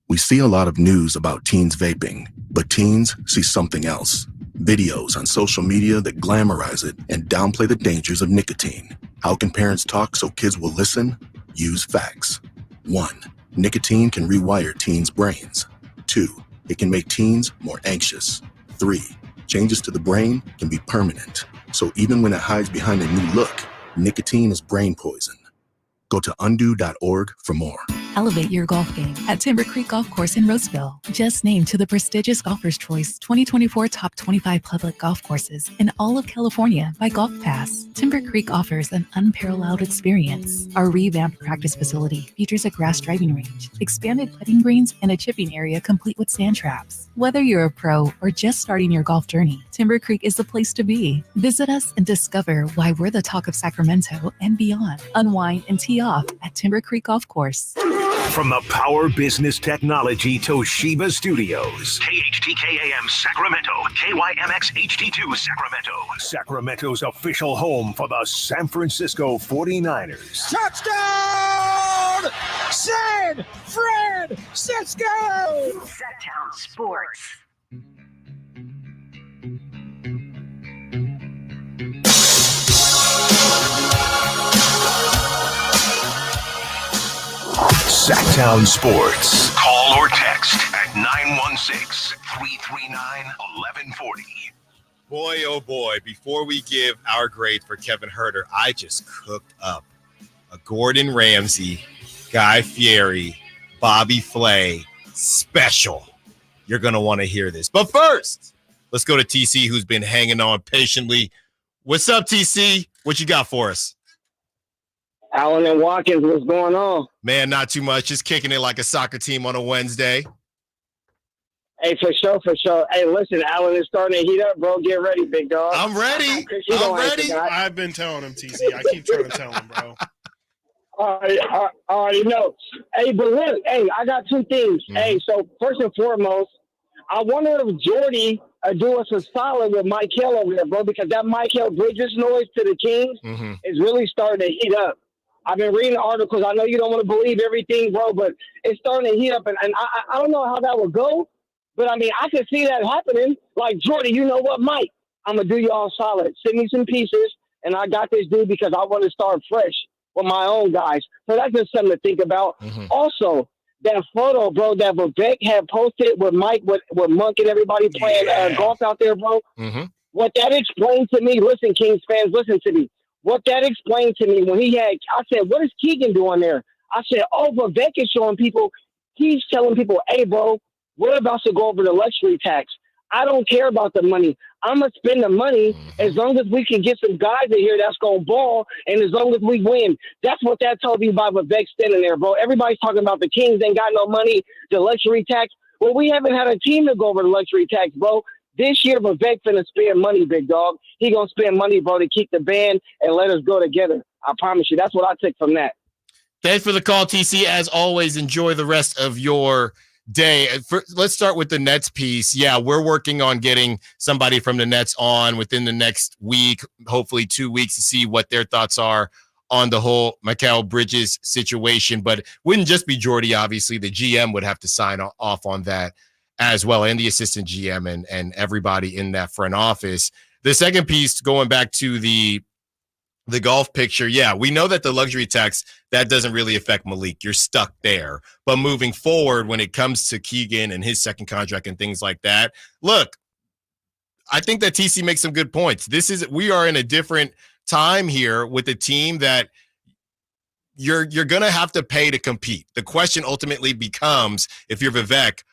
We see a lot of news about teens vaping, but teens see something else. Videos on social media that glamorize it and downplay the dangers of nicotine. How can parents talk so kids will listen? Use facts. 1. Nicotine can rewire teens' brains. 2. It can make teens more anxious. 3. Changes to the brain can be permanent. So even when it hides behind a new look, nicotine is brain poison. Go to undo.org for more. Elevate your golf game at Timber Creek Golf Course in Roseville. Just named to the prestigious Golfer's Choice 2024 Top 25 Public Golf Courses in all of California by Golf Pass. Timber Creek offers an unparalleled experience. Our revamped practice facility features a grass driving range, expanded putting greens, and a chipping area complete with sand traps. Whether you're a pro or just starting your golf journey, Timber Creek is the place to be. Visit us and discover why we're the talk of Sacramento and beyond. Unwind and tee off at Timber Creek Golf Course. From the Power Business Technology Toshiba Studios. KHTKAM Sacramento. KYMX HD2 Sacramento. Sacramento's official home for the San Francisco 49ers. Touchdown! San Francisco! Sacktown Sports. Sacktown Sports. Call or text at 916-339-1140. Boy, oh boy, before we give our grade for Kevin Huerter, I just cooked up a Gordon Ramsay, Guy Fieri, Bobby Flay special. You're going to want to hear this. But first, let's go to TC, who's been hanging on patiently. What's up, TC? What you got for us? Allen and Watkins, what's going on? Man, not too much. Just kicking it like a soccer team on a Wednesday. Hey, for sure. Hey, listen, Allen is starting to heat up, bro. Get ready, big dog. I'm ready. I'm ready. I've been telling him, TC. I keep trying to tell him, bro. I already know. Hey, but look, hey, I got two things. Mm-hmm. Hey, so first and foremost, I wonder if Jordy do us a solid with Mike Hill over there, bro, because that Mike Hill Bridges noise to the Kings is really starting to heat up. I've been reading articles. I know you don't want to believe everything, bro, but it's starting to heat up. And I don't know how that would go, but, I mean, I could see that happening. Like, Jordy, you know what, Mike? I'm going to do y'all solid. Send me some pieces, and I got this dude because I want to start fresh with my own guys. So that's just something to think about. Also, that photo, bro, that Vivek had posted with Mike, with Monk and everybody playing golf out there, bro, what that explained to me, listen, Kings fans, listen to me. What that explained to me when I said, what is Keegan doing there? I said, Vivek is showing people, he's telling people, hey, bro, we're about to go over the luxury tax. I don't care about the money. I'm going to spend the money as long as we can get some guys in here that's going to ball and as long as we win. That's what that told me about Vivek standing there, bro. Everybody's talking about the Kings ain't got no money, the luxury tax. Well, we haven't had a team to go over the luxury tax, bro. This year, Vivek finna spend money, big dog. He going to spend money, bro, to keep the band and let us go together. I promise you. That's what I took from that. Thanks for the call, TC. As always, enjoy the rest of your day. Let's start with the Nets piece. Yeah, we're working on getting somebody from the Nets on within the next week, hopefully 2 weeks, to see what their thoughts are on the whole Mikal Bridges situation. But it wouldn't just be Jordy, obviously. The GM would have to sign off on that as well, and the assistant GM and everybody in that front office. The second piece, going back to the golf picture, yeah, we know that the luxury tax, that doesn't really affect Malik. You're stuck there. But moving forward, when it comes to Keegan and his second contract and things like that, look, I think that TC makes some good points. We are in a different time here with a team that you're going to have to pay to compete. The question ultimately becomes, if you're Vivek,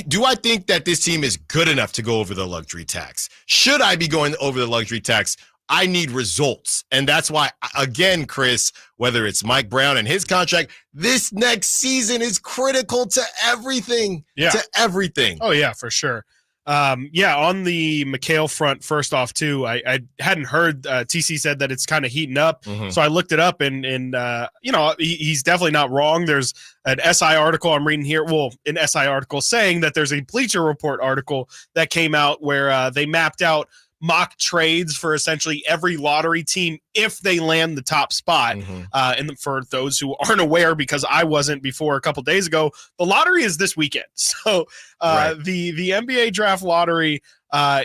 do I think that this team is good enough to go over the luxury tax? Should I be going over the luxury tax? I need results. And that's why, again, Chris, whether it's Mike Brown and his contract, this next season is critical to everything. Yeah. To everything. Oh, yeah, for sure. On the Mikal front, first off, too, I hadn't heard TC said that it's kind of heating up. So I looked it up, and he's definitely not wrong. There's an SI article I'm reading here. Well, an SI article saying that there's a Bleacher Report article that came out where they mapped out mock trades for essentially every lottery team if they land the top spot. And for those who aren't aware, because I wasn't before a couple days ago, the lottery is this weekend. So the NBA draft lottery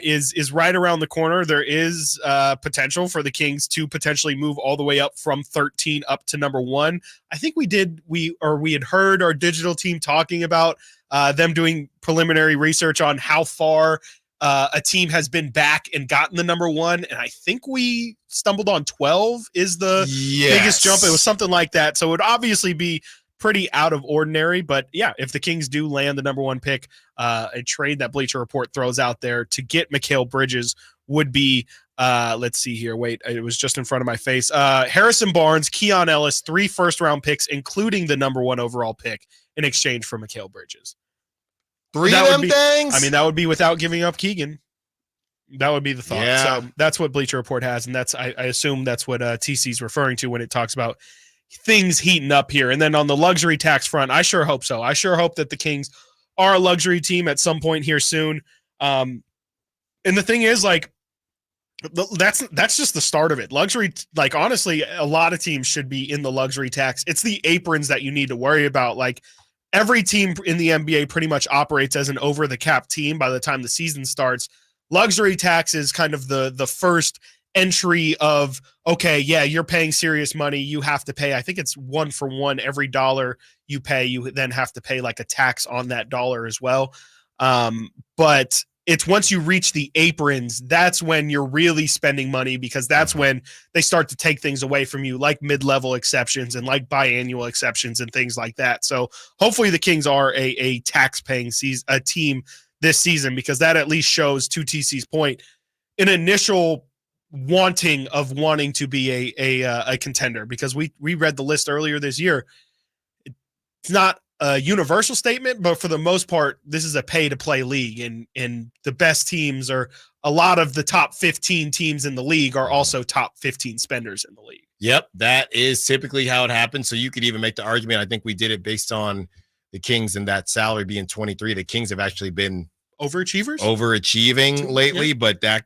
is right around the corner. There is potential for the Kings to potentially move all the way up from 13 up to number 1. I think we had heard our digital team talking about them doing preliminary research on how far a team has been back and gotten the number 1, and I think we stumbled on 12 is the biggest jump. It was something like that. So it would obviously be pretty out of ordinary, but yeah, if the Kings do land the number 1 pick, a trade that Bleacher Report throws out there to get Mikal Bridges would be, let's see here. Wait, it was just in front of my face. Harrison Barnes, Keon Ellis, 3 first-round picks, including the number 1 overall pick in exchange for Mikal Bridges. 3 of them things? I mean, that would be without giving up Keegan. That would be the thought. Yeah. So that's what Bleacher Report has, and that's I assume that's what TC's referring to when it talks about things heating up here. And then on the luxury tax front, I sure hope so. I sure hope that the Kings are a luxury team at some point here soon. And the thing is, like, that's just the start of it. Luxury, like, honestly, a lot of teams should be in the luxury tax. It's the aprons that you need to worry about. Like, every team in the NBA pretty much operates as an over-the-cap team by the time the season starts. Luxury tax is kind of the first entry of, okay, yeah, you're paying serious money. You have to pay, I think it's 1 for 1. Every dollar you pay, you then have to pay like a tax on that dollar as well. But it's once you reach the aprons, that's when you're really spending money, because that's when they start to take things away from you, like mid-level exceptions and like biannual exceptions and things like that. So hopefully the Kings are a tax-paying team this season, because that at least shows, to TC's point, an initial wanting to be a contender, because we read the list earlier this year. It's not a universal statement, but for the most part, this is a pay-to-play league, and the best teams, are a lot of the top 15 teams in the league, are also top 15 spenders in the league. Yep, that is typically how it happens. So you could even make the argument, I think we did it based on the Kings and that salary being 23. The Kings have actually been overachieving lately, but that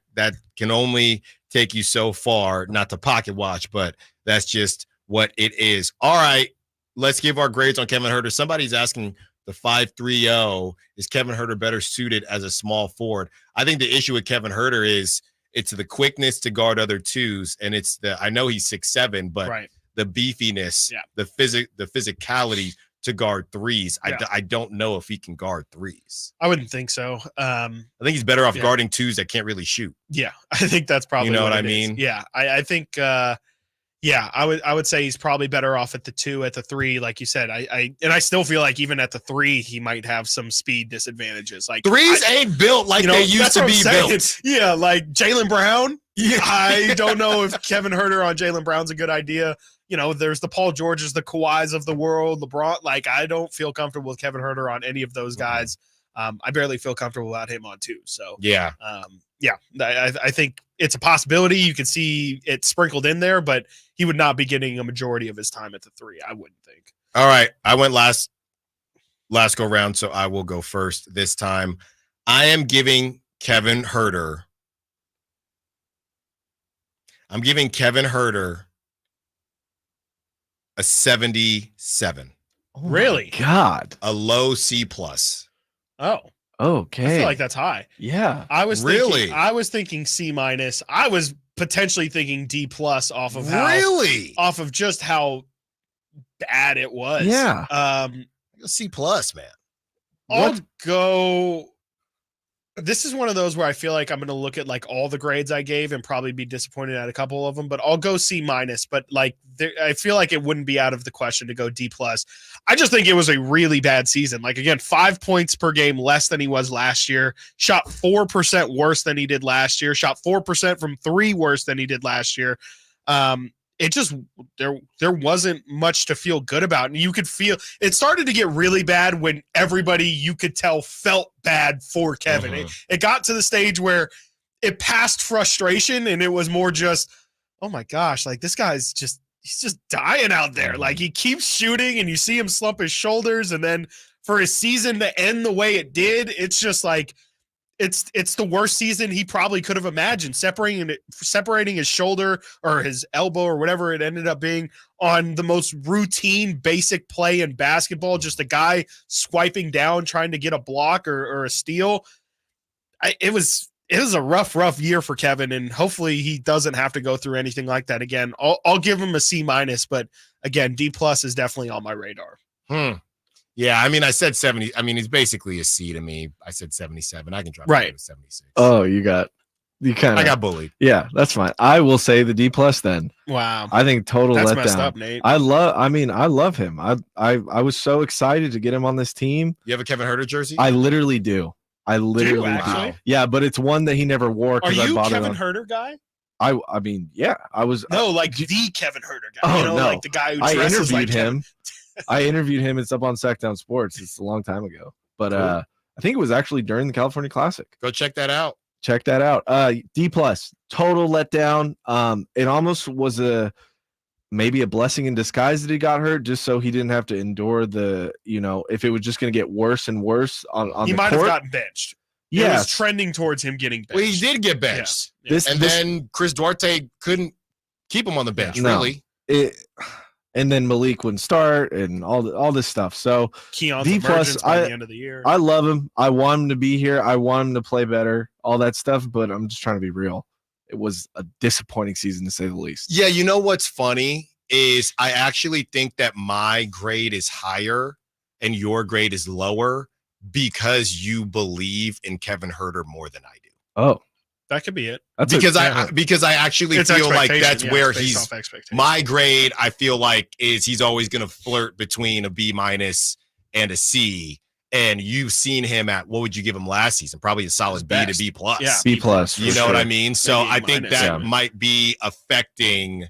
can only take you so far. Not to pocket watch, but that's just what it is. All right. Let's give our grades on Kevin Huerter. Somebody's asking the 5.30, is Kevin Huerter better suited as a small forward? I think the issue with Kevin Huerter is it's the quickness to guard other twos, and it's I know he's 6'7", but the beefiness, the physicality to guard threes. I don't know if he can guard threes. I wouldn't think so. I think he's better off guarding twos that can't really shoot. Yeah, I think that's probably what I mean. Yeah, I think Yeah, I would say he's probably better off at the 2, at the 3, like you said. I still feel like even at the 3, he might have some speed disadvantages. Like threes ain't built like they used to be built. Yeah, like Jaylen Brown. Yeah. I don't know if Kevin Huerter on Jaylen Brown's a good idea. There's the Paul Georges, the Kawhis of the world, LeBron. Like, I don't feel comfortable with Kevin Huerter on any of those guys. I barely feel comfortable without him on 2. So yeah, I think it's a possibility. You could see it sprinkled in there, but he would not be getting a majority of his time at the 3. I wouldn't think. All right, I went last go round, so I will go first this time. I am giving Kevin Huerter. I'm giving Kevin Huerter a 77. Oh, really? God, a low C plus. Oh. Okay. I feel like that's high. Yeah. I was thinking C minus. I was potentially thinking D plus off of just how bad it was. Yeah. C plus, man. I'll go. This is one of those where I feel like I'm going to look at like all the grades I gave and probably be disappointed at a couple of them, but I'll go C minus. But like, I feel like it wouldn't be out of the question to go D plus. I just think it was a really bad season. Like, again, 5 points per game less than he was last year, shot 4% worse than he did last year, shot 4% from 3 worse than he did last year. It just, there wasn't much to feel good about. And you could feel it started to get really bad when everybody, you could tell, felt bad for Kevin. It got to the stage where it passed frustration and it was more just, oh my gosh, like this guy's just, he's just dying out there. Like he keeps shooting and you see him slump his shoulders. And then for his season to end the way it did, it's just like, it's the worst season he probably could have imagined, separating his shoulder or his elbow or whatever it ended up being on the most routine, basic play in basketball. Just a guy swiping down, trying to get a block or a steal. It was a rough year for Kevin, and hopefully he doesn't have to go through anything like that again. I'll give him a C minus, but again, D plus is definitely on my radar. Yeah, I mean, I said 70. I mean, he's basically a C to me. I said 77. I can drop it to 76. Oh, I got bullied. Yeah, that's fine. I will say the D plus then. Wow. I think total That's letdown. messed up, Nate. I love him. I was so excited to get him on this team. You have a Kevin Huerter jersey? I literally do. Actually? Yeah, but it's one that he never wore. Are you a Kevin Huerter guy? I mean, yeah, I was. No, like the Kevin Huerter guy. Oh, You know, no. like the guy who I dresses interviewed like him. I interviewed him. It's up on Sacktown Sports. It's a long time ago, but Cool. I think it was actually during the California Classic. Go check that out. Check that out. D plus, total letdown. It almost was maybe a blessing in disguise that he got hurt, just so he didn't have to endure if it was just going to get worse and worse on He the might court. have gotten benched. It Yes. was trending towards him getting benched. Well, he did get benched. Yeah. Then Chris Duarte couldn't keep him on the bench, No. really. And then Malik wouldn't start, and all this stuff. So Keon's D plus, emergence by the end of the year. I love him. I want him to be here. I want him to play better. All that stuff. But I'm just trying to be real. It was a disappointing season to say the least. Yeah, you know what's funny is I actually think that my grade is higher and your grade is lower because you believe in Kevin Huerter more than I do. Oh, that could be it. Because I actually It's feel like expectation, that's yeah, where it's based he's off expectation. my grade. I feel like he's always going to flirt between a B minus and a C. And you've seen him at, what would you give him last season? Probably a solid B to B plus. Yeah, B plus. You know what I mean? So Maybe I think minus, that yeah. might be affecting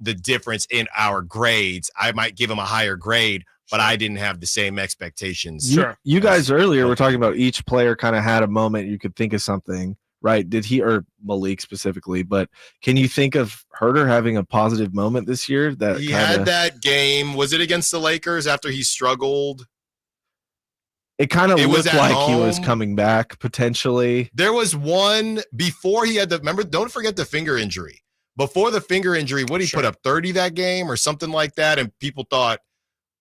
the difference in our grades. I might give him a higher grade, but I didn't have the same expectations. You guys earlier were talking about each player kind of had a moment you could think of something, right? Did he, or Malik specifically, but can you think of Huerter having a positive moment this year? That He kinda, had that game. Was it against the Lakers after he struggled? It kind of It was looked at like he was home. coming back potentially. There was one before he had remember, don't forget the finger injury. Before the finger injury, what he put up 30 that game or something like that. And people thought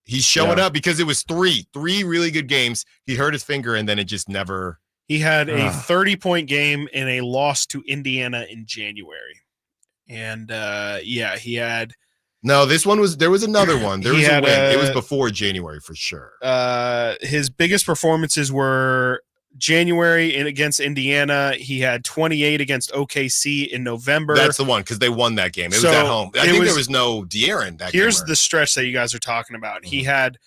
he's showing up because it was three really good games. He hurt his finger and then it just never. He had a 30-point game in a loss to Indiana in January. And he had. No, there was another one. There He was a had win. It was before January for sure. His biggest performances were January against Indiana. He had 28 against OKC in November. That's the one because they won that game. It was at home. I think there was no De'Aaron that game. Here's the stretch that you guys are talking about. He had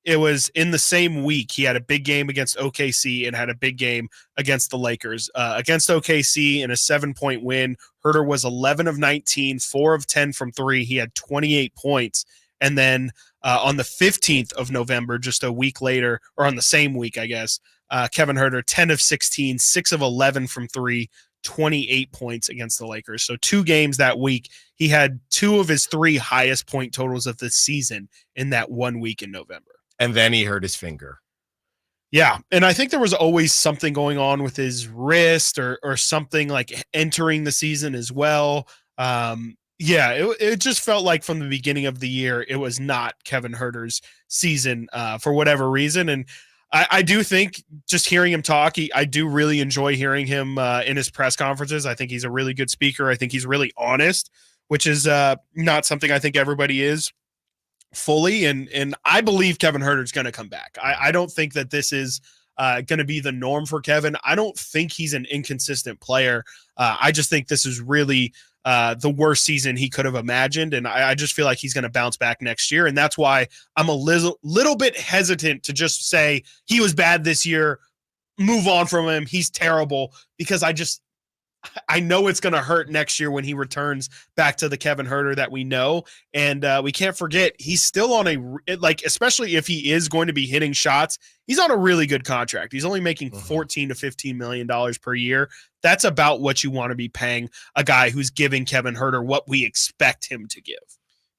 it was in the same week. He had a big game against OKC and had a big game against the Lakers. Against OKC in a 7-point win, Huerter was 11 of 19, 4 of 10 from 3. He had 28 points. And then on the 15th of November, just a week later, or on the same week, I guess, Kevin Huerter, 10 of 16, 6 of 11 from 3, 28 points against the Lakers. So 2 games that week. He had 2 of his 3 highest point totals of the season in that 1 week in November. And then he hurt his finger. Yeah, and I think there was always something going on with his wrist or something like entering the season as well. It just felt like from the beginning of the year, it was not Kevin Huerter's season for whatever reason. And I do think just hearing him talk, I do really enjoy hearing him in his press conferences. I think he's a really good speaker. I think he's really honest, which is not something I think everybody is fully. And I believe Kevin Huerter's going to come back. I don't think that this is going to be the norm for Kevin. I don't think he's an inconsistent player. I just think this is really the worst season he could have imagined. And I just feel like he's going to bounce back next year. And that's why I'm a little bit hesitant to just say he was bad this year, move on from him, he's terrible, because I know it's going to hurt next year when he returns back to the Kevin Huerter that we know. And we can't forget, he's still on especially if he is going to be hitting shots, he's on a really good contract. He's only making $14 to $15 million per year. That's about what you want to be paying a guy who's giving Kevin Huerter what we expect him to give.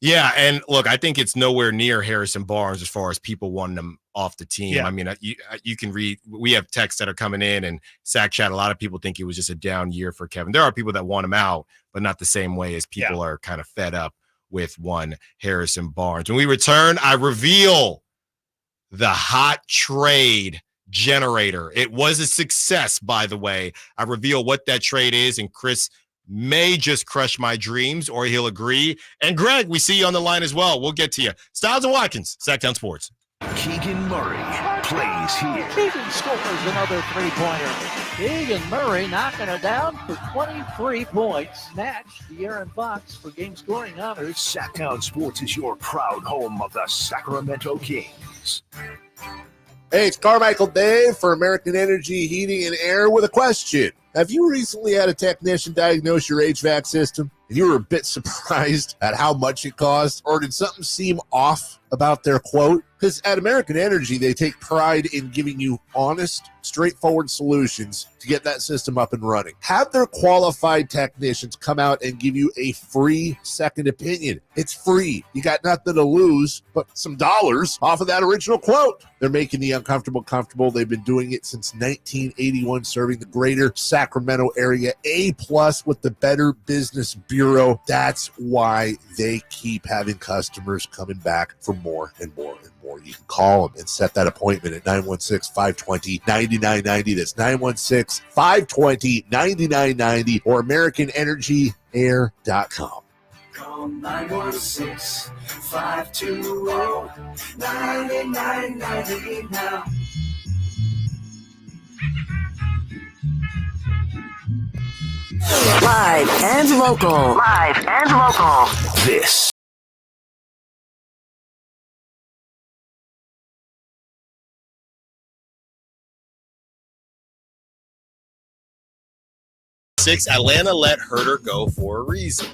Yeah, and look, I think it's nowhere near Harrison Barnes as far as people wanting him off the team. Yeah. I mean, you can read, we have texts that are coming in, and Sack Chat, a lot of people think it was just a down year for Kevin. There are people that want him out, but not the same way as people are kind of fed up with one Harrison Barnes. When we return, I reveal the hot trade generator. It was a success, by the way. I reveal what that trade is, and Chris may just crush my dreams, or he'll agree. And Greg, we see you on the line as well. We'll get to you. Stiles and Watkins, Sacktown Sports. Keegan Murray plays here. Keegan scores another 3-pointer. Keegan Murray knocking it down for 23 points. Snatched De'Aaron Fox for game scoring honors. Sacktown Sports is your proud home of the Sacramento Kings. Hey, it's Carmichael Dave for American Energy Heating and Air with a question. Have you recently had a technician diagnose your HVAC system and you were a bit surprised at how much it cost? Or did something seem off about their quote? Because at American Energy, they take pride in giving you honest, straightforward solutions to get that system up and running. Have their qualified technicians come out and give you a free second opinion. It's free. You got nothing to lose but some dollars off of that original quote. They're making the uncomfortable comfortable. They've been doing it since 1981, serving the greater Sacramento area. A+ with the Better Business Bureau. That's why they keep having customers coming back for more and more and more. You can call them and set that appointment at 916-520-9990. That's 916-520-9990 or AmericanEnergyAir.com. Call 916-520-9990 now. Live and local. Live and local. This Atlanta let Huerter go for a reason.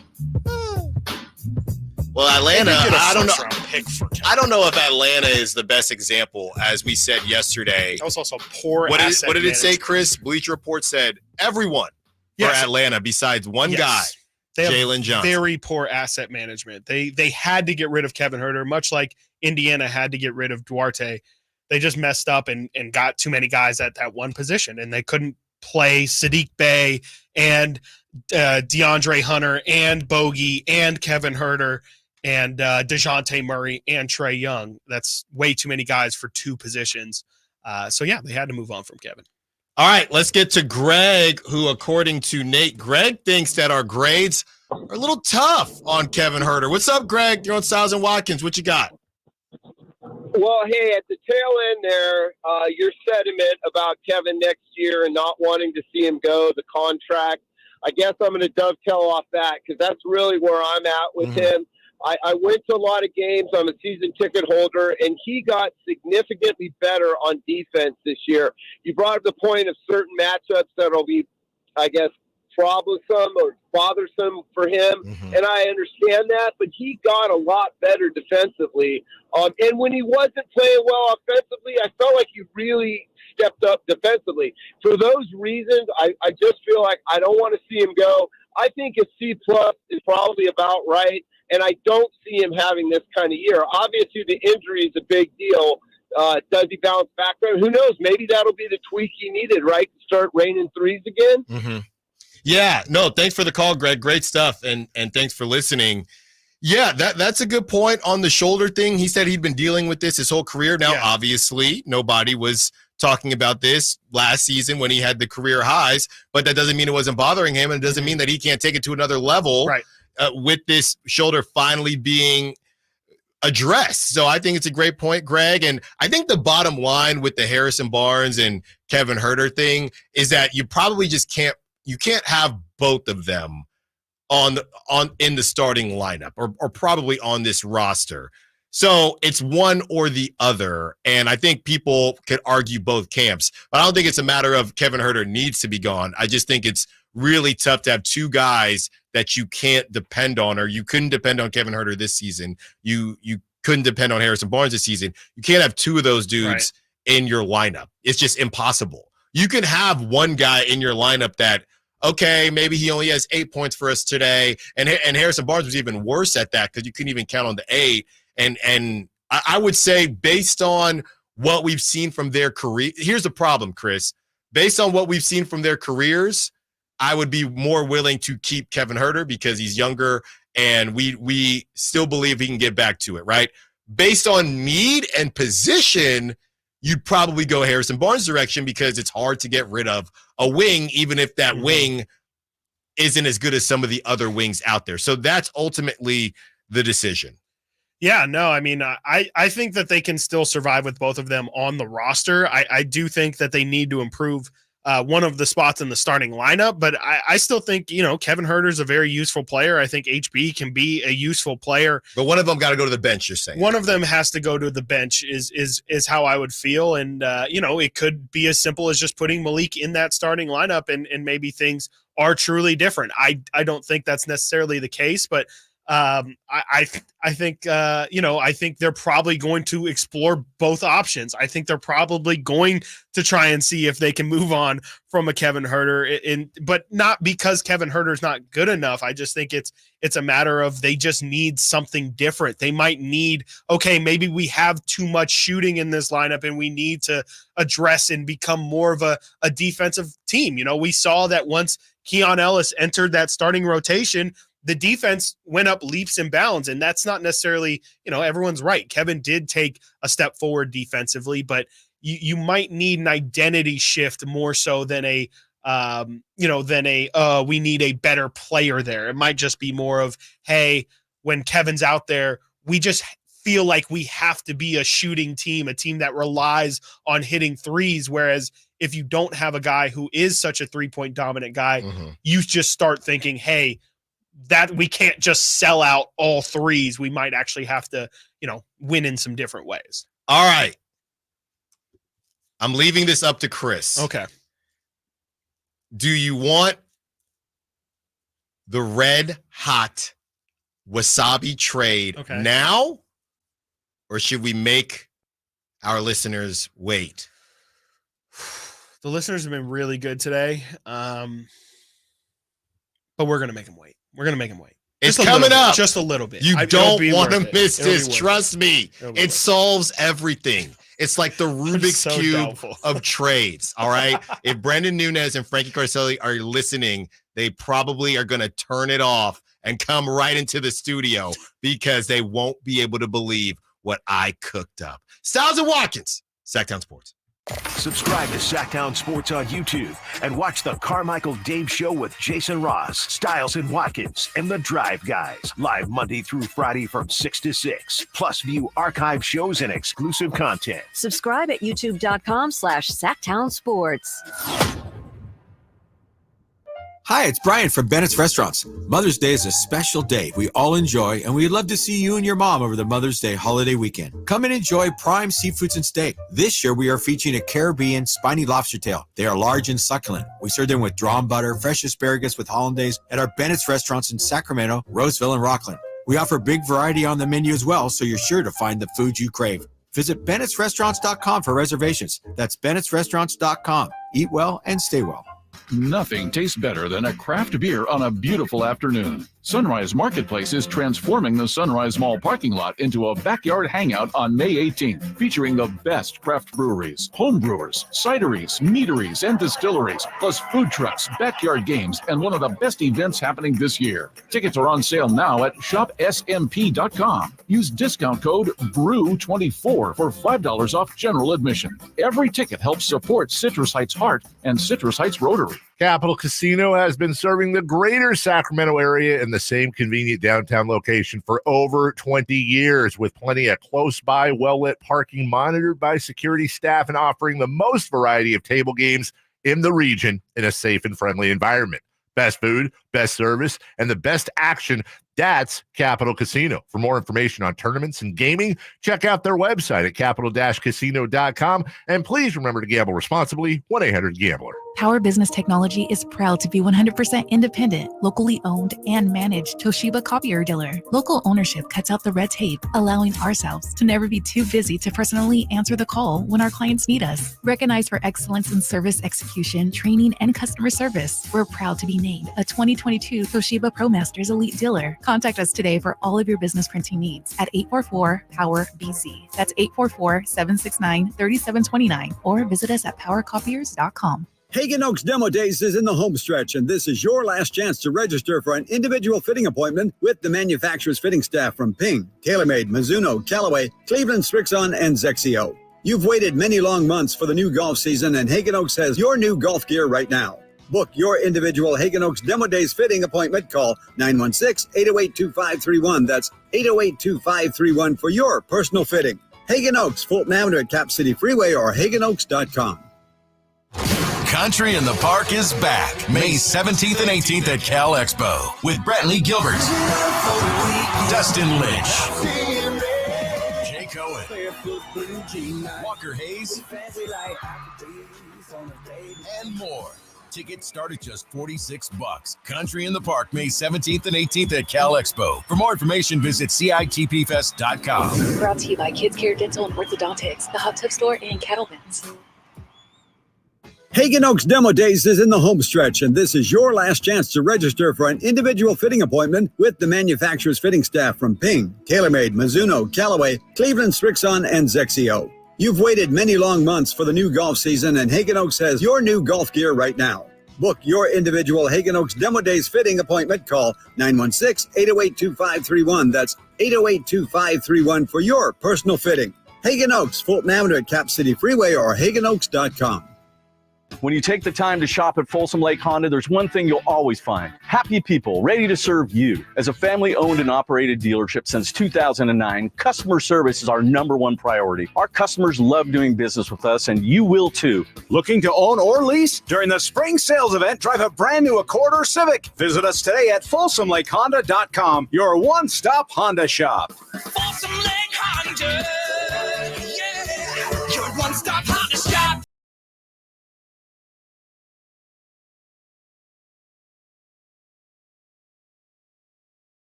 Well, Atlanta, I don't know. I don't know if Atlanta is the best example, as we said yesterday. That was also poor. What did it say, Chris? Bleacher Report said everyone for Atlanta besides one guy, Jalen Johnson. Very poor asset management. They had to get rid of Kevin Huerter, much like Indiana had to get rid of Duarte. They just messed up and got too many guys at that one position, and they couldn't play Sadiq Bey and DeAndre Hunter and Bogey and Kevin Huerter and DeJounte Murray and Trae Young. That's way too many guys for two positions. They had to move on from Kevin. All right, let's get to Greg, who, according to Nate, Greg thinks that our grades are a little tough on Kevin Huerter. What's up, Greg? You're on Stiles and Watkins. What you got? Well, hey, at the tail end there, your sentiment about Kevin next year and not wanting to see him go, the contract, I guess I'm going to dovetail off that because that's really where I'm at with him. I went to a lot of games. I'm a season ticket holder, and he got significantly better on defense this year. You brought up the point of certain matchups that will be, I guess, troublesome or bothersome for him, and I understand that, but he got a lot better defensively. And when he wasn't playing well offensively, I felt like he really stepped up defensively. For those reasons, I just feel like I don't want to see him go. I think a C+ is probably about right, and I don't see him having this kind of year. Obviously, the injury is a big deal. Does he bounce back? Who knows? Maybe that'll be the tweak he needed, right, to start raining threes again. Yeah, no, thanks for the call, Greg. Great stuff, and thanks for listening. Yeah, that's a good point on the shoulder thing. He said he'd been dealing with this his whole career. Now, obviously, nobody was talking about this last season when he had the career highs, but that doesn't mean it wasn't bothering him, and it doesn't mean that he can't take it to another level with this shoulder finally being addressed. So I think it's a great point, Greg. And I think the bottom line with the Harrison Barnes and Kevin Huerter thing is that you probably just can't have both of them in the starting lineup or probably on this roster. So it's one or the other. And I think people could argue both camps, but I don't think it's a matter of Kevin Huerter needs to be gone. I just think it's really tough to have two guys that you can't depend on, or you couldn't depend on Kevin Huerter this season. You couldn't depend on Harrison Barnes this season. You can't have two of those dudes in your lineup. It's just impossible. You can have one guy in your lineup that, okay, maybe he only has 8 points for us today. And Harrison Barnes was even worse at that because you couldn't even count on the 8. And I would say based on what we've seen from their career, here's the problem, Chris. Based on what we've seen from their careers, I would be more willing to keep Kevin Huerter because he's younger and we still believe he can get back to it, right? Based on need and position, you'd probably go Harrison Barnes' direction because it's hard to get rid of a wing, even if that wing isn't as good as some of the other wings out there. So that's ultimately the decision. Yeah, no, I mean, I think that they can still survive with both of them on the roster. I do think that they need to improve one of the spots in the starting lineup, but I still think, Kevin Huerter is a very useful player. I think HB can be a useful player. But one of them got to go to the bench, you're saying? One of them has to go to the bench is how I would feel. And, it could be as simple as just putting Malik in that starting lineup and maybe things are truly different. I don't think that's necessarily the case, but I think they're probably going to explore both options. I think they're probably going to try and see if they can move on from a Kevin Huerter, but not because Kevin Huerter's not good enough. I just think it's a matter of they just need something different. They might need, okay, maybe we have too much shooting in this lineup and we need to address and become more of a defensive team. We saw that once Keon Ellis entered that starting rotation, the defense went up leaps and bounds, and that's not necessarily, everyone's right. Kevin did take a step forward defensively, but you might need an identity shift more so than we need a better player there. It might just be more of, hey, when Kevin's out there, we just feel like we have to be a shooting team, a team that relies on hitting threes. Whereas if you don't have a guy who is such a 3-point dominant guy, you just start thinking, hey, that we can't just sell out all threes. We might actually have to, win in some different ways. All right. I'm leaving this up to Chris. Okay. Do you want the red hot wasabi trade now, or should we make our listeners wait? The listeners have been really good today. But we're going to make them wait. We're going to make them wait. It's coming up. Just a little bit. You don't want to miss this. Trust me. It solves everything. It's like the Rubik's Cube of trades. All right. If Brendan Nunez and Frankie Carcelli are listening, they probably are going to turn it off and come right into the studio because they won't be able to believe what I cooked up. Stiles and Watkins, Sacktown Sports. Subscribe to Sacktown Sports on YouTube and watch the Carmichael Dave Show with Jason Ross, Stiles and Watkins, and the Drive Guys, live Monday through Friday from 6 to 6. Plus, view archive shows and exclusive content. Subscribe at youtube.com/Sacktown Sports. Hi, it's Brian from Bennett's Restaurants. Mother's Day is a special day we all enjoy, and we'd love to see you and your mom over the Mother's Day holiday weekend. Come and enjoy prime seafoods and steak. This year, we are featuring a Caribbean spiny lobster tail. They are large and succulent. We serve them with drawn butter, fresh asparagus with hollandaise at our Bennett's Restaurants in Sacramento, Roseville, and Rockland. We offer big variety on the menu as well, so you're sure to find the food you crave. Visit Bennett'sRestaurants.com for reservations. That's Bennett'sRestaurants.com. Eat well and stay well. Nothing tastes better than a craft beer on a beautiful afternoon. Sunrise Marketplace is transforming the Sunrise Mall parking lot into a backyard hangout on May 18th, featuring the best craft breweries, home brewers, cideries, meaderies, and distilleries, plus food trucks, backyard games, and one of the best events happening this year. Tickets are on sale now at shopsmp.com. Use discount code BREW24 for $5 off general admission. Every ticket helps support Citrus Heights Heart and Citrus Heights Rotary. Capital Casino has been serving the greater Sacramento area in the same convenient downtown location for over 20 years, with plenty of close-by, well-lit parking monitored by security staff and offering the most variety of table games in the region in a safe and friendly environment. Best food, best service, and the best action. That's Capital Casino. For more information on tournaments and gaming, check out their website at capital-casino.com. And please remember to gamble responsibly. 1-800-GAMBLER. Power Business Technology is proud to be 100% independent, locally owned, and managed Toshiba copier dealer. Local ownership cuts out the red tape, allowing ourselves to never be too busy to personally answer the call when our clients need us. Recognized for excellence in service execution, training, and customer service, we're proud to be named a 2022 Toshiba ProMasters Elite Dealer. Contact us today for all of your business printing needs at 844-POWER-BZ. That's 844-769-3729, or visit us at powercopiers.com. Hagen Oaks Demo Days is in the home stretch, and this is your last chance to register for an individual fitting appointment with the manufacturer's fitting staff from Ping, TaylorMade, Mizuno, Callaway, Cleveland, Strixon, and Zexio. You've waited many long months for the new golf season, and Hagen Oaks has your new golf gear right now. Book your individual Hagen Oaks Demo Days fitting appointment. Call 916-808-2531. That's 808-2531 for your personal fitting. Hagen Oaks, Fulton Avenue at Cap City Freeway or HagenOaks.com. Country in the Park is back May 17th and 18th at Cal Expo with Brantley Gilbert, Dustin Lynch, Jay Cohen, Walker Hayes, and more. Tickets start at just $46. Country in the Park May 17th and 18th at Cal Expo. For more information, visit CITPFest.com. Brought to you by Kids Care Dental and Orthodontics, the Hot Tub Store, and Cattleman's. Hagen Oaks Demo Days is in the home stretch, and this is your last chance to register for an individual fitting appointment with the manufacturer's fitting staff from Ping, TaylorMade, Mizuno, Callaway, Cleveland, Strixon, and Zexio. You've waited many long months for the new golf season, and Hagen Oaks has your new golf gear right now. Book your individual Hagen Oaks Demo Days fitting appointment. Call 916-808-2531. That's 808-2531 for your personal fitting. Hagen Oaks, Fulton Avenue at Cap City Freeway or HagenOaks.com. When you take the time to shop at Folsom Lake Honda, there's one thing you'll always find: happy people ready to serve you. As a family-owned and operated dealership since 2009, customer service is our #1 priority. Our customers love doing business with us, and you will too. Looking to own or lease? During the spring sales event, drive a brand new Accord or Civic. Visit us today at FolsomLakeHonda.com, your one-stop Honda shop. Folsom Lake Honda, yeah, your one-stop Honda shop.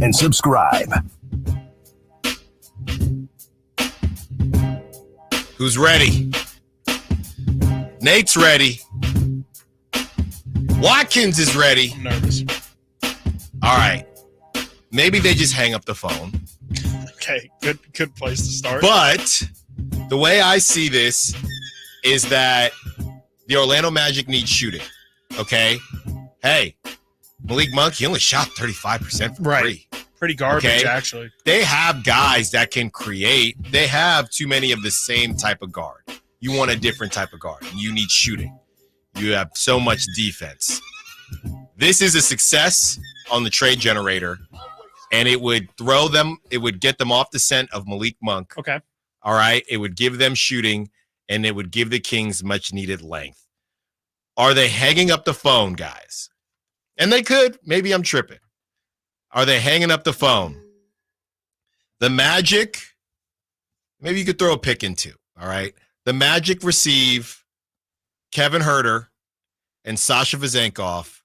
And subscribe. Who's ready? Nate's ready. Watkins is ready. I'm nervous. All right. Maybe they just hang up the phone. Okay, good place to start. But the way I see this is that the Orlando Magic need shooting. Okay? Hey, Malik Monk, he only shot 35% from Right. three. Pretty garbage, Okay? actually. They have guys that can create. They have too many of the same type of guard. You want a different type of guard. You need shooting. You have so much defense. This is a success on the trade generator, and it would get them off the scent of Malik Monk. Okay. All right. It would give them shooting, and it would give the Kings much needed length. Are they hanging up the phone, guys? And they could. Maybe I'm tripping. Are they hanging up the phone? The Magic, maybe you could throw a pick in two, all right? The Magic receive Kevin Huerter and Sasha Vezenkov,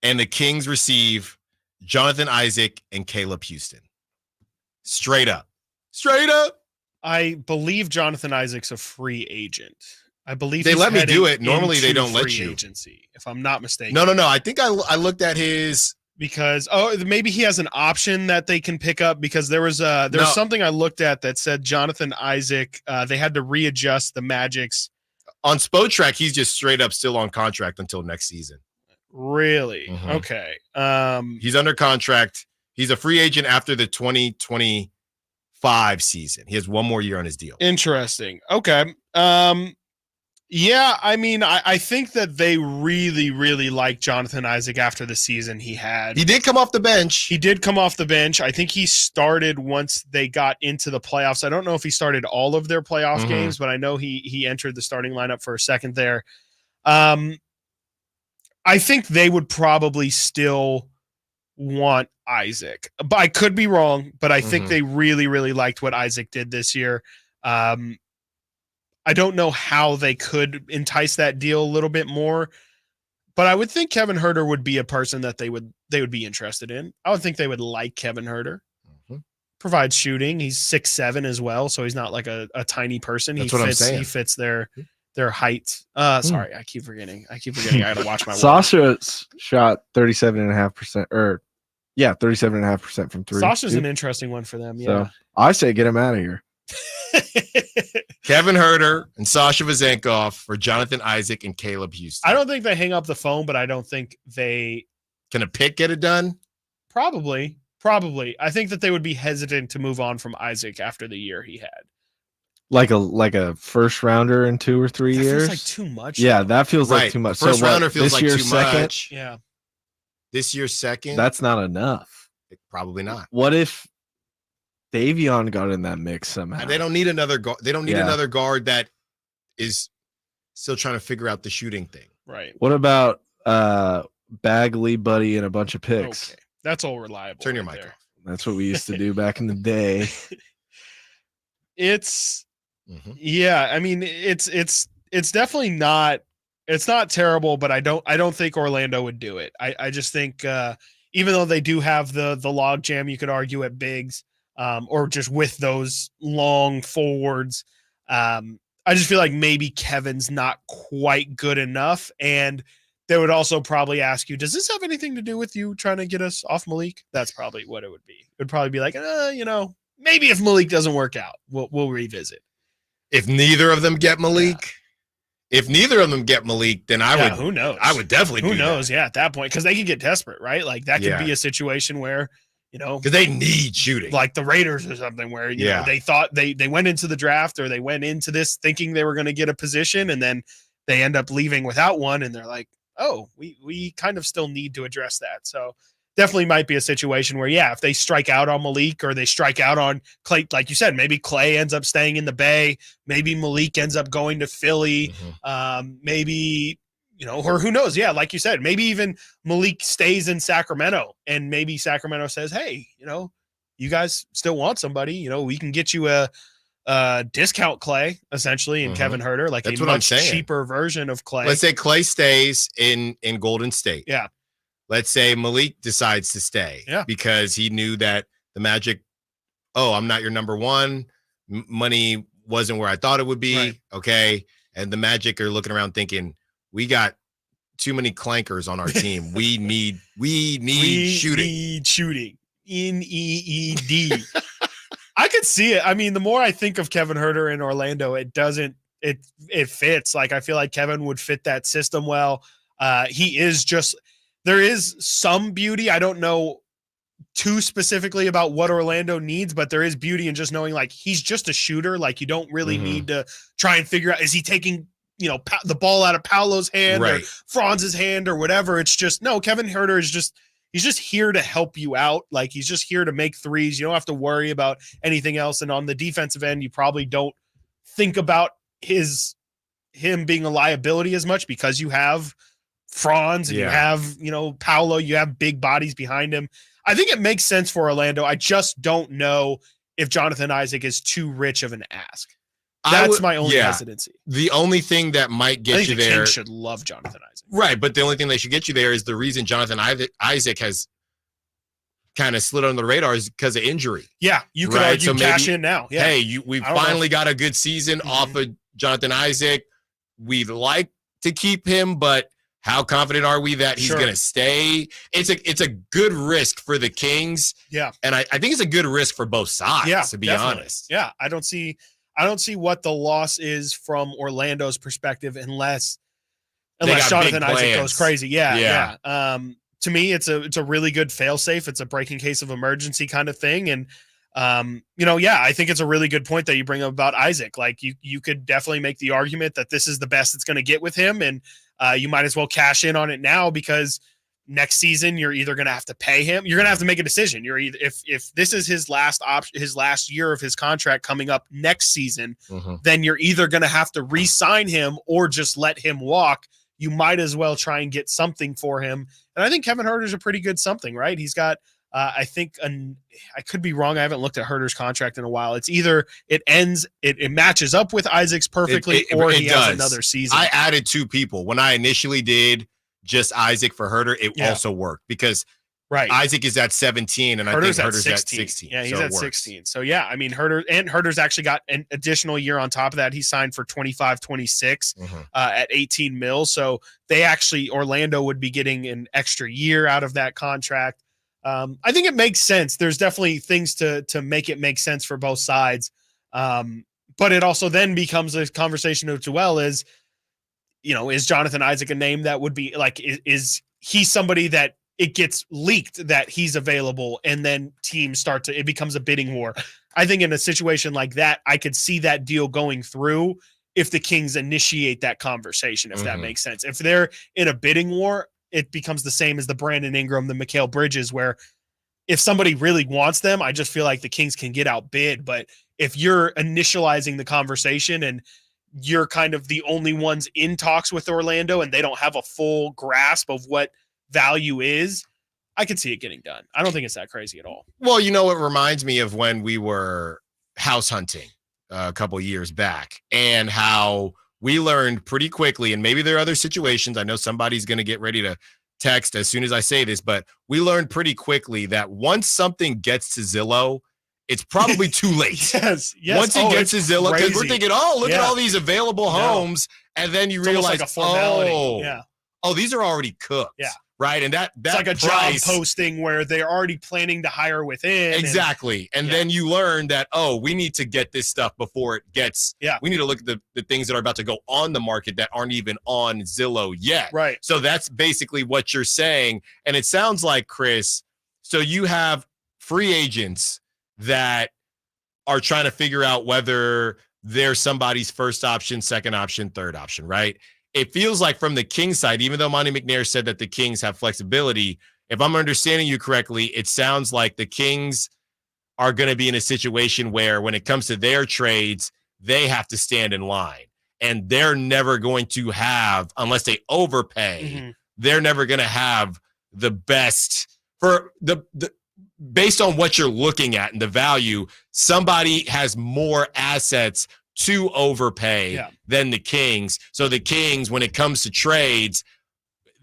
and the Kings receive Jonathan Isaac and Caleb Houston. Straight up. Straight up. I believe Jonathan Isaac's a free agent. I believe they he's let me do heading it. Normally they into don't let free you. agency, if I'm not mistaken. No. I think I looked at his because maybe he has an option that they can pick up because there was something I looked at that said Jonathan Isaac. They had to readjust the Magic's on Spotrac. He's just straight up still on contract until next season. Really? Mhm. Okay. He's under contract. He's a free agent after the 2025 season. He has one more year on his deal. Interesting. Okay. Yeah, I mean, I think that they really, really like Jonathan Isaac after the season he had. He did come off the bench. He did come off the bench. I think he started once they got into the playoffs. I don't know if he started all of their playoff games, but I know he entered the starting lineup for a second there. I think they would probably still want Isaac. But I could be wrong, but I think they really, really liked what Isaac did this year. I don't know how they could entice that deal a little bit more, but I would think Kevin Huerter would be a person that they would be interested in. I would think they would like Kevin Huerter. Provides shooting. He's 6'7" as well, so he's not like a tiny person. That's what I'm saying. He fits their height. Sorry, I keep forgetting. I got to watch my work. Sasha shot 37.5%, or 37.5% from three. Sasha's an interesting one for them. Yeah. So I say get him out of here. Kevin Huerter and Sasha Vezenkov for Jonathan Isaac and Caleb Houston. I don't think they hang up the phone, but I don't think they can a pick get it done. Probably. I think that they would be hesitant to move on from Isaac after the year he had. Like a first rounder in 2 or 3 years. Feels like too much. Yeah, that feels like too much. First rounder feels like too second? much. Yeah. This year's second. That's not enough. Probably not. What if Davion got in that mix somehow? And they don't need another guard. They don't need another guard that is still trying to figure out the shooting thing. Right. What about Bagley, Buddy, and a bunch of picks? Okay. That's all reliable. Turn your mic off. That's what we used to do back in the day. Yeah, I mean it's definitely not, it's not terrible, but I don't think Orlando would do it. I just think even though they do have the log jam, you could argue at bigs, or just with those long forwards, I just feel like maybe Kevin's not quite good enough, and they would also probably ask you, does this have anything to do with you trying to get us off Malik? That's probably what it would be. It would probably be like, maybe if Malik doesn't work out, we'll revisit. If neither of them get Malik, then I would. Who knows? I would definitely. Who knows? Yeah, at that point, because they could get desperate, right? Like that could be a situation where, because they need shooting, like the Raiders or something, where you know they thought they went into the draft or they went into this thinking they were going to get a position, and then they end up leaving without one, and they're like, oh, we kind of still need to address that. So definitely might be a situation where, if they strike out on Malik or they strike out on Clay, like you said, maybe Clay ends up staying in the Bay. Maybe Malik ends up going to Philly. Maybe, or who knows? Yeah, like you said, maybe even Malik stays in Sacramento, and maybe Sacramento says, hey, you guys still want somebody, we can get you a discount Clay essentially, and Kevin Huerter, like that's a what I'm much saying. cheaper version of Clay. Let's say Clay stays in Golden State. Yeah. Let's say Malik decides to stay because he knew that the Magic, I'm not your number one. Money wasn't where I thought it would be. Right. Okay. And the Magic are looking around thinking, we got too many clankers on our team. We need shooting. Need shooting. N-E-E-D. I could see it. I mean, the more I think of Kevin Huerter in Orlando, it fits. Like, I feel like Kevin would fit that system well. He is just there is some beauty. I don't know too specifically about what Orlando needs, but there is beauty in just knowing like he's just a shooter. Like you don't really need to try and figure out, is he taking, the ball out of Paolo's hand or Franz's hand or whatever. It's just, no, Kevin Huerter is he's just here to help you out. Like he's just here to make threes. You don't have to worry about anything else. And on the defensive end, you probably don't think about him being a liability as much because you have Franz and you have, Paolo, you have big bodies behind him. I think it makes sense for Orlando. I just don't know if Jonathan Isaac is too rich of an ask. That's my only hesitancy. The only thing that might get you there. Kings should love Jonathan Isaac. Right, but the only thing that should get you there is the reason Jonathan Isaac has kind of slid under the radar is because of injury. Yeah, you could argue cash in now. Yeah. Hey, we finally got a good season off of Jonathan Isaac. We'd like to keep him, but how confident are we that he's going to stay? It's a good risk for the Kings. Yeah. And I think it's a good risk for both sides, to be honest. Yeah, I don't see what the loss is from Orlando's perspective unless Jonathan Isaac goes crazy. Yeah. To me, it's a really good fail-safe. It's a break in case of emergency kind of thing. And I think it's a really good point that you bring up about Isaac. Like you could definitely make the argument that this is the best it's going to get with him. And you might as well cash in on it now because next season you're either going to have to pay him. You're going to have to make a decision. You're either, if this is his last option, his last year of his contract coming up next season, then you're either going to have to re-sign him or just let him walk. You might as well try and get something for him. And I think Kevin Huerter's a pretty good something, right? He's got, I could be wrong. I haven't looked at Huerter's contract in a while. It's either it ends, it matches up with Isaac's perfectly, or he has another season. I added two people. When I initially did just Isaac for Herter, it also worked because Isaac is at 17 and Herter's I think Herter's at 16. Yeah, he's at 16. So yeah, I mean Herter's actually got an additional year on top of that. He signed for 25-26 at 18 mil. So Orlando would be getting an extra year out of that contract. I think it makes sense. There's definitely things to make it make sense for both sides. But it also then becomes a conversation as well as, is Jonathan Isaac a name that would be like, is he somebody that it gets leaked that he's available and then teams it becomes a bidding war. I think in a situation like that, I could see that deal going through if the Kings initiate that conversation, if that makes sense. If they're in a bidding war, it becomes the same as the Brandon Ingram, the Mikal Bridges, where if somebody really wants them, I just feel like the Kings can get outbid. But if you're initializing the conversation and you're kind of the only ones in talks with Orlando and they don't have a full grasp of what value is, I could see it getting done. I don't think it's that crazy at all. Well, it reminds me of when we were house hunting a couple years back and how we learned pretty quickly, and maybe there are other situations. I know somebody's going to get ready to text as soon as I say this, but we learned pretty quickly that once something gets to Zillow, it's probably too late. Yes. Once it gets to Zillow, because we're thinking, look at all these available homes, and then you realize, like a formality. These are already cooked. Yeah. Right. And that's like a job posting where they're already planning to hire within. Exactly. And then you learn that, we need to get this stuff before it gets, we need to look at the things that are about to go on the market that aren't even on Zillow yet. Right. So that's basically what you're saying. And it sounds like, Chris, so you have free agents that are trying to figure out whether they're somebody's first option, second option, third option, right? It feels like from the Kings side, even though Monty McNair said that the Kings have flexibility, if I'm understanding you correctly, it sounds like the Kings are going to be in a situation where when it comes to their trades, they have to stand in line. And they're never going to have, unless they overpay, they're never going to have the best for based on what you're looking at and the value. Somebody has more assets to overpay than the Kings. So the Kings, when it comes to trades,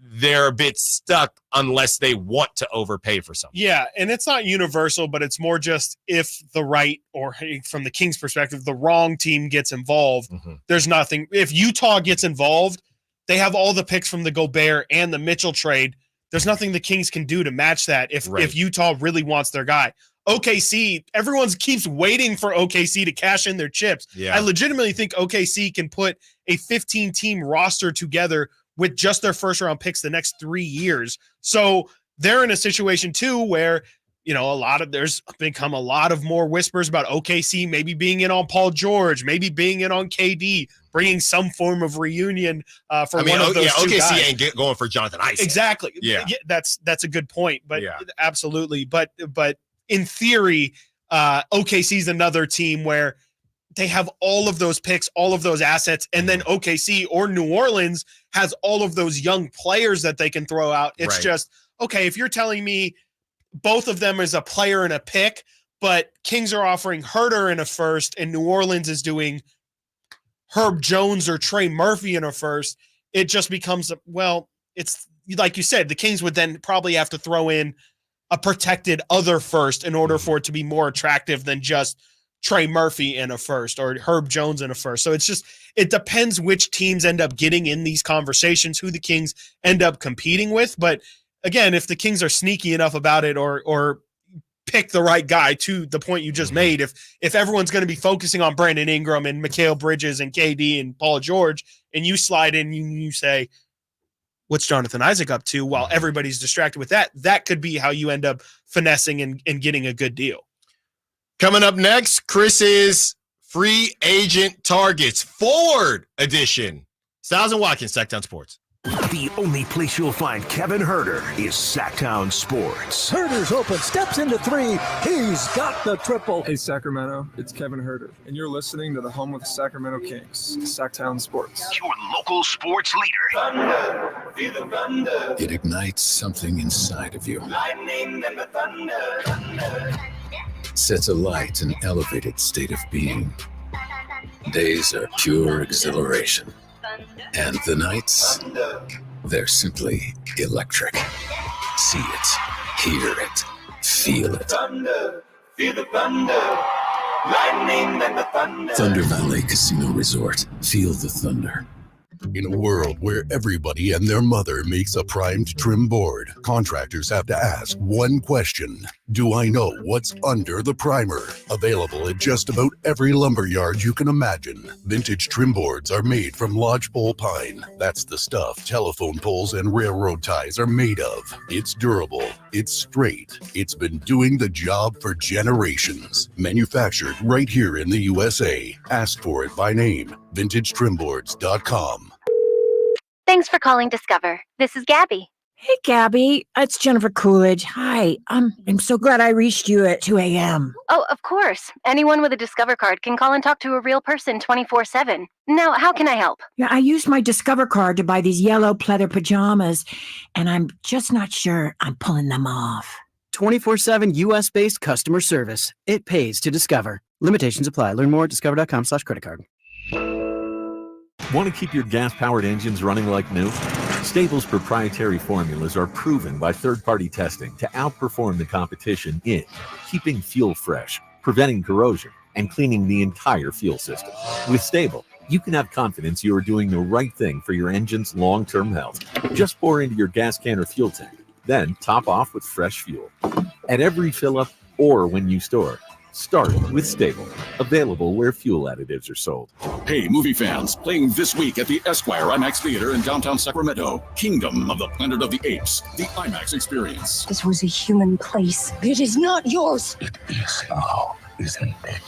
they're a bit stuck unless they want to overpay for something. Yeah, and it's not universal, but it's more just if the right, or from the Kings' perspective, the wrong team gets involved, there's nothing. If Utah gets involved, they have all the picks from the Gobert and the Mitchell trade. There's nothing the Kings can do to match that if Utah really wants their guy. OKC, everyone keeps waiting for OKC to cash in their chips. Yeah. I legitimately think OKC can put a 15-team roster together with just their first round picks the next 3 years. So they're in a situation too where, there's become a lot of more whispers about OKC maybe being in on Paul George, maybe being in on KD, bringing some form of reunion for one of those two OKC guys. ain't going for Jonathan Isaac. Exactly. Yeah. That's a good point, but absolutely. But in theory, OKC's another team where they have all of those picks, all of those assets, and then OKC or New Orleans has all of those young players that they can throw out. It's just, okay, if you're telling me both of them is a player and a pick, but Kings are offering Herter in a first and New Orleans is doing Herb Jones or Trey Murphy in a first, it just becomes, it's like you said, the Kings would then probably have to throw in a protected other first in order for it to be more attractive than just Trey Murphy in a first or Herb Jones in a first. So it depends which teams end up getting in these conversations, who the Kings end up competing with. But again, if the Kings are sneaky enough about it or pick the right guy, to the point you just made, if everyone's going to be focusing on Brandon Ingram and Mikal Bridges and KD and Paul George, and you slide in, you say, what's Jonathan Isaac up to, while everybody's distracted with that could be how you end up finessing and getting a good deal. Coming up next, Chris's free agent targets, forward edition. Stiles and Watkins, Sacktown Sports. The only place you'll find Kevin Herter is Sacktown Sports. Herter's open, steps into three. He's got the triple. Hey, Sacramento, it's Kevin Herter, and you're listening to the home of the Sacramento Kings, Sacktown Sports. Your local sports leader. Thunder, feel the thunder. It ignites something inside of you. Lightning and the thunder. Sets alight an elevated state of being. Days are pure exhilaration. And the nights, they're simply electric. See it, hear it, feel it. Thunder, feel the thunder. Lightning and the thunder. Thunder Valley Casino Resort. Feel the thunder. In a world where everybody and their mother makes a primed trim board, contractors have to ask one question. Do I know what's under the primer? Available at just about every lumber yard you can imagine. Vintage trim boards are made from lodgepole pine. That's the stuff telephone poles and railroad ties are made of. It's durable. It's straight. It's been doing the job for generations. Manufactured right here in the USA. Ask for it by name. VintageTrimboards.com. Thanks for calling Discover. This is Gabby. Hey, Gabby. It's Jennifer Coolidge. Hi. I'm so glad I reached you at 2 a.m. Oh, of course. Anyone with a Discover card can call and talk to a real person 24/7. Now, how can I help? Yeah, I used my Discover card to buy these yellow pleather pajamas, and I'm just not sure I'm pulling them off. 24/7 U.S.-based customer service. It pays to Discover. Limitations apply. Learn more at discover.com/credit card. Want to keep your gas-powered engines running like new? Stable's proprietary formulas are proven by third-party testing to outperform the competition in keeping fuel fresh, preventing corrosion, and cleaning the entire fuel system. With Stable, you can have confidence you are doing the right thing for your engine's long-term health. Just pour into your gas can or fuel tank, then top off with fresh fuel. At every fill-up or when you store, start with Stable. Available where fuel additives are sold. Hey, movie fans, playing this week at the Esquire IMAX Theater in downtown Sacramento, Kingdom of the Planet of the Apes, the IMAX experience. This was a human place. It is not yours. It is now, isn't it?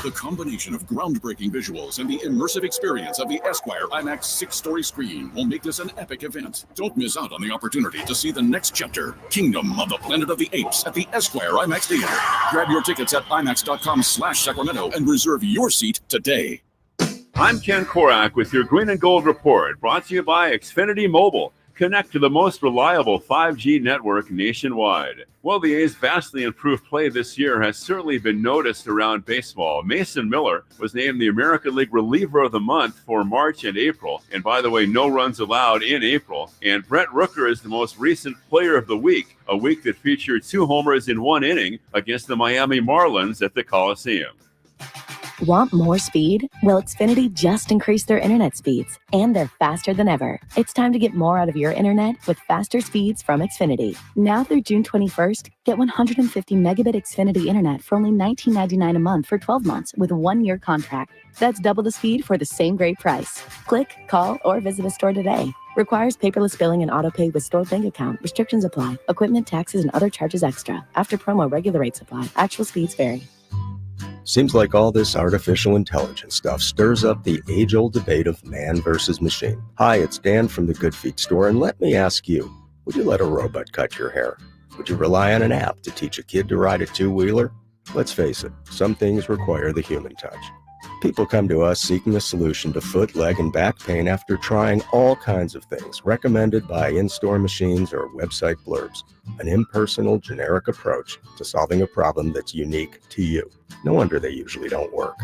The combination of groundbreaking visuals and the immersive experience of the Esquire IMAX 6-story screen will make this an epic event. Don't miss out on the opportunity to see the next chapter, Kingdom of the Planet of the Apes, at the Esquire IMAX Theater. Grab your tickets at IMAX.com/Sacramento and reserve your seat today. I'm Ken Korak with your Green and Gold Report, brought to you by Xfinity Mobile. Connect to the most reliable 5G network nationwide. Well, the A's vastly improved play this year has certainly been noticed around baseball. Mason Miller was named the American League Reliever of the Month for March and April. And by the way, no runs allowed in April. And Brent Rooker is the most recent Player of the Week, a week that featured 2 homers in 1 inning against the Miami Marlins at the Coliseum. Want more speed? Well, Xfinity just increased their internet speeds, and they're faster than ever. It's time to get more out of your internet with faster speeds from Xfinity. Now through June 21st, get 150 megabit Xfinity internet for only $19.99 a month for 12 months with a 1-year contract. That's double the speed for the same great price. Click, call, or visit a store today. Requires paperless billing and autopay with stored bank account. Restrictions apply. Equipment, taxes, and other charges extra. After promo, regular rates apply. Actual speeds vary. Seems like all this artificial intelligence stuff stirs up the age-old debate of man versus machine. Hi, it's Dan from the Good Feet store, and let me ask you, would you let a robot cut your hair? Would you rely on an app to teach a kid to ride a two-wheeler? Let's face it, some things require the human touch. People come to us seeking a solution to foot, leg, and back pain after trying all kinds of things recommended by in-store machines or website blurbs. An impersonal, generic approach to solving a problem that's unique to you. No wonder they usually don't work.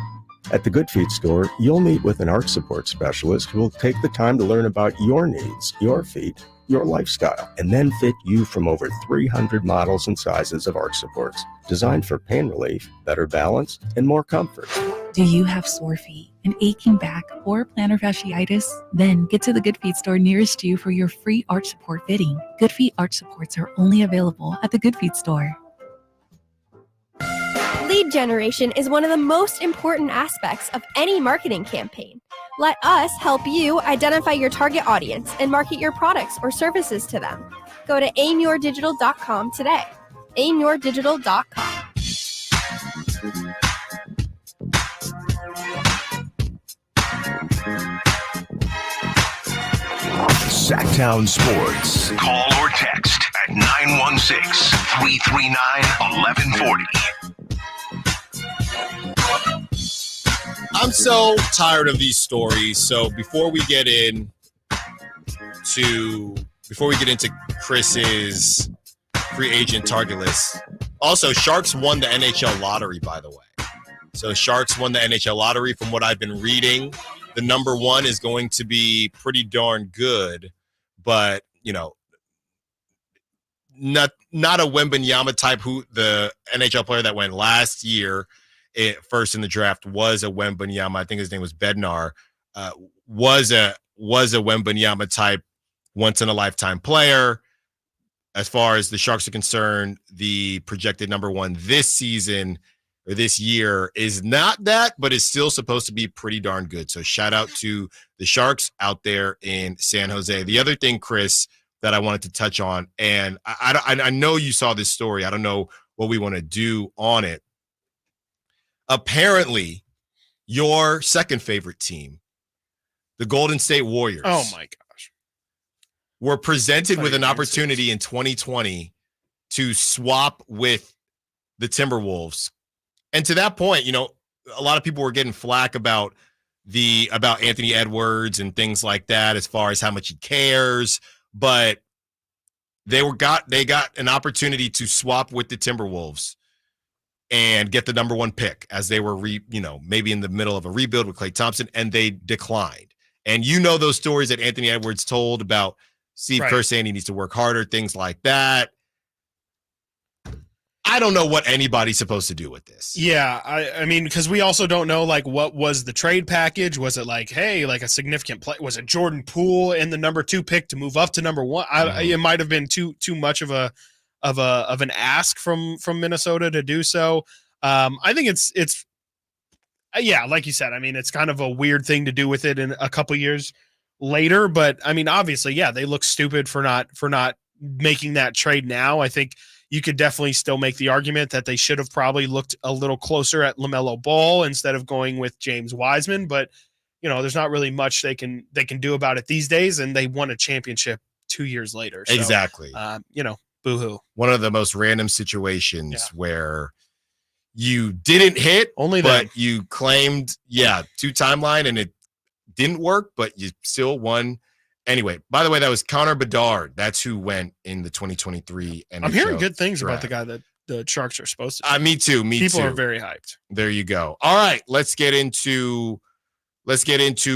At the Good Feet store, you'll meet with an arch support specialist who will take the time to learn about your needs, your feet, your lifestyle, and then fit you from over 300 models and sizes of arch supports, designed for pain relief, better balance, and more comfort. Do you have sore feet, an aching back, or plantar fasciitis? Then get to the Good Feet store nearest you for your free arch support fitting. Good Feet arch supports are only available at the Good Feet store. Lead generation is one of the most important aspects of any marketing campaign. Let us help you identify your target audience and market your products or services to them. Go to aimyourdigital.com today. aimyourdigital.com. Sacktown Sports. Call or text at 916-339-1140. I'm so tired of these stories. So before we get into Chris's free agent target list, also Sharks won the NHL lottery, by the way. So Sharks won the NHL lottery. From what I've been reading, the number one is going to be pretty darn good, but not a Wembanyama type. Who the NHL player that went last year. First in the draft was a Wembanyama. I think his name was Bednar. Was a Wembanyama type, once in a lifetime player. As far as the Sharks are concerned, the projected number one this season or this year is not that, but is still supposed to be pretty darn good. So shout out to the Sharks out there in San Jose. The other thing, Chris, that I wanted to touch on, and I know you saw this story. I don't know what we want to do on it. Apparently, your second favorite team, the Golden State Warriors. Oh, my gosh. Were presented with an opportunity in 2020 to swap with the Timberwolves. And to that point, a lot of people were getting flack about Anthony Edwards and things like that as far as how much he cares. But they got an opportunity to swap with the Timberwolves and get the number one pick as they were, maybe in the middle of a rebuild with Klay Thompson, and they declined. And those stories that Anthony Edwards told about Steve Kerr saying he needs to work harder, things like that. I don't know what anybody's supposed to do with this. Yeah, I mean, because we also don't know, what was the trade package? Was it a significant play? Was it Jordan Poole in the number 2 pick to move up to number 1? It might have been too much of an ask from Minnesota to do so. I think it's like you said. I mean, it's kind of a weird thing to do with it in a couple years later. But I mean, obviously, they look stupid for not making that trade now. I think you could definitely still make the argument that they should have probably looked a little closer at LaMelo Ball instead of going with James Wiseman. But there's not really much they can do about it these days, and they won a championship 2 years later. So, exactly. Boo-hoo. One of the most random situations where you didn't hit, but you claimed, 2 timeline, and it didn't work, but you still won. Anyway, by the way, that was Connor Bedard. That's who went in the 2023 NHL I'm hearing good things draft. about the guy that the Sharks are supposed to. Me too. People are very hyped. There you go. All right, let's get into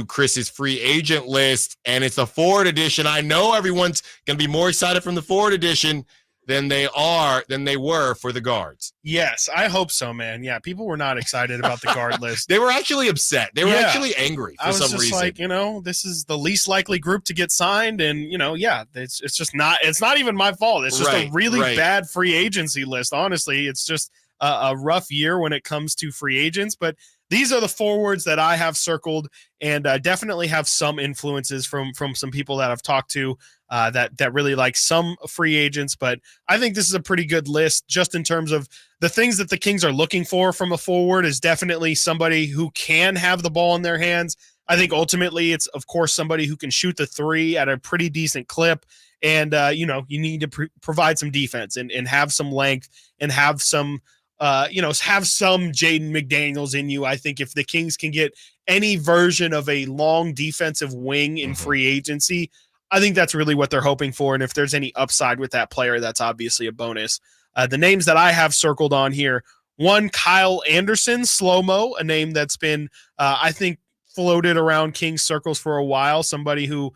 Chris's free agent list, and it's a forward edition. I know everyone's going to be more excited from the forward edition than they were for the guards. Yes, I hope so, man. Yeah, people were not excited about the guard list. They were actually upset. They were actually angry for some reason. I was just like, this is the least likely group to get signed, and it's just not. It's not even my fault. It's just a really bad free agency list. Honestly, it's just a rough year when it comes to free agents. But these are the forwards that I have circled, and definitely have some influences from some people that I've talked to that really like some free agents. But I think this is a pretty good list just in terms of the things that the Kings are looking for from a forward is definitely somebody who can have the ball in their hands. I think ultimately it's, of course, somebody who can shoot the three at a pretty decent clip. And, you need to provide some defense and have some length and have some have some Jaden McDaniels in you. I think if the Kings can get any version of a long defensive wing in free agency, I think that's really what they're hoping for. And if there's any upside with that player, that's obviously a bonus. The names that I have circled on here, one, Kyle Anderson, slow-mo, a name that's been, I think, floated around Kings circles for a while, somebody who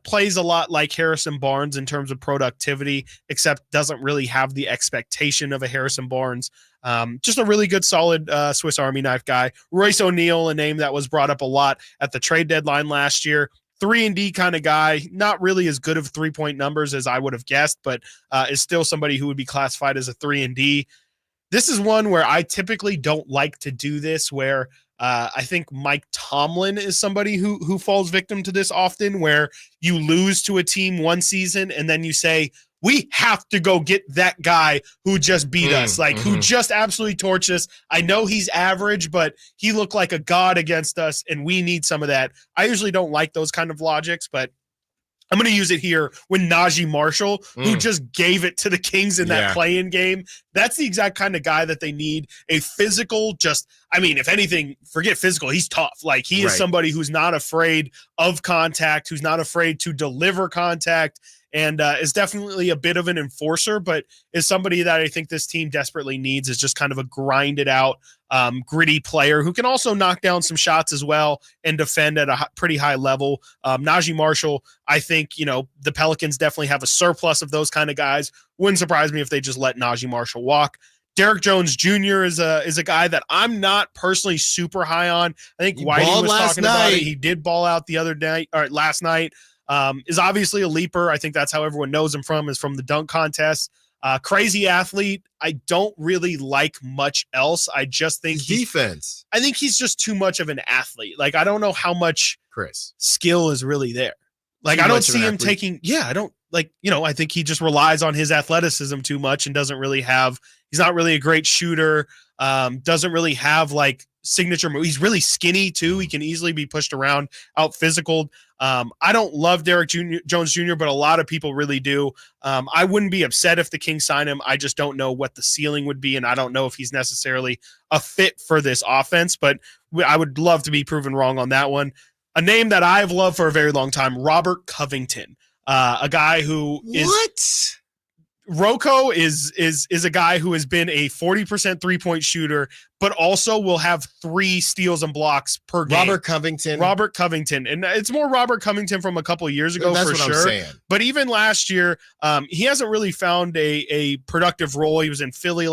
plays a lot like Harrison Barnes in terms of productivity, except doesn't really have the expectation of a Harrison Barnes. Just a really good, solid Swiss Army knife guy. Royce O'Neal, a name that was brought up a lot at the trade deadline last year. 3-and-D kind of guy, not really as good of 3-point numbers as I would have guessed, but is still somebody who would be classified as a 3-and-D. This is one where I typically don't like to do this, where I think Mike Tomlin is somebody who falls victim to this often, where you lose to a team one season and then you say, we have to go get that guy who just beat us, who just absolutely torched us. I know he's average, but he looked like a god against us, and we need some of that. I usually don't like those kind of logics, but I'm going to use it here when Najee Marshall, who just gave it to the Kings in that play-in game. That's the exact kind of guy that they need. A physical, if anything, forget physical. He's tough. Like, he is somebody who's not afraid of contact, who's not afraid to deliver contact, and is definitely a bit of an enforcer, but is somebody that I think this team desperately needs, is just kind of a grinded out, gritty player who can also knock down some shots as well and defend at a pretty high level. Najee Marshall, I think, the Pelicans definitely have a surplus of those kind of guys. Wouldn't surprise me if they just let Najee Marshall walk. Derek Jones Jr. is a guy that I'm not personally super high on. I think Whitey was talking about it. He did ball out last night. Is obviously a leaper. I think that's how everyone knows him is from the dunk contest. Crazy athlete. I don't really like much else. I just think defense. I think he's just too much of an athlete. Like, I don't know how much skill is really there. Like, I don't see him taking. Yeah, I don't I think he just relies on his athleticism too much and doesn't really have. He's not really a great shooter. Doesn't really have signature move. He's really skinny too. He can easily be pushed around, out physical. I don't love Derek Jones Jr., but a lot of people really do. I wouldn't be upset if the Kings sign him. I just don't know what the ceiling would be, and I don't know if he's necessarily a fit for this offense, but I would love to be proven wrong on that one. A name that I've loved for a very long time, Robert Covington, a guy who is Rocco is a guy who has been a 40% 3-point shooter, but also will have 3 steals and blocks per game. Robert Covington. And it's more Robert Covington from a couple of years ago, for sure. I'm saying. But even last year, he hasn't really found a productive role. He was in Philly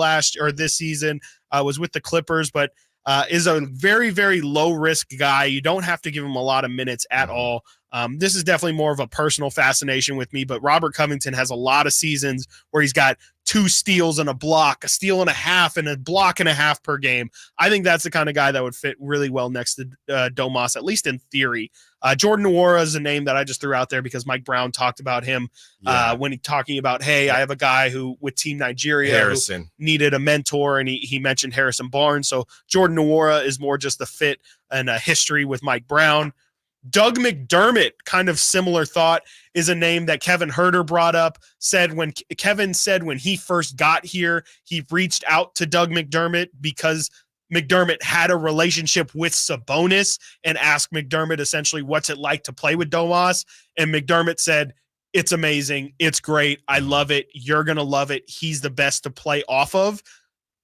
this season, was with the Clippers, but is a very, very low risk guy. You don't have to give him a lot of minutes at all. This is definitely more of a personal fascination with me, but Robert Covington has a lot of seasons where he's got 2 steals and a block, a steal and a half, and a block and a half per game. I think that's the kind of guy that would fit really well next to Domas, at least in theory. Jordan Nwora is a name that I just threw out there because Mike Brown talked about him when he talking about, hey, I have a guy who with Team Nigeria who needed a mentor, and he mentioned Harrison Barnes. So Jordan Nwora is more just the fit and a history with Mike Brown. Doug McDermott, kind of similar thought, is a name that Kevin Herter brought up. Kevin said when he first got here, he reached out to Doug McDermott because McDermott had a relationship with Sabonis and asked McDermott essentially what's it like to play with Domas. And McDermott said, it's amazing. It's great. I love it. You're going to love it. He's the best to play off of.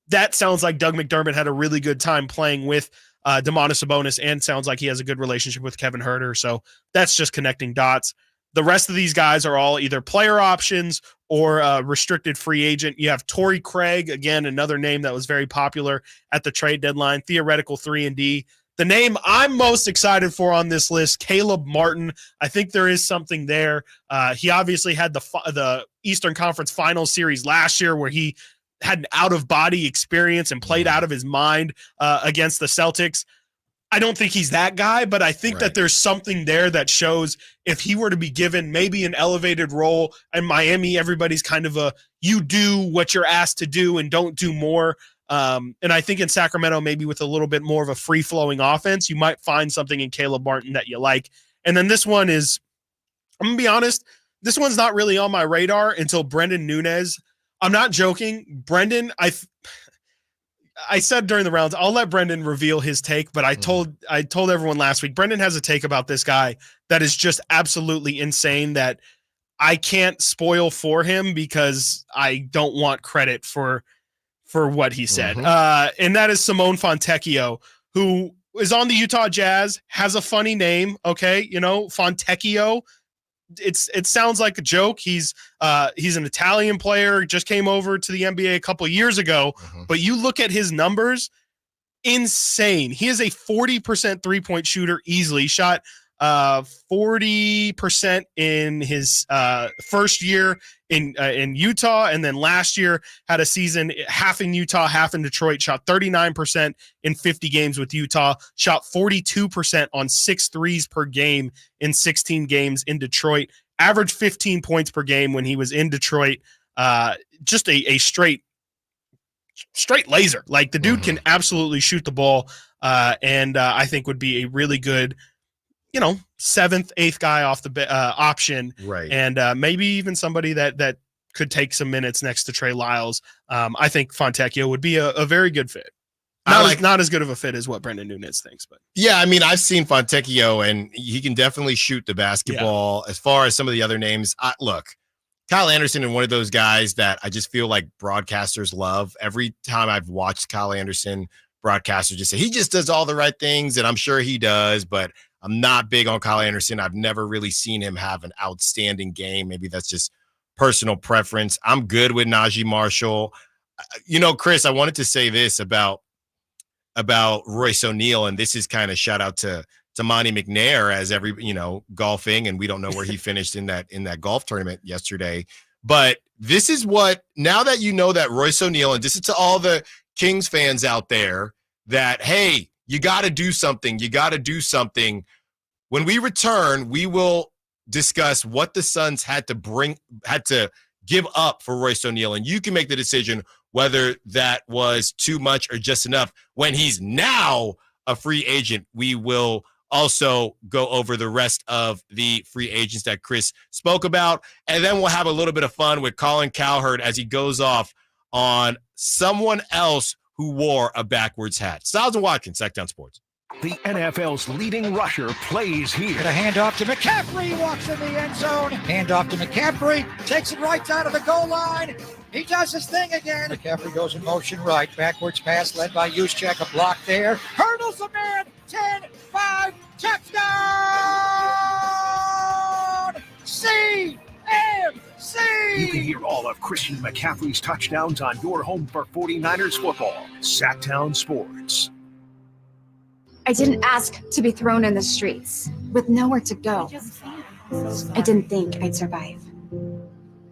That sounds like Doug McDermott had a really good time playing with Domantas Sabonis, and sounds like he has a good relationship with Kevin Herter. So that's just connecting dots. The rest of these guys are all either player options or a restricted free agent. You have Torrey Craig, again, another name that was very popular at the trade deadline, theoretical 3-and-D. The name I'm most excited for on this list, Caleb Martin. I think there is something there. He obviously had the Eastern Conference Finals series last year where he had an out-of-body experience and played out of his mind against the Celtics. I don't think he's that guy, but I think that there's something there that shows if he were to be given maybe an elevated role in Miami, everybody's kind of you do what you're asked to do and don't do more. And I think in Sacramento, maybe with a little bit more of a free-flowing offense, you might find something in Caleb Martin that you like. And then this one is, I'm going to be honest, this one's not really on my radar until Brendan Nunez. I'm not joking. Brendan, I said during the rounds, I'll let Brendan reveal his take, but I told everyone last week, Brendan has a take about this guy that is just absolutely insane that I can't spoil for him because I don't want credit for what he said. And that is Simone Fontecchio, who is on the Utah Jazz, has a funny name. Okay. Fontecchio. It sounds like a joke. He's an Italian player, just came over to the NBA a couple of years ago, but you look at his numbers, insane. He is a 40% 3-point shooter easily, shot 40% in his first year in Utah, and then last year had a season half in Utah, half in Detroit, shot 39% in 50 games with Utah, shot 42% on 6 threes per game in 16 games in Detroit, averaged 15 points per game when he was in Detroit. Just a straight laser. Like the dude can absolutely shoot the ball, and I think would be a really good, 7th, 8th guy off the option. Right. And maybe even somebody that could take some minutes next to Trey Lyles. I think Fontecchio would be a very good fit. Not as good of a fit as what Brendan Nunez thinks, but yeah, I mean, I've seen Fontecchio and he can definitely shoot the basketball. As far as some of the other names, look, Kyle Anderson is one of those guys that I just feel like broadcasters love. Every time I've watched Kyle Anderson, broadcasters just say he just does all the right things, and I'm sure he does, but I'm not big on Kyle Anderson. I've never really seen him have an outstanding game. Maybe that's just personal preference. I'm good with Najee Marshall. Chris, I wanted to say this about Royce O'Neal, and this is kind of shout out to Monty McNair as golfing, and we don't know where he finished in that golf tournament yesterday. But this is what, now that you know that Royce O'Neal, and this is to all the Kings fans out there, that, hey, you got to do something. You got to do something. When we return, we will discuss what the Suns had to give up for Royce O'Neal, and you can make the decision whether that was too much or just enough. When he's now a free agent, we will also go over the rest of the free agents that Chris spoke about, and then we'll have a little bit of fun with Colin Cowherd as he goes off on someone else who wore a backwards hat. Stiles and Watkins, Sacktown Sports. The NFL's leading rusher plays here. A handoff to McCaffrey, walks in the end zone. Handoff to McCaffrey, takes it right down to the goal line. He does his thing again. McCaffrey goes in motion right. Backwards pass led by Juszczyk. A block there. Hurdles the man. 10-5. Touchdown! CMC! You can hear all of Christian McCaffrey's touchdowns on your home for 49ers football. Sacktown Sports. I didn't ask to be thrown in the streets with nowhere to go. I didn't think I'd survive.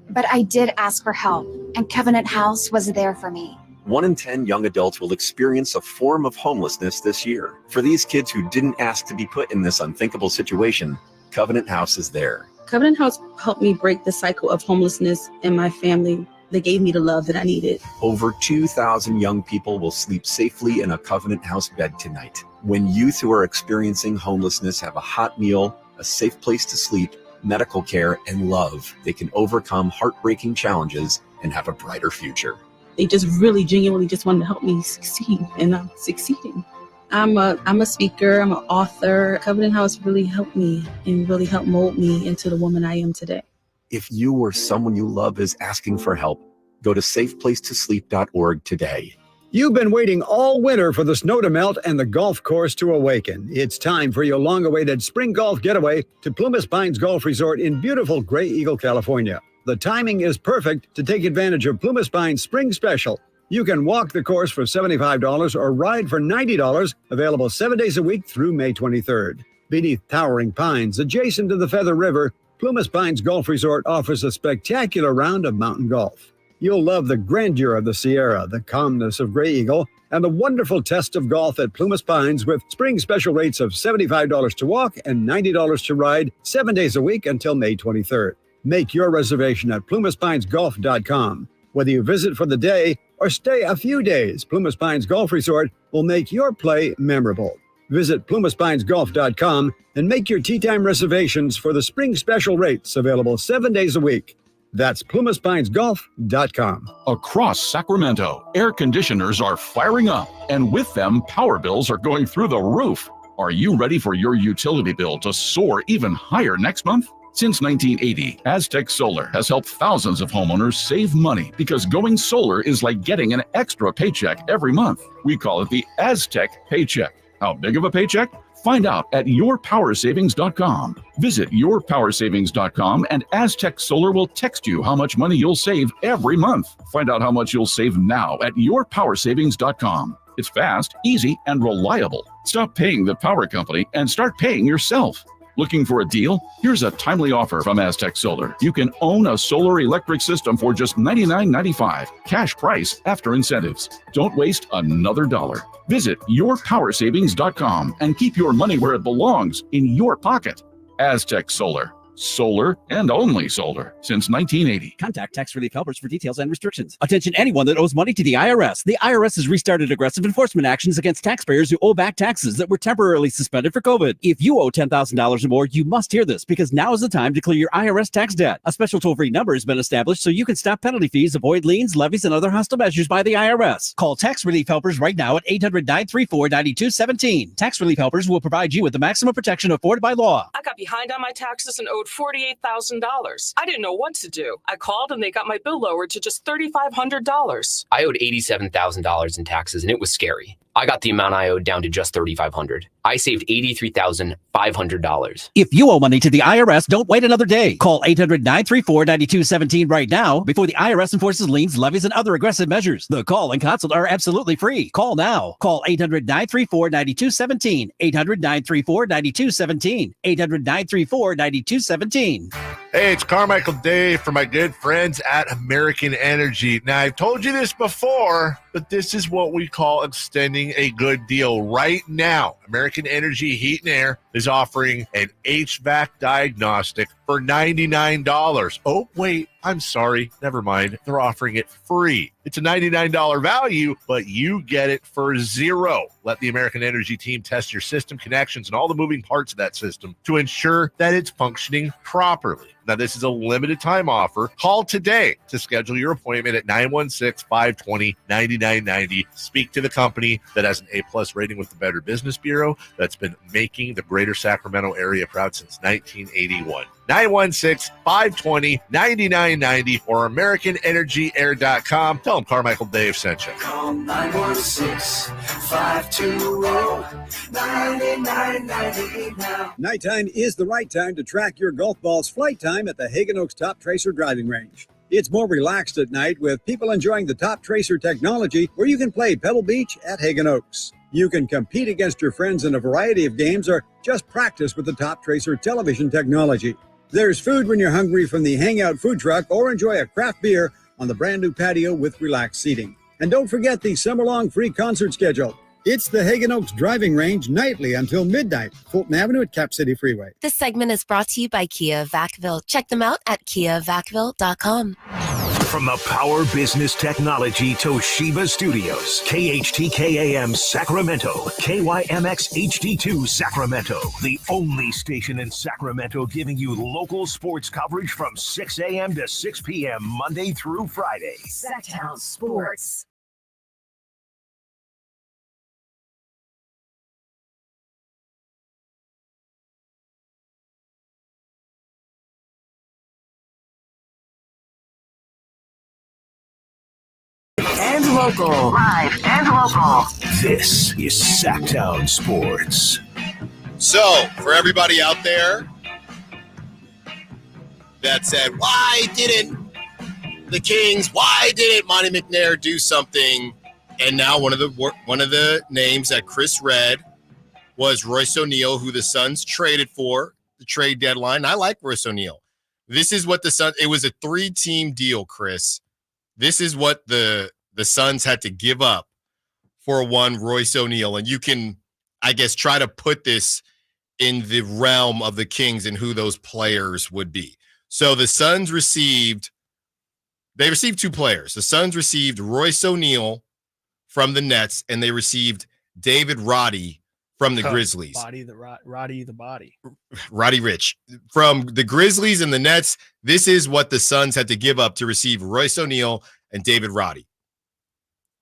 But I did ask for help, and Covenant House was there for me. 1 in 10 young adults will experience a form of homelessness this year. For these kids who didn't ask to be put in this unthinkable situation, Covenant House is there. Covenant House helped me break the cycle of homelessness in my family. They gave me the love that I needed. Over 2,000 young people will sleep safely in a Covenant House bed tonight. When youth who are experiencing homelessness have a hot meal, a safe place to sleep, medical care, and love, they can overcome heartbreaking challenges and have a brighter future. They just really genuinely just wanted to help me succeed, and I'm succeeding. I'm a speaker, I'm an author. Covenant House really helped me and really helped mold me into the woman I am today. If you or someone you love is asking for help, go to safeplacetosleep.org today. You've been waiting all winter for the snow to melt and the golf course to awaken. It's time for your long-awaited spring golf getaway to Plumas Pines Golf Resort in beautiful Gray Eagle, California. the timing is perfect to take advantage of Pluma Spine's spring special. You can walk the course for $75 or ride for $90, available 7 days a week through May 23rd. Beneath towering pines adjacent to the Feather River, Pluma Spine's Golf Resort offers a spectacular round of mountain golf. You'll love the grandeur of the Sierra, the calmness of Gray Eagle, and the wonderful test of golf at Pluma Spines with spring special rates of $75 to walk and $90 to ride 7 days a week until May 23rd. Make your reservation at plumaspinesgolf.com. Whether you visit for the day or stay a few days, Pluma Spines Golf Resort will make your play memorable. Visit plumaspinesgolf.com and make your tee time reservations for the spring special rates available 7 days a week. That's plumaspinesgolf.com. Across Sacramento, air conditioners are firing up, and with them, power bills are going through the roof. Are you ready for your utility bill to soar even higher next month? Since 1980, Aztec Solar has helped thousands of homeowners save money because going solar is like getting an extra paycheck every month. We call it the Aztec Paycheck. How big of a paycheck? Find out at yourpowersavings.com. Visit yourpowersavings.com and Aztec Solar will text you how much money you'll save every month. Find out how much you'll save now at yourpowersavings.com. It's fast, easy, and reliable. Stop paying the power company and start paying yourself. Looking for a deal? Here's a timely offer from Aztec Solar. You can own a solar electric system for just $99.95. Cash price after incentives. Don't waste another dollar. Visit yourpowersavings.com and keep your money where it belongs, in your pocket. Aztec Solar. Solar and only solar since 1980. Contact Tax Relief Helpers for details and restrictions. Attention anyone that owes money to the IRS. The IRS has restarted aggressive enforcement actions against taxpayers who owe back taxes that were temporarily suspended for COVID. If you owe $10,000 or more, you must hear this because now is the time to clear your IRS tax debt. A special toll-free number has been established so you can stop penalty fees, avoid liens, levies, and other hostile measures by the IRS. Call Tax Relief Helpers right now at 800-934-9217. Tax Relief Helpers will provide you with the maximum protection afforded by law. I got behind on my taxes and owed $48,000. I didn't know what to do. I called and they got my bill lowered to just $3,500. I owed $87,000 in taxes and it was scary. I got the amount I owed down to just $3,500. I saved $83,500. If you owe money to the IRS, don't wait another day. Call 800-934-9217 right now before the IRS enforces liens, levies, and other aggressive measures. The call and consult are absolutely free. Call now. Call 800-934-9217. 800-934-9217. 800-934-9217. Hey, it's Carmichael Dave from my good friends at American Energy. Now, I've told you this before, but this is what we call extending a good deal. Right now, American Energy Heat and Air is offering an HVAC diagnostic for $99. Oh, wait, I'm sorry. Never mind. They're offering it free. It's a $99 value, but you get it for $0. Let the American Energy team test your system connections and all the moving parts of that system to ensure that it's functioning properly. Now, this is a limited time offer. Call today to schedule your appointment at 916-520-9990. Speak to the company that has an A+ rating with the Better Business Bureau that's been making the greater Sacramento area proud since 1981. 916-520-9990 or AmericanEnergyAir.com. Tell them Carmichael Dave sent you. Call 916-520-9990 now. Nighttime is the right time to track your golf ball's flight time at the Hagen Oaks Top Tracer driving range. It's more relaxed at night with people enjoying the Top Tracer technology where you can play Pebble Beach at Hagen Oaks. You can compete against your friends in a variety of games or just practice with the Top Tracer television technology. There's food when you're hungry from the Hangout food truck or enjoy a craft beer on the brand new patio with relaxed seating. And don't forget the summer-long free concert schedule. It's the Hagen Oaks driving range nightly until midnight, Fulton Avenue at Cap City Freeway. This segment is brought to you by Kia of Vacaville. Check them out at kiavacaville.com. From the Power Business Technology Toshiba Studios, KHTKAM Sacramento, KYMX HD2 Sacramento, the only station in Sacramento giving you local sports coverage from 6 a.m. to 6 p.m. Monday through Friday. Sacktown Sports. And local. Live and local. This is Sacktown Sports. So, for everybody out there that said, why didn't the Kings. Why didn't Monty McNair do something? And now one of the names that Chris read was Royce O'Neal, who the Suns traded for the trade deadline. I like Royce O'Neal. This is what the Suns. It was a 3-team deal, Chris. This is what the Suns had to give up for one Royce O'Neal, and you can, I guess, try to put this in the realm of the Kings and who those players would be. So the Suns received 2 players. The Suns received Royce O'Neal from the Nets, and they received David Roddy from the Grizzlies. Roddy Rich. From the Grizzlies and the Nets, this is what the Suns had to give up to receive Royce O'Neal and David Roddy.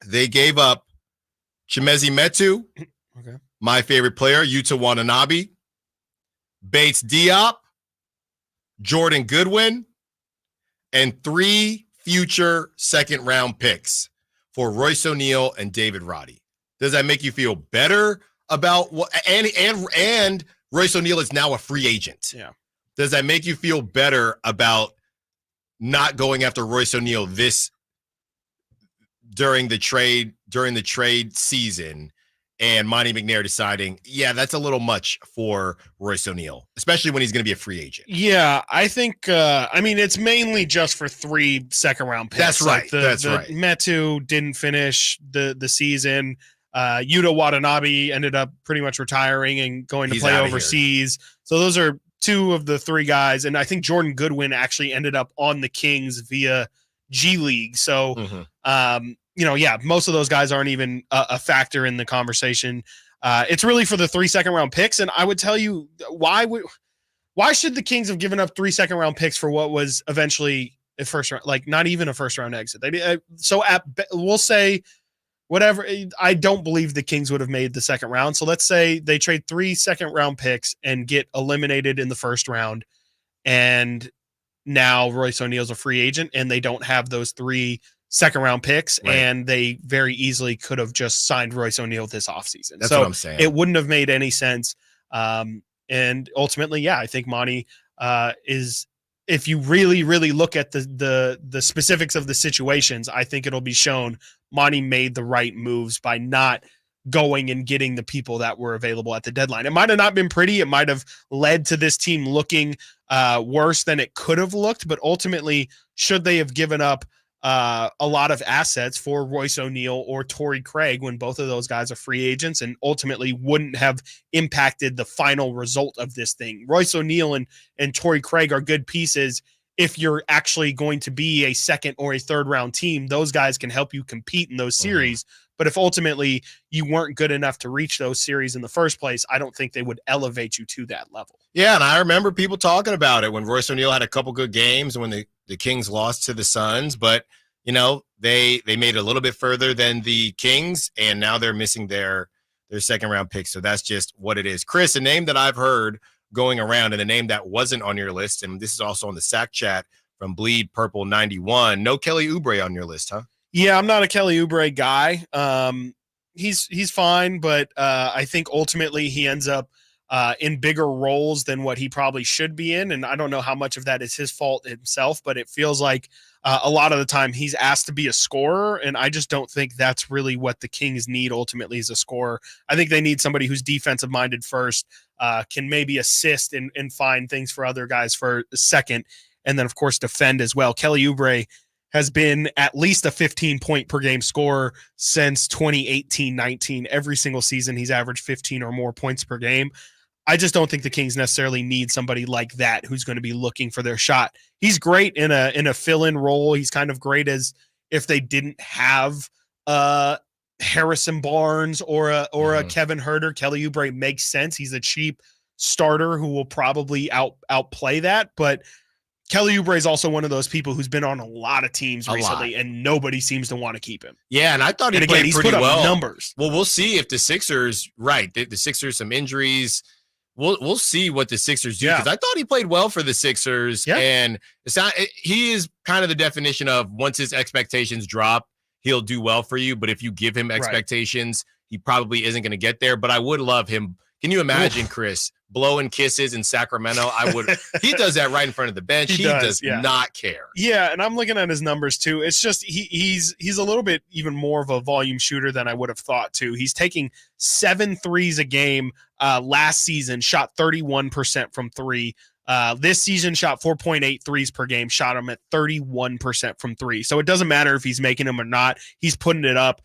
They gave up Chimezie Metu, my favorite player, Yuta Watanabe, Bates Diop, Jordan Goodwin, and 3 future second-round picks for Royce O'Neal and David Roddy. Does that make you feel better about what? And Royce O'Neal is now a free agent. Yeah. Does that make you feel better about not going after Royce O'Neal during the trade season, and Monty McNair deciding, yeah, that's a little much for Royce O'Neal, especially when he's going to be a free agent? Yeah, I think, it's mainly just for 3 second-round picks. That's right. That's right. Metu didn't finish the season. Yuta Watanabe ended up pretty much retiring and going to play overseas. So those are 2 of the 3 guys. And I think Jordan Goodwin actually ended up on the Kings via G League. So, most of those guys aren't even a factor in the conversation. It's really for the 3 second-round picks. And I would tell you, why should the Kings have given up 3 second-round picks for what was eventually a first round, like not even a first-round exit? We'll say whatever. I don't believe the Kings would have made the second round. So let's say they trade 3 second-round picks and get eliminated in the first round. And now Royce O'Neal's a free agent and they don't have those 3 second-round picks, right. And they very easily could have just signed Royce O'Neal this offseason. That's what I'm saying. It wouldn't have made any sense. And ultimately, I think Monty is, if you really, really look at the specifics of the situations, I think it'll be shown Monty made the right moves by not going and getting the people that were available at the deadline. It might have not been pretty. It might have led to this team looking worse than it could have looked, but ultimately, should they have given up a lot of assets for Royce O'Neal or Torrey Craig when both of those guys are free agents and ultimately wouldn't have impacted the final result of this thing? Royce O'Neal and Torrey Craig are good pieces. If you're actually going to be a second or a third round team, those guys can help you compete in those series. But if ultimately you weren't good enough to reach those series in the first place, I don't think they would elevate you to that level. Yeah, and I remember people talking about it when Royce O'Neal had a couple good games and when the Kings lost to the Suns. But, they made it a little bit further than the Kings, and now they're missing their second-round pick. So that's just what it is. Chris, a name that I've heard going around and a name that wasn't on your list, and this is also on the Sack Chat from Bleed Purple 91, no Kelly Oubre on your list, huh? Yeah, I'm not a Kelly Oubre guy. He's fine, but I think ultimately he ends up in bigger roles than what he probably should be in. And I don't know how much of that is his fault himself, but it feels like a lot of the time he's asked to be a scorer. And I just don't think that's really what the Kings need ultimately as a scorer. I think they need somebody who's defensive minded first, can maybe assist and find things for other guys for a second. And then of course defend as well. Kelly Oubre has been at least a 15-point per game scorer since 2018-19. Every single season he's averaged 15 or more points per game. I just don't think the Kings necessarily need somebody like that who's going to be looking for their shot. He's great in a fill-in role. He's kind of great as if they didn't have Harrison Barnes or a Kevin Huerter. Kelly Oubre makes sense. He's a cheap starter who will probably outplay that, but Kelly Oubre is also one of those people who's been on a lot of teams recently, and nobody seems to want to keep him. Yeah, and I thought he played pretty well. Numbers. Well, we'll see if the Sixers, the Sixers, some injuries. We'll see what the Sixers do, because I thought he played well for the Sixers, and he is kind of the definition of once his expectations drop, he'll do well for you. But if you give him expectations, he probably isn't going to get there. But I would love him Can you imagine Chris blowing kisses in Sacramento? He does that right in front of the bench. He does not care. Yeah, and I'm looking at his numbers too. It's just he's a little bit even more of a volume shooter than I would have thought too. He's taking 7 threes a game. Last season, shot 31% from 3. This season, shot 4.8 threes per game, shot him at 31% from 3. So it doesn't matter if he's making them or not. He's putting it up.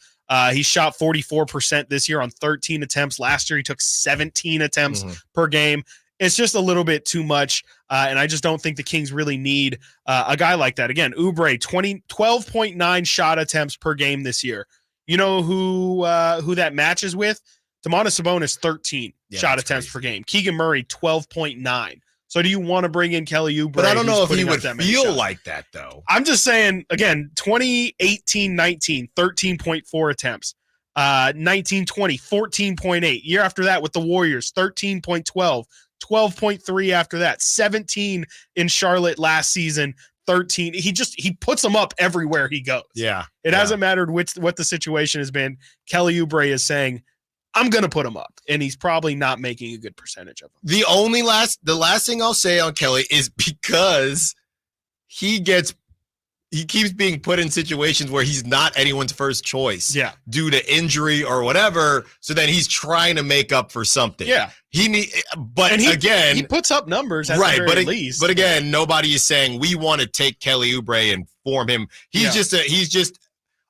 He shot 44% this year on 13 attempts. Last year, he took 17 attempts per game. It's just a little bit too much, and I just don't think the Kings really need a guy like that. Again, Oubre, 12.9 shot attempts per game this year. You know who that matches with? Domantas Sabonis, 13 shot attempts per game. Keegan Murray, 12.9. So do you want to bring in Kelly Oubre? But I don't know if he would feel like that, though. I'm just saying, again, 2018-19, 13.4 attempts. 19-20, 14.8. Year after that with the Warriors, 13.12. 12.3 after that. 17 in Charlotte last season, 13. He puts them up everywhere he goes. Yeah. It hasn't mattered what the situation has been. Kelly Oubre is saying, I'm going to put him up, and he's probably not making a good percentage of them. The last thing I'll say on Kelly is because he keeps being put in situations where he's not anyone's first choice due to injury or whatever. So then he's trying to make up for something. Yeah. He puts up numbers at the very least. But again, nobody is saying we want to take Kelly Oubre and form him. He's just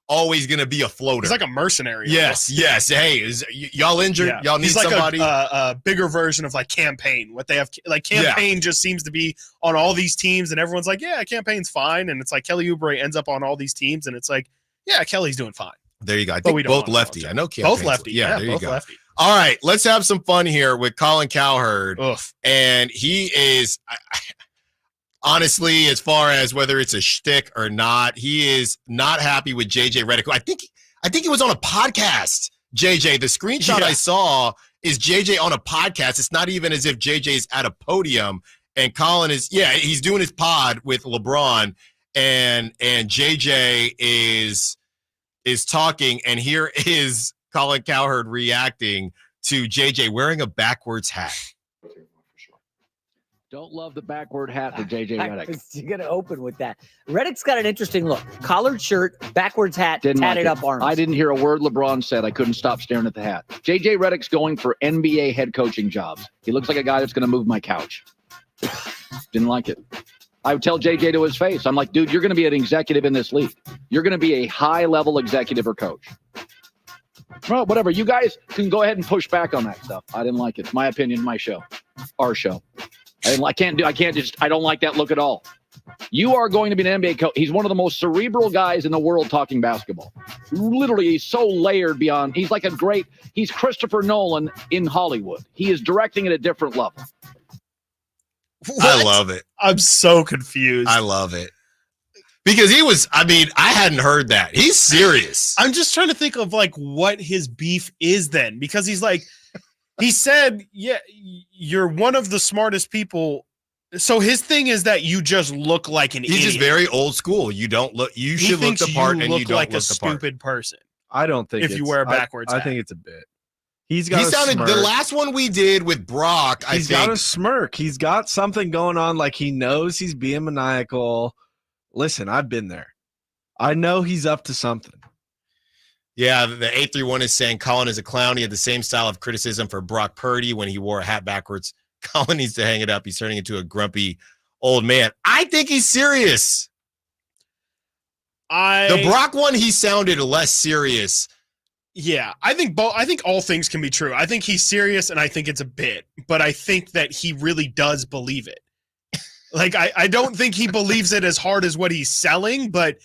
always going to be a floater. He's like a mercenary. Yes. Hey, y'all injured? Yeah. Y'all need He's like somebody? a bigger version of like Campaign. What they have, like Campaign just seems to be on all these teams, and everyone's like, yeah, Campaign's fine. And it's like Kelly Oubre ends up on all these teams, and it's like, yeah, Kelly's doing fine. There you go. I think both lefty. I know Campaign's both lefty. Yeah, there you go. Lefty. All right, let's have some fun here with Colin Cowherd. And he is, honestly, as far as whether it's a shtick or not, he is not happy with JJ Redick. I think he was on a podcast, JJ. The screenshot I saw is JJ on a podcast. It's not even as if JJ's at a podium. And Colin is, he's doing his pod with LeBron, and JJ is talking, and here is Colin Cowherd reacting to JJ wearing a backwards hat. Don't love the backward hat for JJ Redick. You're going to open with that. Redick's got an interesting look. Collared shirt, backwards hat, tatted up arms. I didn't hear a word LeBron said. I couldn't stop staring at the hat. JJ Redick's going for NBA head coaching jobs. He looks like a guy that's going to move my couch. Didn't like it. I would tell JJ to his face. I'm like, dude, you're going to be an executive in this league. You're going to be a high-level executive or coach. Well, whatever. You guys can go ahead and push back on that stuff. I didn't like it. My opinion, my show. Our show. I don't like that look at all. You are going to be an NBA coach. He's one of the most cerebral guys in the world talking basketball. Literally, he's so layered beyond. He's Christopher Nolan in Hollywood. He is directing at a different level. What? I love it. I'm so confused. I love it. Because I hadn't heard that. He's serious. I'm just trying to think of like what his beef is then, because he's like, he said, yeah, you're one of the smartest people. So his thing is that you just look like an idiot. He's just very old school. You should look the part, and you don't like look a the part. stupid person. I don't think if you wear a backwards hat. I think it's a bit. He sounded the last one we did with Brock. He's got a smirk. He's got something going on. Like he knows he's being maniacal. Listen, I've been there. I know he's up to something. Yeah, the 831 is saying Colin is a clown. He had the same style of criticism for Brock Purdy when he wore a hat backwards. Colin needs to hang it up. He's turning into a grumpy old man. I think he's serious. The Brock one, he sounded less serious. Yeah, I think all things can be true. I think he's serious, and I think it's a bit, but I think that he really does believe it. Like, I don't think he believes it as hard as what he's selling, but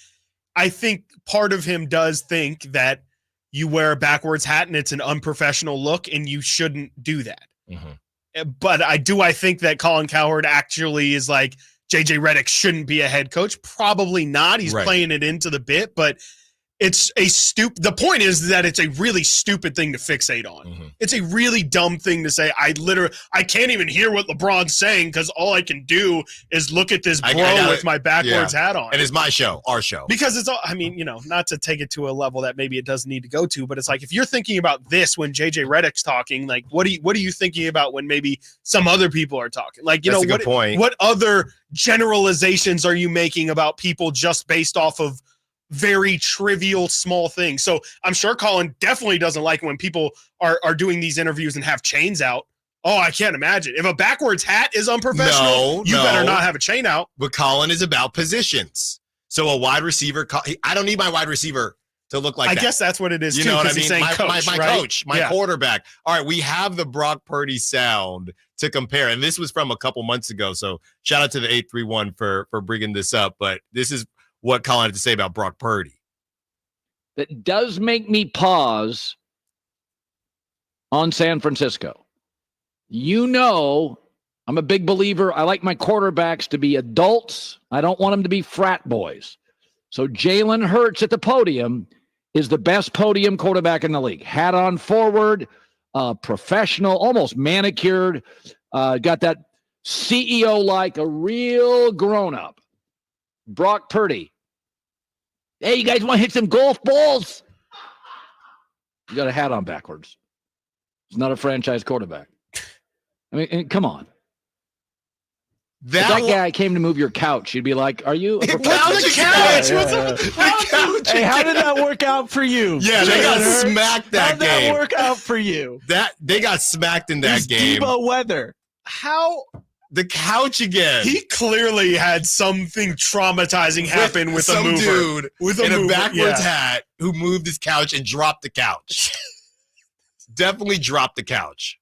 I think part of him does think that you wear a backwards hat and it's an unprofessional look, and you shouldn't do that. Mm-hmm. But I think that Colin Cowherd actually is like, JJ Redick shouldn't be a head coach. Probably not. He's playing it into the bit, but it's a the point is that it's a really stupid thing to fixate on. It's a really dumb thing to say. I can't even hear what LeBron's saying because all I can do is look at this bro with my backwards hat on. And it's my show, our show. Because it's all, I mean, not to take it to a level that maybe it doesn't need to go to, but it's like, if you're thinking about this when JJ Redick's talking, like, what are you thinking about when maybe some other people are talking? Like, That's a good point. What other generalizations are you making about people just based off of very trivial small things? So I'm sure Colin definitely doesn't like when people are doing these interviews and have chains out. Oh, I can't imagine. If a backwards hat is unprofessional, you better not have a chain out. But Colin is about positions. So a wide receiver, I don't need my wide receiver to look like that. I guess that's what it is, you too, know what I because he's mean? saying coach, my right? coach, my quarterback. All right, we have the Brock Purdy sound to compare. And this was from a couple months ago. So shout out to the 831 for bringing this up. But this is what Colin had to say about Brock Purdy. That does make me pause on San Francisco. I'm a big believer. I like my quarterbacks to be adults. I don't want them to be frat boys. So Jalen Hurts at the podium is the best podium quarterback in the league. Hat on forward, professional, almost manicured. Got that CEO like a real grown-up. Brock Purdy. Hey, you guys want to hit some golf balls? You got a hat on backwards. It's not a franchise quarterback. I mean, come on. If that guy came to move your couch, you'd be like, are you a What's the couch? Hey, how did that work out for you? Yeah, they got smacked that How'd game. that work out for you? They got smacked in that game. Debo weather. How? The couch again. He clearly had something traumatizing happen with some a mover. dude with in a mover, backwards hat who moved his couch and dropped the couch. Definitely dropped the couch.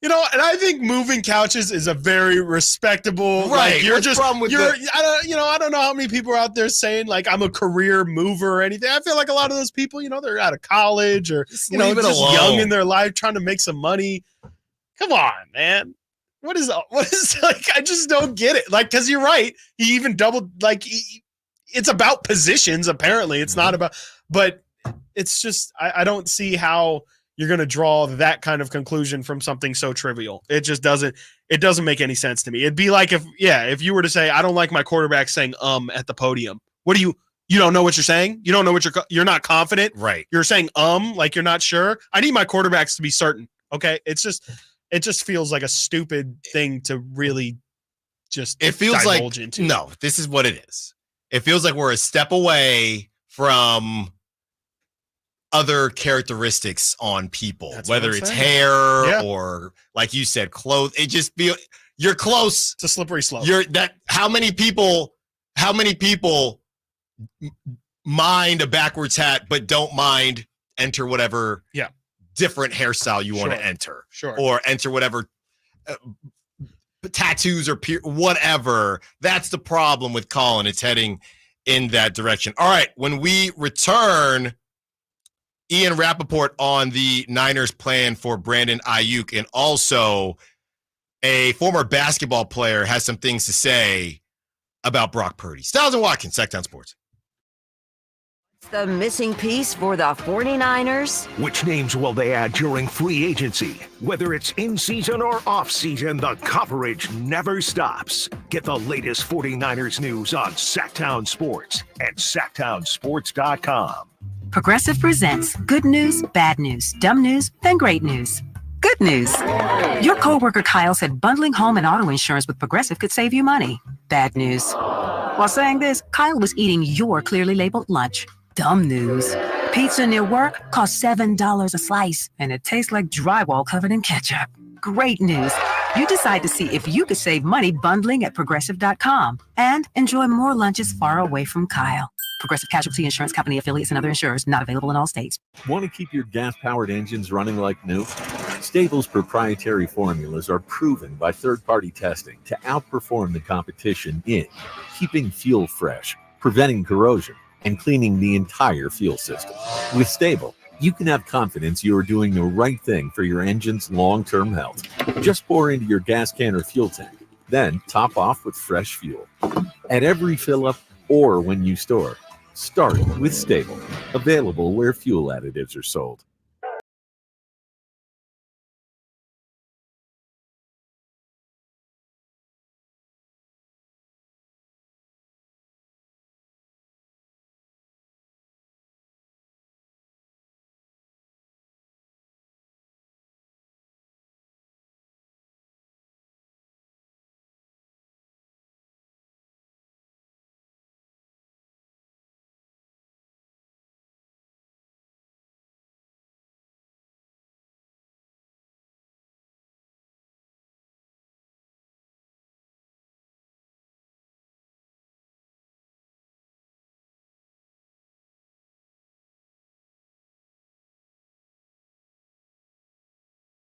And I think moving couches is a very respectable. Right. Like, you're What's just. wrong with I don't know how many people are out there saying like I'm a career mover or anything. I feel like a lot of those people, they're out of college or just young in their life trying to make some money. Come on, man. What is like? I just don't get it. Like, because you're right. He even doubled. Like, it's about positions. Apparently, it's not about. But it's just I don't see how you're going to draw that kind of conclusion from something so trivial. It just doesn't. It doesn't make any sense to me. It'd be like if you were to say I don't like my quarterback saying at the podium. What do you? You don't know what you're saying. You don't know what you're not confident. Right. You're saying like you're not sure. I need my quarterbacks to be certain. Okay. It just feels like a stupid thing to really just divulge into. No, this is what it is. It feels like we're a step away from other characteristics on people, whether it's hair or, like you said, clothes. It just feels you're close. It's a slippery slope. How many people mind a backwards hat but don't mind enter whatever different hairstyle you want to enter, or enter whatever tattoos or whatever. That's the problem with Colin. It's heading in that direction. All right, when we return, Ian Rappaport on the Niners plan for Brandon Ayuk, and also a former basketball player has some things to say about Brock Purdy. Stiles and Watkins, Sacktown Sports. The missing piece for the 49ers? Which names will they add during free agency? Whether it's in season or off season, the coverage never stops. Get the latest 49ers news on Sacktown Sports at sacktownsports.com. Progressive presents good news, bad news, dumb news, then great news. Good news. Your coworker Kyle said bundling home and auto insurance with Progressive could save you money. Bad news. While saying this, Kyle was eating your clearly labeled lunch. Dumb news. Pizza near work costs $7 a slice, and it tastes like drywall covered in ketchup. Great news. You decide to see if you could save money bundling at Progressive.com and enjoy more lunches far away from Kyle. Progressive Casualty Insurance Company, affiliates, and other insurers not available in all states. Want to keep your gas-powered engines running like new? Stable's proprietary formulas are proven by third-party testing to outperform the competition in keeping fuel fresh, preventing corrosion, and cleaning the entire fuel system. With Stable, you can have confidence you are doing the right thing for your engine's long-term health. Just pour into your gas can or fuel tank, then top off with fresh fuel. At every fill-up or when you store, Start with Stable. Available where fuel additives are sold.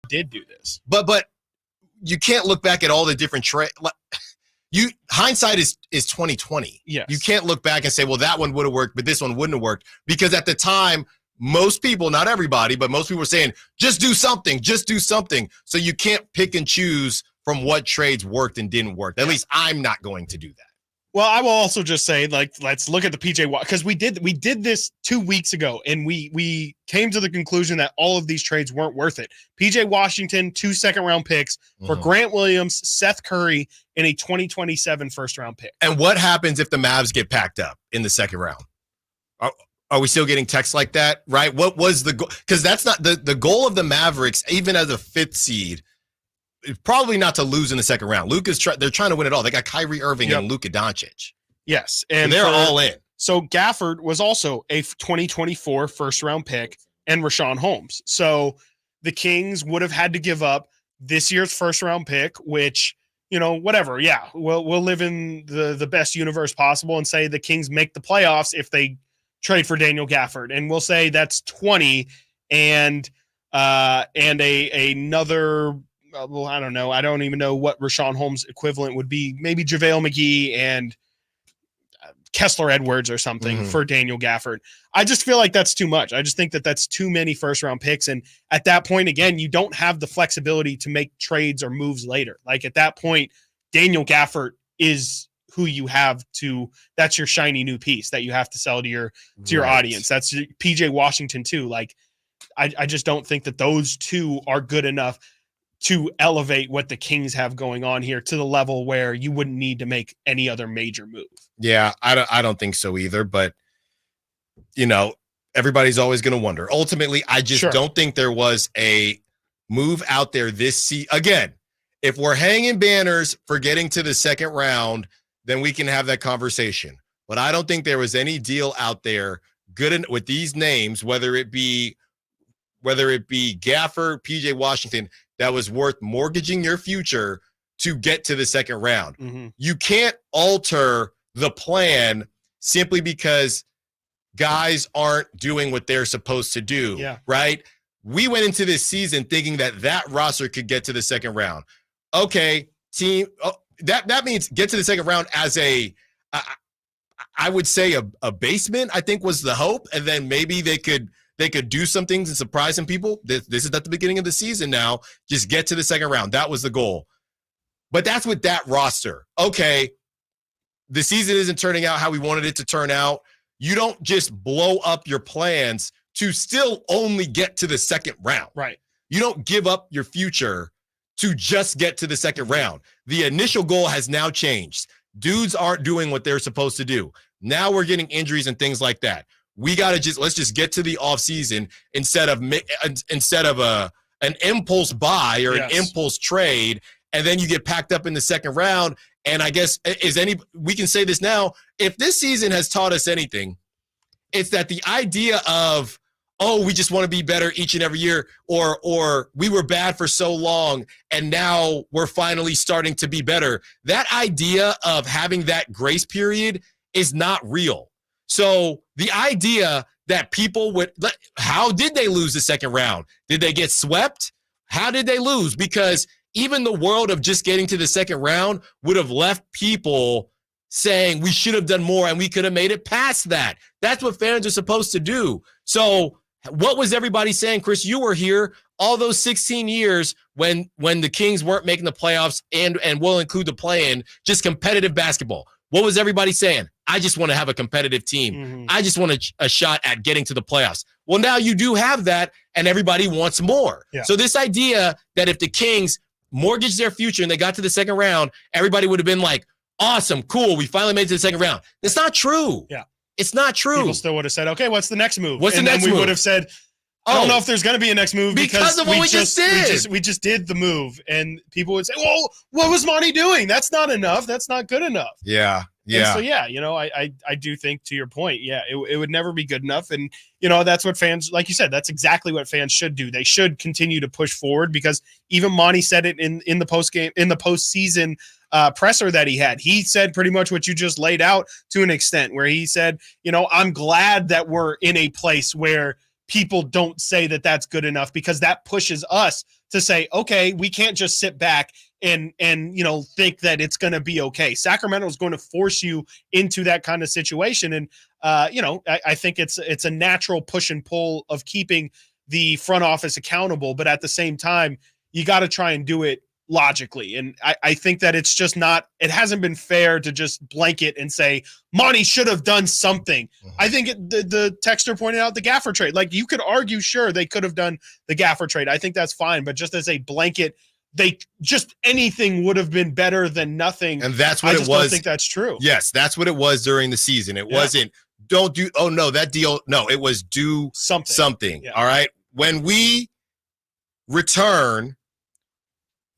Did do this, but you can't look back at all the different hindsight is 2020. Yes. You can't look back and say, well, that one would have worked, but this one wouldn't have worked, because at the time, most people, not everybody, but most people were saying, just do something. So you can't pick and choose from what trades worked and didn't work. At least I'm not going to do that. Well, I will also just say, let's look at the PJ because we did this 2 weeks ago, and we came to the conclusion that all of these trades weren't worth it. PJ Washington, 2 second-round picks for Grant Williams, Seth Curry, and a 2027 first-round pick. And what happens if the Mavs get packed up in the second round? Are we still getting texts like that, right? What was the goal? Because that's not the goal of the Mavericks, even as a 5th seed. Probably not to lose in the second round. They're trying to win it all. They got Kyrie Irving and Luka Doncic. Yes, and they're all in. So Gafford was also a 2024 first-round pick, and Rashawn Holmes. So the Kings would have had to give up this year's first-round pick, which, whatever. Yeah, we'll live in the best universe possible and say the Kings make the playoffs if they trade for Daniel Gafford, and we'll say that's 20 and another. Well, I don't know. I don't even know what Rashawn Holmes equivalent would be. Maybe JaVale McGee and Kessler Edwards or something for Daniel Gafford. I just feel like that's too much. I just think that that's too many first-round picks. And at that point, again, you don't have the flexibility to make trades or moves later. Like at that point, Daniel Gafford is who you have to. That's your shiny new piece that you have to sell to your audience. That's PJ Washington too. Like I just don't think that those two are good enough to elevate what the Kings have going on here to the level where you wouldn't need to make any other major move. Yeah, I don't think so either. But, everybody's always going to wonder. Ultimately, I just don't think there was a move out there this season. Again, if we're hanging banners for getting to the second round, then we can have that conversation. But I don't think there was any deal out there good with these names, whether it be Gafford, PJ Washington, that was worth mortgaging your future to get to the second round. You can't alter the plan simply because guys aren't doing what they're supposed to do, right? We went into this season thinking that roster could get to the second round. Okay, team, that means get to the second round as I would say a basement, I think was the hope, and then maybe they could do some things and surprise some people. This is at the beginning of the season now. Just get to the second round. That was the goal. But that's with that roster. Okay, the season isn't turning out how we wanted it to turn out. You don't just blow up your plans to still only get to the second round. Right. You don't give up your future to just get to the second round. The initial goal has now changed. Dudes aren't doing what they're supposed to do. Now we're getting injuries and things like that. We got to let's just get to the offseason instead of an impulse buy or an impulse trade, and then you get packed up in the second round. And I guess we can say this now, if this season has taught us anything, it's that the idea of, we just want to be better each and every year, or we were bad for so long and now we're finally starting to be better. That idea of having that grace period is not real. So the idea that people how did they lose the second round? Did they get swept? How did they lose? Because even the world of just getting to the second round would have left people saying we should have done more and we could have made it past that. That's what fans are supposed to do. So what was everybody saying? Chris, you were here all those 16 years when the Kings weren't making the playoffs and we'll include the play-in, just competitive basketball. what was everybody saying? I just want to have a competitive team. I just want a shot at getting to the playoffs. Well, now you do have that, and everybody wants more. Yeah. So this idea that if the Kings mortgaged their future and they got to the second round, everybody would have been like, awesome, cool, we finally made it to the second round. That's not true. Yeah. It's not true. People still would have said, okay, what's the next move? What's the and next then we move? would have said, I don't know if there's going to be a next move because of what we just did. We just did the move, and people would say, well, what was Monty doing? That's not enough. That's not good enough. Yeah. And so, I do think, to your point, it would never be good enough. And, that's what fans, like you said, that's exactly what fans should do. They should continue to push forward, because even Monty said it in the postseason presser that he had. He said pretty much what you just laid out to an extent, where he said, I'm glad that we're in a place where people don't say that that's good enough, because that pushes us to say, okay, we can't just sit back and think that it's going to be okay. Sacramento is going to force you into that kind of situation. And, I think it's a natural push and pull of keeping the front office accountable. But at the same time, you got to try and do it logically. And I think that it's just not, it hasn't been fair to just blanket and say, Monty should have done something. I think the texter pointed out the Gaffer trade. Like, you could argue, sure, they could have done the Gaffer trade. I think that's fine. But just as a blanket, anything would have been better than nothing. And that's what it was. I don't think that's true. Yes, that's what it was during the season. It wasn't, don't do, oh no, that deal. No, it was do something. All right. When we return,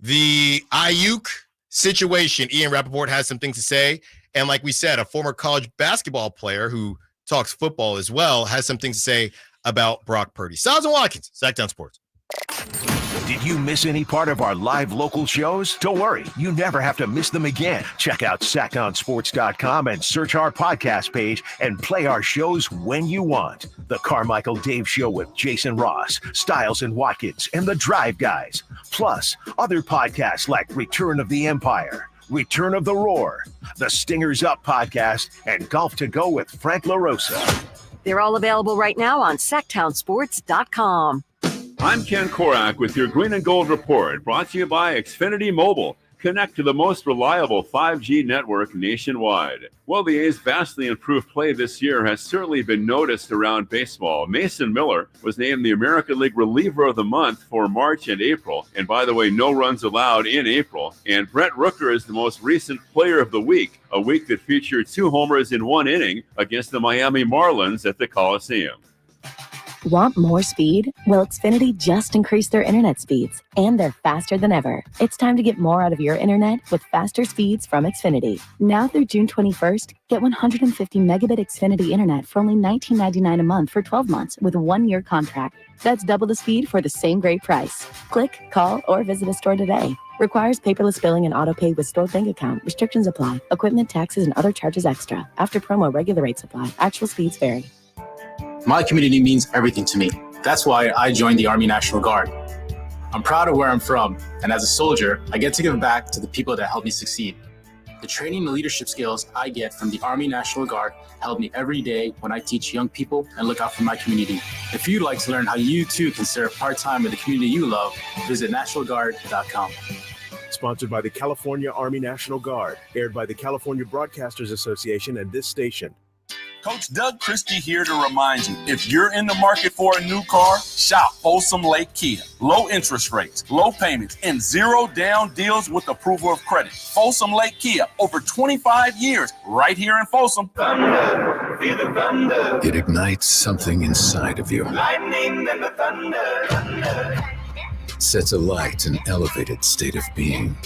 the Ayuk situation, Ian Rappaport has some things to say. And like we said, a former college basketball player who talks football as well has some things to say about Brock Purdy. Stiles and Watkins, Sacktown Sports. Did you miss any part of our live local shows? Don't worry, you never have to miss them again. Check out sacktownsports.com and search our podcast page and play our shows when you want. The Carmichael Dave Show with Jason Ross, Stiles and Watkins, and The Drive Guys. Plus, other podcasts like Return of the Empire, Return of the Roar, The Stingers Up podcast, and Golf to Go with Frank LaRosa. They're all available right now on sacktownsports.com. I'm Ken Korak with your Green and Gold Report, brought to you by Xfinity Mobile. Connect to the most reliable 5G network nationwide. Well, the A's vastly improved play this year has certainly been noticed around baseball. Mason Miller was named the American League Reliever of the Month for March and April. And by the way, no runs allowed in April. And Brent Rooker is the most recent Player of the Week, a week that featured 2 homers in 1 inning against the Miami Marlins at the Coliseum. Want more speed? Well, Xfinity just increased their internet speeds, and they're faster than ever. It's time to get more out of your internet with faster speeds from Xfinity. Now through June 21st, get 150 megabit Xfinity internet for only $19.99 a month for 12 months with a 1-year contract. That's double the speed for the same great price. Click, call, or visit a store today. Requires paperless billing and auto-pay with stored bank account. Restrictions apply. Equipment, taxes, and other charges extra. After promo, regular rates apply. Actual speeds vary. My community means everything to me. That's why I joined the Army National Guard. I'm proud of where I'm from, and as a soldier, I get to give back to the people that help me succeed. The training and leadership skills I get from the Army National Guard help me every day when I teach young people and look out for my community. If you'd like to learn how you too can serve part-time with the community you love, visit nationalguard.com. Sponsored by the California Army National Guard, aired by the California Broadcasters Association and this station. Coach Doug Christie here to remind you, if you're in the market for a new car, shop Folsom Lake Kia. Low interest rates, low payments, and 0 down deals with approval of credit. Folsom Lake Kia, over 25 years, right here in Folsom. Thunder, feel the thunder. It ignites something inside of you. Lightning and the thunder. Sets alight an elevated state of being.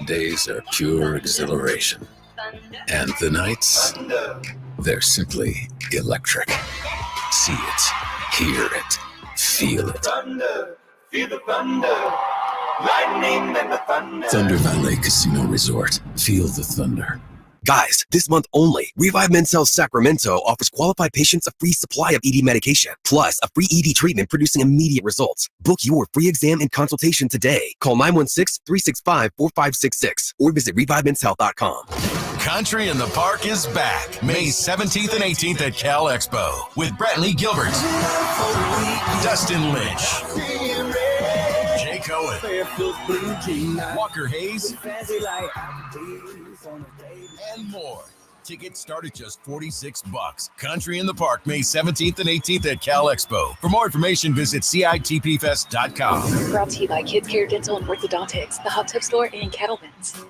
Days are pure exhilaration. And the nights, they're simply electric. See it, hear it, feel it. Thunder, feel the thunder. Lightning and the thunder. Thunder Valley Casino Resort. Feel the thunder. Guys, this month only, Revive Men's Health Sacramento offers qualified patients a free supply of ED medication, plus a free ED treatment producing immediate results. Book your free exam and consultation today. Call 916-365-4566 or visit revivemenshealth.com. Country in the Park is back May 17th and 18th at Cal Expo with Brantley Gilbert, Dustin Lynch, Jake Cohen, Walker Hayes, and more. Tickets start at just $46. Country in the Park, May 17th and 18th at Cal Expo. For more information, visit CITPFest.com. Brought to you by Kids Care Dental and Orthodontics, the Hot Tub Store, and Kettleman's.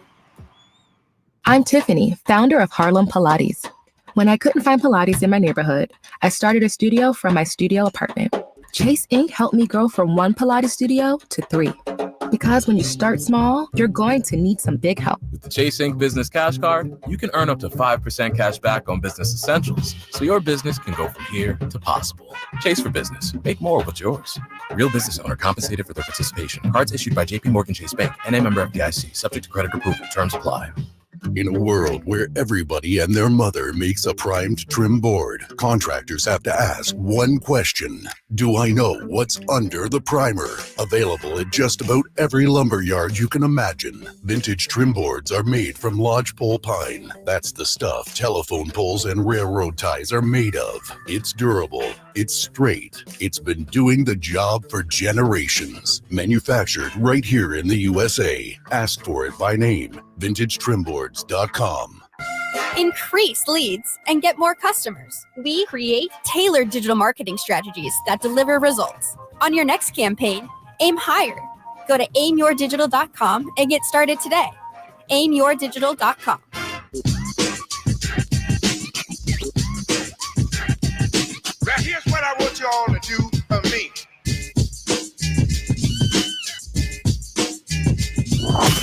I'm Tiffany, founder of Harlem Pilates. When I couldn't find Pilates in my neighborhood, I started a studio from my studio apartment. Chase Inc. helped me grow from 1 Pilates studio to 3. Because when you start small, you're going to need some big help. With the Chase Inc. Business Cash Card, you can earn up to 5% cash back on business essentials, so your business can go from here to possible. Chase for business. Make more what's yours. Real business owner compensated for their participation. Cards issued by J.P. Morgan Chase Bank, N.A. member FDIC. Subject to credit approval. Terms apply. In a world where everybody and their mother makes a primed trim board, contractors have to ask one question. Do I know what's under the primer? Available at just about every lumber yard you can imagine. Vintage trim boards are made from lodgepole pine. That's the stuff telephone poles and railroad ties are made of. It's durable. It's straight. It's been doing the job for generations. Manufactured right here in the USA. Ask for it by name. VintageTrimboards.com. Increase leads and get more customers. We create tailored digital marketing strategies that deliver results. On your next campaign, aim higher. Go to aimyourdigital.com and get started today. aimyourdigital.com. Now here's what I want you all to do for me.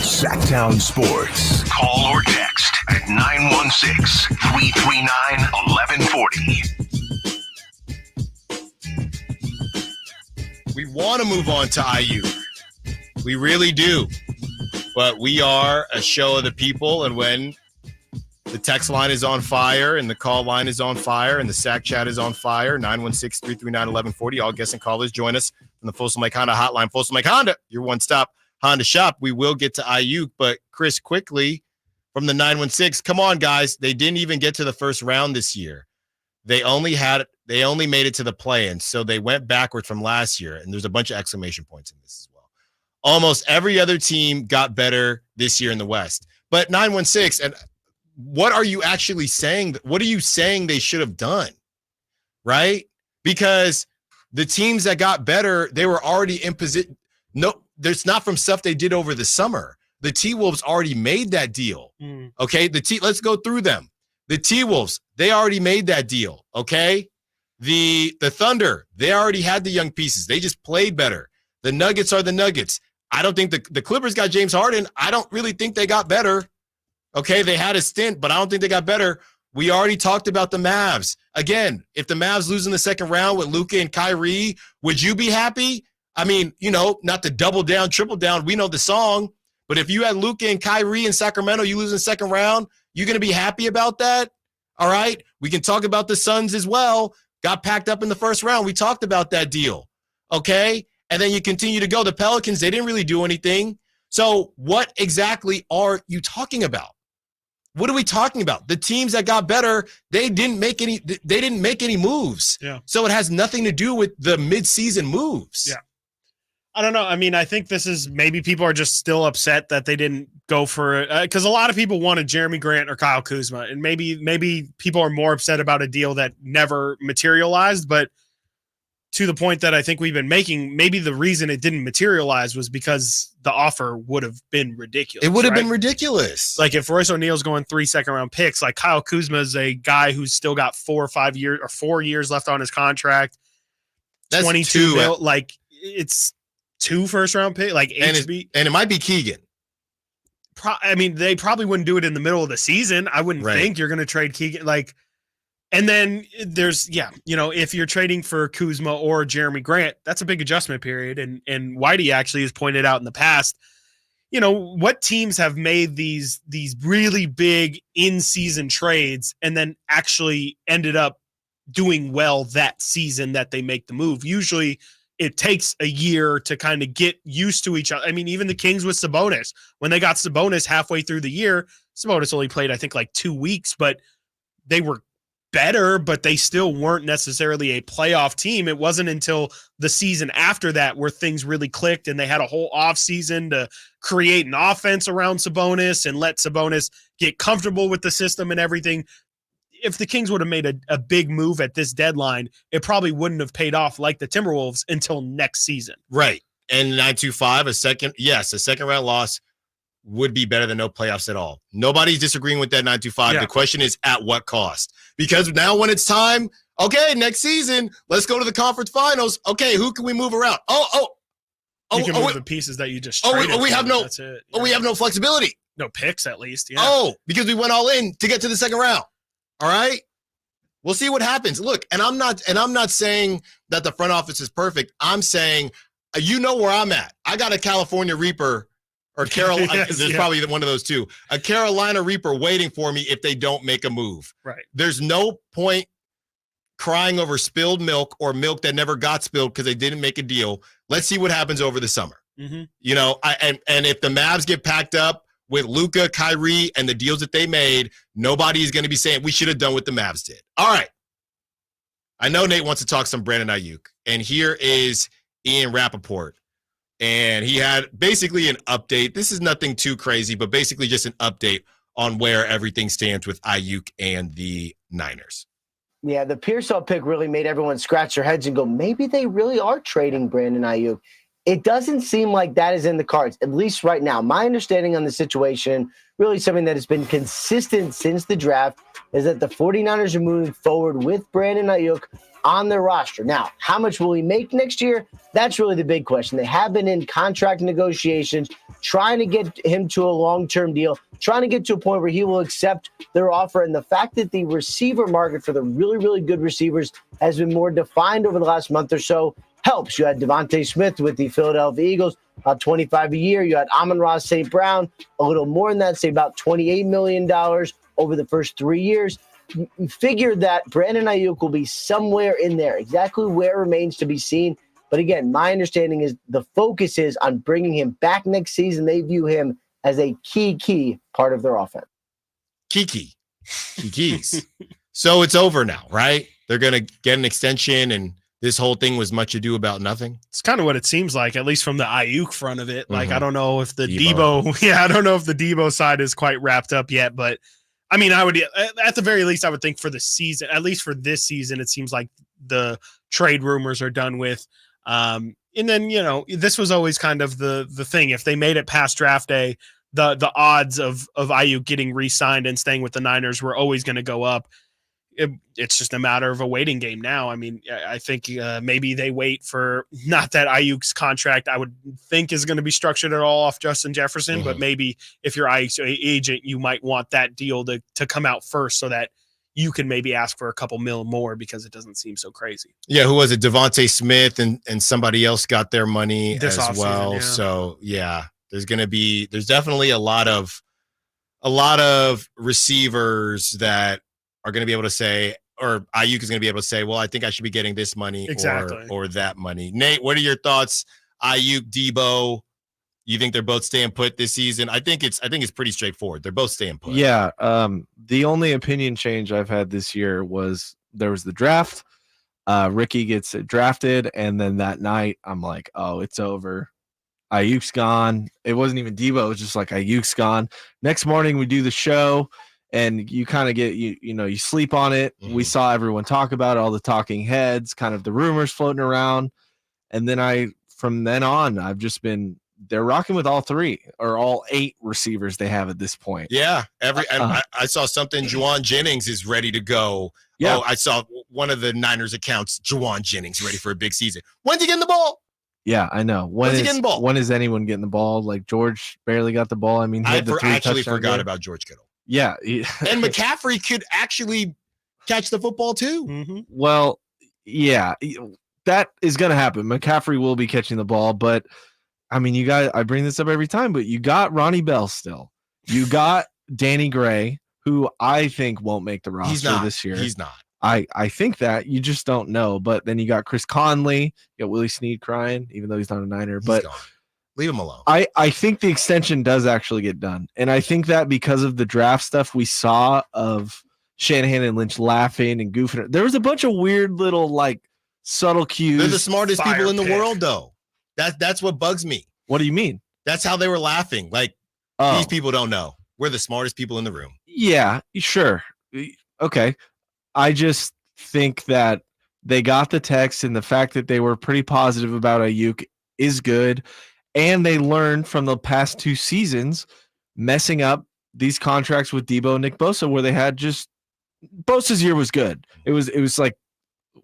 Sacktown Sports. Call or text at 916-339-1140. We want to move on to IU. We really do. But we are a show of the people, and when the text line is on fire and the call line is on fire and the Sack chat is on fire, 916-339-1140. All guests and callers join us from the Folsom Lake Honda hotline. Folsom Lake Honda, your one-stop Honda shop. We will get to IU, but Chris, quickly from the 916, come on, guys. They didn't even get to the first round this year. They only made it to the play-in, so they went backward from last year, and there's a bunch of exclamation points in this as well. Almost every other team got better this year in the West. But 916, and what are you actually saying? What are you saying they should have done, right? Because the teams that got better, they were already in position. No, there's not from stuff they did over the summer. The T-Wolves already made that deal. Okay, let's go through them. The T-Wolves, they already made that deal. Okay, the Thunder, they already had the young pieces. They just played better. The Nuggets are the Nuggets. I don't think the Clippers got James Harden. I don't really think they got better. Okay, they had a stint, but I don't think they got better. We already talked about the Mavs. Again, if the Mavs lose in the second round with Luka and Kyrie, would you be happy? I mean, not to double down, triple down. We know the song. But if you had Luka and Kyrie in Sacramento, you lose in the second round, you're going to be happy about that? All right? We can talk about the Suns as well. Got packed up in the first round. We talked about that deal. Okay? And then you continue to go. The Pelicans, they didn't really do anything. So what exactly are you talking about? What are we talking about? The teams that got better, they didn't make any moves. Yeah. So it has nothing to do with the midseason moves. Yeah. I don't know. I mean, I think this is maybe people are just still upset that they didn't go for it because a lot of people wanted Jeremy Grant or Kyle Kuzma, and maybe people are more upset about a deal that never materialized. But to the point that I think we've been making, maybe the reason it didn't materialize was because the offer would have been ridiculous. It would have been ridiculous. Like if Royce O'Neal's going 3 second-round picks, like Kyle Kuzma is a guy who's still got 4 years left on his contract. That's 22 mil, like it's 2 first-round pick, like HB, and it might be Keegan. I mean, they probably wouldn't do it in the middle of the season. I wouldn't think you're going to trade Keegan. Like, and then there's, if you're trading for Kuzma or Jeremy Grant, that's a big adjustment period. And Whitey actually has pointed out in the past, what teams have made these really big in-season trades and then actually ended up doing well that season that they make the move. Usually it takes a year to kind of get used to each other. I mean, even the Kings with Sabonis, when they got Sabonis halfway through the year, Sabonis only played, I think, like 2 weeks, but they were better, but they still weren't necessarily a playoff team. It wasn't until the season after that where things really clicked and they had a whole off season to create an offense around Sabonis and let Sabonis get comfortable with the system and everything. If the Kings would have made a big move at this deadline, it probably wouldn't have paid off like the Timberwolves until next season. Right. And 9-5, a second round loss would be better than no playoffs at all. Nobody's disagreeing with that 9-5. The question is at what cost? Because now when it's time, okay, next season, let's go to the conference finals. Okay, who can we move around? You can move the pieces that you just traded. We have no. That's it. We have no flexibility. No picks, at least. Yeah. Oh, because we went all in to get to the second round. All right. We'll see what happens. Look, and I'm not saying that the front office is perfect. I'm saying, you know where I'm at. I got a California Reaper or Carolina. Yes, there's probably one of those two. A Carolina Reaper waiting for me if they don't make a move. Right. There's no point crying over spilled milk or milk that never got spilled because they didn't make a deal. Let's see what happens over the summer. Mm-hmm. You know, and if the Mavs get packed up with Luka, Kyrie, and the deals that they made, nobody is going to be saying we should have done what the Mavs did. All right. I know Nate wants to talk some Brandon Ayuk, and here is Ian Rappaport. And he had basically an update. This is nothing too crazy, but basically just an update on where everything stands with Ayuk and the Niners. Yeah, the Pearsall pick really made everyone scratch their heads and go, maybe they really are trading Brandon Ayuk. It doesn't seem like that is in the cards, at least right now. My understanding on the situation, really something that has been consistent since the draft, is that the 49ers are moving forward with Brandon Ayuk on their roster. Now, how much will he make next year? That's really the big question. They have been in contract negotiations, trying to get him to a long-term deal, trying to get to a point where he will accept their offer. And the fact that the receiver market for the really, really good receivers has been more defined over the last month or so helps. You had Devontae Smith with the Philadelphia Eagles, about $25 a year. You had Amon-Ra St. Brown, a little more than that, say about $28 million over the first 3 years. You figure that Brandon Ayuk will be somewhere in there. Exactly where remains to be seen. But again, my understanding is the focus is on bringing him back next season. They view him as a key part of their offense. Keys. So it's over now, right? They're going to get an extension, and this whole thing was much ado about nothing. It's kind of what it seems like, at least from the Ayuk front of it. Like, Mhm. I don't know if the I don't know if the Debo side is quite wrapped up yet, but I mean, I would, at the very least, I would think for the season, at least for this season, it seems like the trade rumors are done with. And then, you know, this was always kind of the thing. If they made it past draft day, the odds of Ayuk getting re-signed and staying with the Niners were always going to go up. It's just a matter of a waiting game now. I mean, I think maybe they wait for, not that Ayuk's contract I would think is going to be structured at all off Justin Jefferson, but maybe if you're Ayuk's agent, you might want that deal to come out first so that you can maybe ask for a couple mil more because it doesn't seem so crazy. Yeah, who was it? Devontae Smith and somebody else got their money This as well. offseason, yeah. So yeah, there's definitely a lot of receivers that are going to be able to say, or Ayuk is going to be able to say, well, I think I should be getting this money or that money. Nate, what are your thoughts? Ayuk, Debo, you think they're both staying put this season? I think it's pretty straightforward. They're both staying put. Yeah. The only opinion change I've had this year was there was the draft. Ricky gets drafted, and then that night I'm like, oh, it's over. Ayuk's gone. It wasn't even Debo. It was just like Ayuk's gone. Next morning we do the show, and you kind of get, you sleep on it. Mm-hmm. We saw everyone talk about it, all the talking heads, kind of the rumors floating around. And then from then on, I've just been, they're rocking with all 3 or all 8 receivers they have at this point. Yeah. I saw something. Juwan Jennings is ready to go. Yeah. Oh, I saw one of the Niners accounts, Juwan Jennings, ready for a big season. When's he getting the ball? Yeah, I know. When's he getting the ball? When is anyone getting the ball? Like George barely got the ball. I mean, he had the 3 actually touchdown forgot game. about George Kittle. Yeah. And McCaffrey could actually catch the football too. Mm-hmm. Well, yeah, that is going to happen. McCaffrey will be catching the ball, but I mean, you guys, I bring this up every time, but you got Ronnie Bell still. You got Danny Gray, who I think won't make the roster this year. He's not. I think that you just don't know. But then you got Chris Conley, you got Willie Snead crying, even though he's not a Niner. But leave him alone. I think the extension does actually get done. And I think that because of the draft stuff we saw of Shanahan and Lynch laughing and goofing. There was a bunch of weird little like subtle cues. They're the smartest people in the pick. world, though. That's what bugs me. What do you mean? That's how they were laughing. Like, these people don't know. We're the smartest people in the room. Yeah, sure. Okay. I just think that they got the text, and the fact that they were pretty positive about Ayuk is good. And they learned from the past 2 seasons messing up these contracts with Debo and Nick Bosa, where they had just Bosa's year was good. It was like,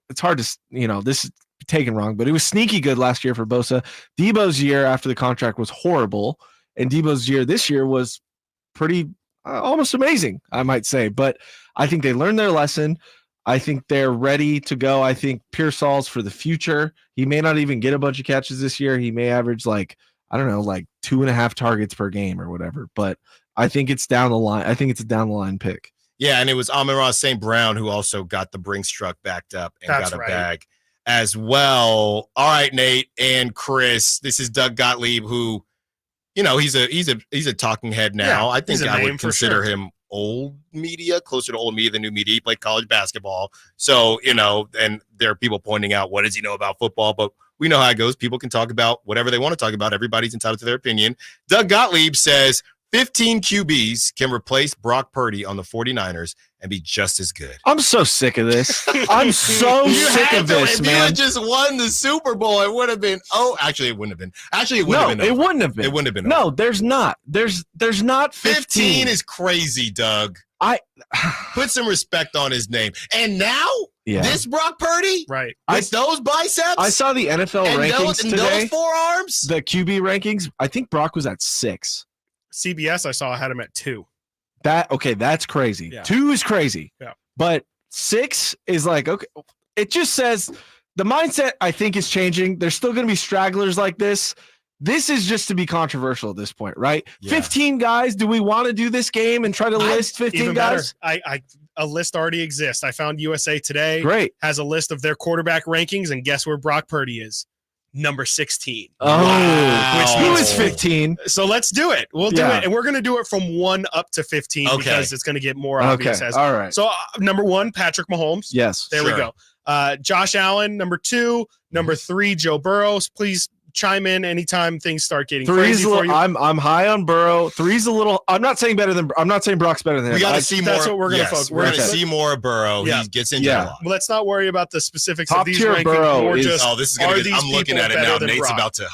it's hard to, this is taken wrong, but it was sneaky good last year for Bosa. Debo's year after the contract was horrible, and Debo's year this year was pretty almost amazing, I might say. But I think they learned their lesson. I think they're ready to go. I think Pearsall's for the future. He may not even get a bunch of catches this year. He may average like 2.5 targets per game or whatever. But I think it's down the line. I think it's a down the line pick. Yeah, and it was Amon-Ra St. Brown who also got the Brinks truck backed up and got a bag as well. All right, Nate and Chris. This is Doug Gottlieb, who, he's a talking head now. Yeah, I think I would consider sure. him old media, closer to old media than new media. He played college basketball. So, and there are people pointing out, what does he know about football? But we know how it goes. People can talk about whatever they want to talk about. Everybody's entitled to their opinion. Doug Gottlieb says 15 QBs can replace Brock Purdy on the 49ers and be just as good. I'm so sick of this. I'm so sick of this, if man. If you had just won the Super Bowl, it would have been. Oh, actually, it wouldn't have been. Actually, it wouldn't have been. It wouldn't have been. It wouldn't have been. No, there's not. There's not 15. 15 is crazy, Doug. Put some respect on his name. And now, this Brock Purdy, right? With those biceps. I saw the NFL rankings today. Those forearms. The QB rankings. I think Brock was at 6. CBS, I saw, had him at 2. That's crazy. Yeah. 2 is crazy. Yeah. But 6 is like, okay. It just says the mindset, I think, is changing. There's still going to be stragglers like this. This is just to be controversial at this point, right? Yeah. 15 guys. Do we want to do this game and try to list 15 guys? A list already exists. I found USA Today. Great. Has a list of their quarterback rankings, and guess where Brock Purdy is? Number 16. Oh, wow. Who is 15? So let's do it. We'll do it. And we're going to do it from 1 up to 15 because it's going to get more obvious. All right. So number 1, Patrick Mahomes. Yes. There we go. Josh Allen, number 2. Number 3, Joe Burrow. Please chime in anytime things start getting crazy for you. I'm high on Burrow. 3's a little. I'm not saying Brock's better than him. We got to see more. That's what we're going to focus. We're going to see more of Burrow. Yeah. He gets into a lot. Well, let's not worry about the specifics Top of these tier rankings. Burrow This is going to get. I'm looking at it now. Nate's about to.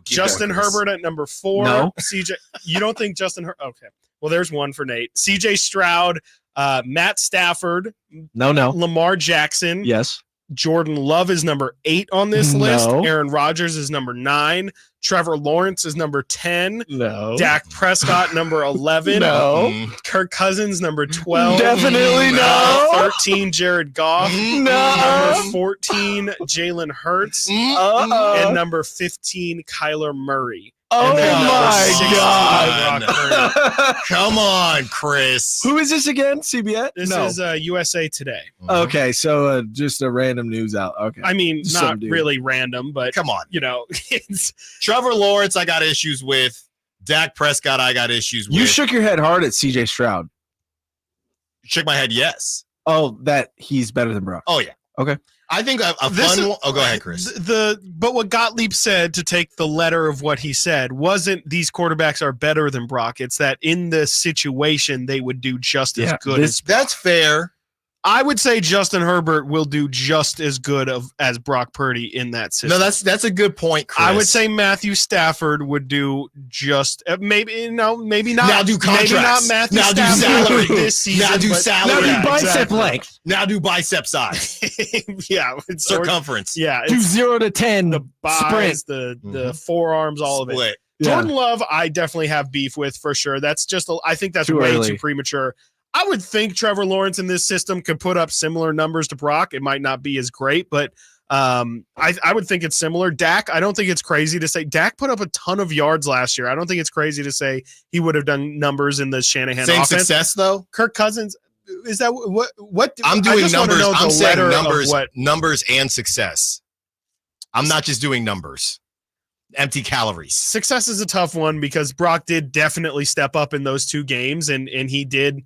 Justin Herbert at number 4. No. CJ. You don't think Justin Herbert? Okay. Well, there's one for Nate. CJ Stroud, Matt Stafford. No. Lamar Jackson. Yes. Jordan Love is number 8 on this list. Aaron Rodgers is number 9. Trevor Lawrence is number 10. No. Dak Prescott, number 11. No. Kirk Cousins, number 12. Definitely no. 13, Jared Goff. No. Number 14, Jalen Hurts. Uh-oh. And number 15, Kyler Murray. Oh my God. Come on, Chris. Who is this again? CBS? This is USA Today. Okay, so just a random news out. Okay. I mean, not really random, but come on. It's Trevor Lawrence, I got issues with. Dak Prescott, I got issues with. You shook your head hard at CJ Stroud. Shook my head, yes. Oh, that he's better than Brock. Oh, yeah. Okay. I think a fun one. Oh, go ahead, Chris. But what Gottlieb said, to take the letter of what he said, wasn't these quarterbacks are better than Brock. It's that in the situation they would do just as good as. That's fair. I would say Justin Herbert will do just as good as Brock Purdy in that system. No, that's a good point, Chris. I would say Matthew Stafford would do just maybe not. Now do contracts. Maybe not Matthew now Stafford do salary this season. Now do salary. Now do bicep length. Now do bicep size. Yeah, circumference. Do 0 to 10. The buys, the forearms, all of it. Jordan Love, I definitely have beef with for sure. That's just I think that's way too premature. I would think Trevor Lawrence in this system could put up similar numbers to Brock. It might not be as great, but I would think it's similar. Dak, I don't think it's crazy to say Dak put up a ton of yards last year. I don't think it's crazy to say he would have done numbers in the Shanahan offense. Same success though. Kirk Cousins, is that what I'm doing numbers? I'm saying numbers and success. I'm not just doing numbers. Empty calories. Success is a tough one because Brock did definitely step up in those 2 games, and he did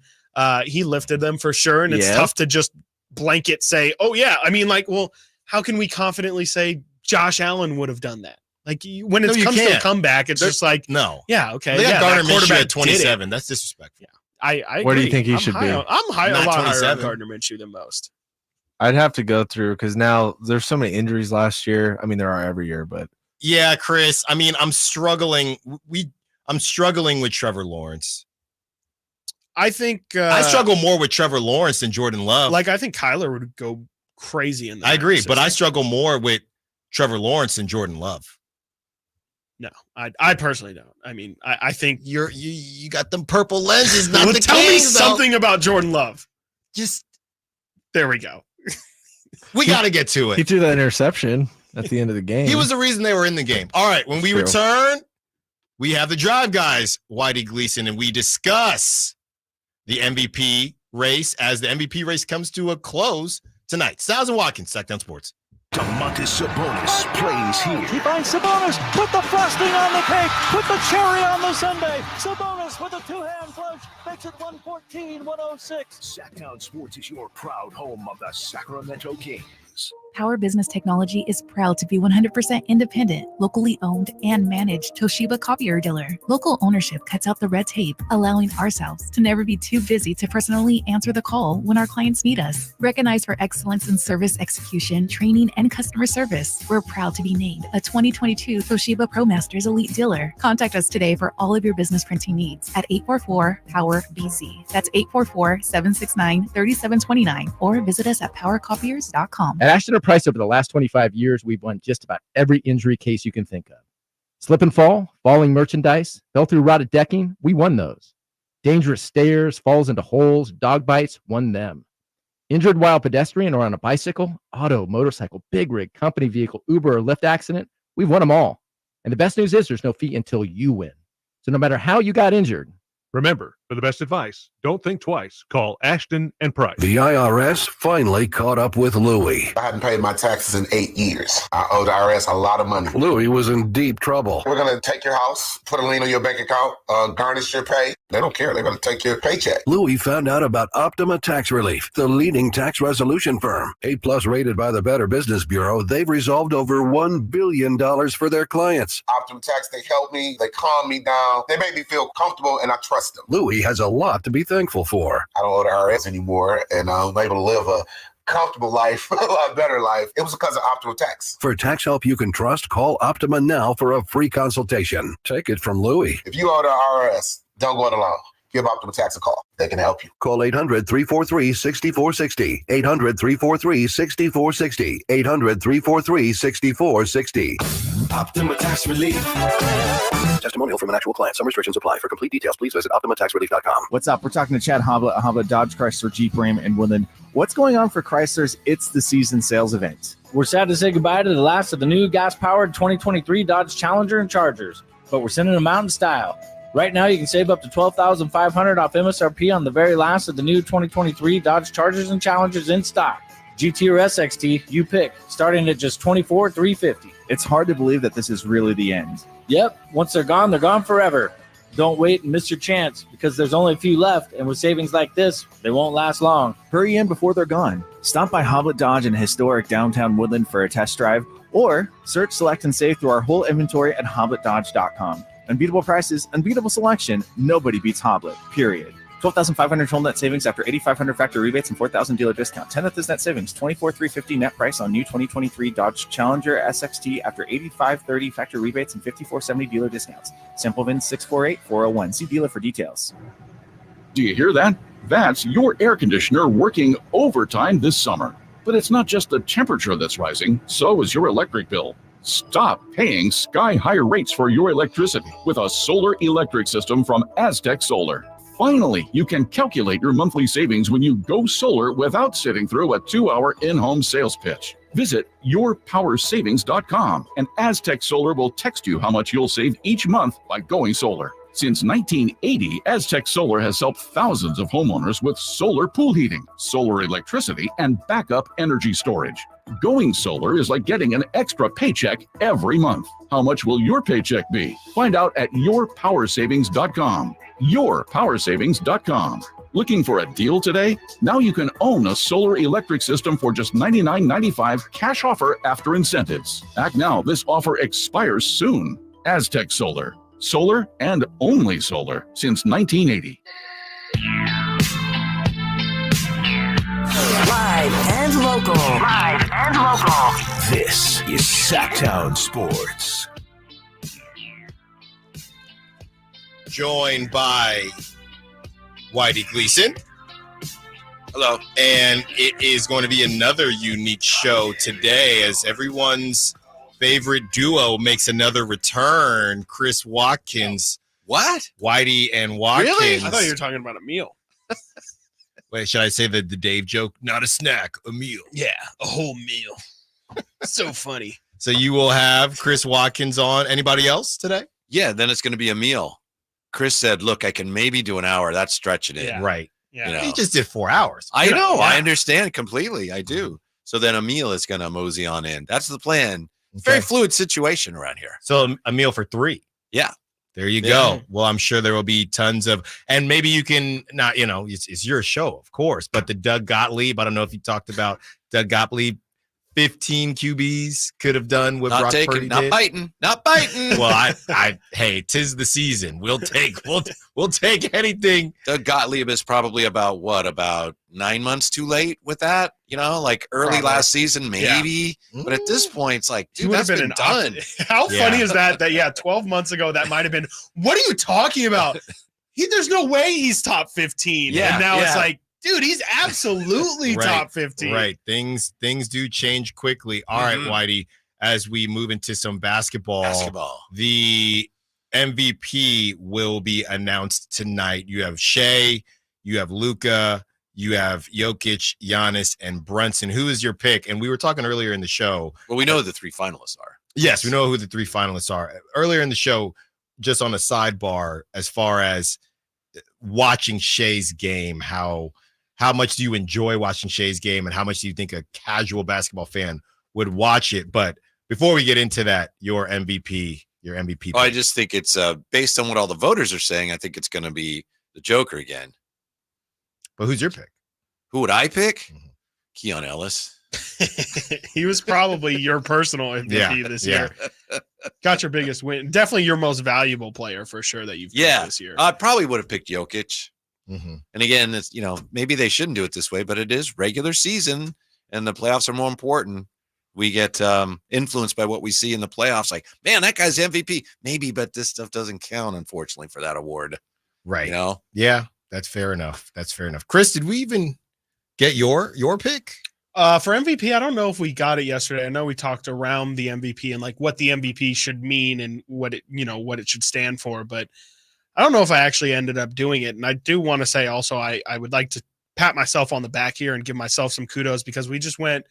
He lifted them for sure, and it's tough to just blanket say, oh, yeah. I mean, like, well, how can we confidently say Josh Allen would have done that? Like, when it comes to a comeback, it's just like, no. Yeah, okay. They got Gardner Minshew at 27. Did That's disrespectful. Yeah. I Where do you agree. think he I'm should high be? on- I'm high, a Not lot higher on 27. Gardner Minshew than most. I'd have to go through because now there's so many injuries last year. I mean, there are every year, but Yeah, Chris. I mean, I'm struggling. I'm struggling with Trevor Lawrence. I think I struggle more with Trevor Lawrence than Jordan Love. Like, I think Kyler would go crazy in that. I agree, but I struggle more with Trevor Lawrence than Jordan Love. No, I personally don't. I mean, I think you got them purple lenses. Not well, the tell me Kings, though. something about Jordan Love. Just there we go. We got to get to he it. threw that interception at the end of the game. He was the reason they were in the game. All right, when we True. return, we have the Drive Guys, Whitey Gleason, and we discuss the MVP race as the MVP race comes to a close tonight. Stiles and Watkins, Sacktown Sports. Domantas Sabonis plays here. He finds Sabonis, put the frosting on the cake, put the cherry on the sundae. Sabonis with a two-hand flush makes it 114-106. Sacktown Sports is your proud home of the Sacramento Kings. Power Business Technology is proud to be 100% independent, locally owned and managed Toshiba copier dealer. Local ownership cuts out the red tape, allowing ourselves to never be too busy to personally answer the call when our clients need us. Recognized for excellence in service execution, training, and customer service, we're proud to be named a 2022 Toshiba ProMasters Elite Dealer. Contact us today for all of your business printing needs at 844-POWER-BZ. That's 844-769-3729, or visit us at powercopiers.com. At Ashton Price, over the last 25 years, we've won just about every injury case you can think of. Slip and fall, falling merchandise, fell through rotted decking, we won those. Dangerous stairs, falls into holes, dog bites, won them. Injured while pedestrian or on a bicycle, auto, motorcycle, big rig, company vehicle, Uber, or Lyft accident, we've won them all. And the best news is there's no fee until you win. So no matter how you got injured, remember, for the best advice, don't think twice. Call Ashton and Price. The IRS finally caught up with Louie. I hadn't paid my taxes in 8 years. I owed the IRS a lot of money. Louie was in deep trouble. We're going to take your house, put a lien on your bank account, garnish your pay. They don't care. They're going to take your paycheck. Louie found out about Optima Tax Relief, the leading tax resolution firm. 8+ rated by the Better Business Bureau, they've resolved over $1 billion for their clients. Optima Tax, they helped me. They calmed me down. They made me feel comfortable, and I trust them. Louie has a lot to be thankful for. I don't owe the IRS anymore, and I'm able to live a comfortable life, a lot better life. It was because of Optima Tax. For tax help you can trust, call Optima now for a free consultation. Take it from Louie. If you owe the IRS, don't go it alone. Give Optima Tax a call. They can help you. Call 800-343-6460. 800-343-6460. 800-343-6460. Optima Tax Relief. Testimonial from an actual client. Some restrictions apply. For complete details, please visit OptimaTaxRelief.com. What's up? We're talking to Chad Hoblet, Hoblet Dodge Chrysler Jeep Ram in Woodland. What's going on for Chrysler's It's the Season sales event? We're sad to say goodbye to the last of the new gas-powered 2023 Dodge Challenger and Chargers, but we're sending them out in style. Right now, you can save up to $12,500 off MSRP on the very last of the new 2023 Dodge Chargers and Challengers in stock. GT or SXT, you pick, starting at just $24,350. It's hard to believe that this is really the end. Yep, once they're gone forever. Don't wait and miss your chance, because there's only a few left, and with savings like this, they won't last long. Hurry in before they're gone. Stop by Hoblet Dodge in historic downtown Woodland for a test drive, or search, select, and save through our whole inventory at HobletDodge.com. Unbeatable prices, unbeatable selection, nobody beats Hoblet, period. $12,500 total net savings after $8,500 factory rebates and $4,000 dealer discount. 10th is net savings. $24,350 net price on new 2023 Dodge Challenger SXT after $8,530 factory rebates and $5,470 dealer discounts. Sample VIN 648401. See dealer for details. Do you hear that? That's your air conditioner working overtime this summer. But it's not just the temperature that's rising, so is your electric bill. Stop paying sky-high rates for your electricity with a solar electric system from Aztec Solar. Finally, you can calculate your monthly savings when you go solar without sitting through a 2-hour in-home sales pitch. Visit yourpowersavings.com and Aztec Solar will text you how much you'll save each month by going solar. Since 1980, Aztec Solar has helped thousands of homeowners with solar pool heating, solar electricity, and backup energy storage. Going solar is like getting an extra paycheck every month. How much will your paycheck be? Find out at yourpowersavings.com. Yourpowersavings.com. Looking for a deal today? Now you can own a solar electric system for just $99.95 cash offer after incentives. Act now. This offer expires soon. Aztec Solar. Solar and only solar since 1980. Live and local. Live and local. This is Sacktown Sports. Joined by Whitey Gleason. Hello. And it is going to be another unique show today as everyone's favorite duo makes another return. Chris Watkins. What? Whitey and Watkins. Really? I thought you were talking about a meal. Wait, should I say the Dave joke? Not a snack, a meal. Yeah, a whole meal. So funny. So you will have Chris Watkins on. Anybody else today? Yeah, then it's going to be a meal. Chris said, look, I can maybe do an hour. That's stretching it. Yeah. Right. Yeah. You know. He just did 4 hours. I know. Yeah. I understand completely. I do. So then a meal is going to mosey on in. That's the plan. It's a very fluid situation around here. So a meal for 3. Yeah. There you go. Well, I'm sure there will be tons of, and maybe you can not, it's your show, of course, but the Doug Gottlieb, I don't know if you talked about Doug Gottlieb, 15 QBs could have done what Brock Purdy did. Not biting. Well, hey, 'tis the season. We'll take anything. Doug Gottlieb is probably about 9 months too late with that, like early last season, maybe. Yeah. But at this point, it's like, dude, that's been done. How funny is that? 12 months ago, that might have been, what are you talking about? There's no way he's top 15. Yeah. And now it's like, dude, he's absolutely top 15. Right. Things do change quickly. All right, Whitey, as we move into some basketball. The MVP will be announced tonight. You have Shea, you have Luka, you have Jokic, Giannis, and Brunson. Who is your pick? And we were talking earlier in the show. Well, we know who the 3 finalists are. Yes, we know who the 3 finalists are. Earlier in the show, just on a sidebar, as far as watching Shea's game, how much do you enjoy watching Shea's game and how much do you think a casual basketball fan would watch it? But before we get into that, your MVP. Oh, I just think it's based on what all the voters are saying. I think it's going to be the Joker again. But who's your pick? Who would I pick? Keon Ellis. He was probably your personal MVP this year. Got your biggest win. Definitely your most valuable player for sure that you've picked this year. I probably would have picked Jokic. Mm-hmm. And again, it's maybe they shouldn't do it this way, but it is regular season and the playoffs are more important. We get influenced by what we see in the playoffs. Like, man, that guy's MVP. Maybe, but this stuff doesn't count, unfortunately, for that award. Right. Yeah, that's fair enough. Chris, did we even get your pick? For MVP, I don't know if we got it yesterday. I know we talked around the MVP and like what the MVP should mean and what it should stand for, but I don't know if I actually ended up doing it. And I do want to say also, I would like to pat myself on the back here and give myself some kudos because we just went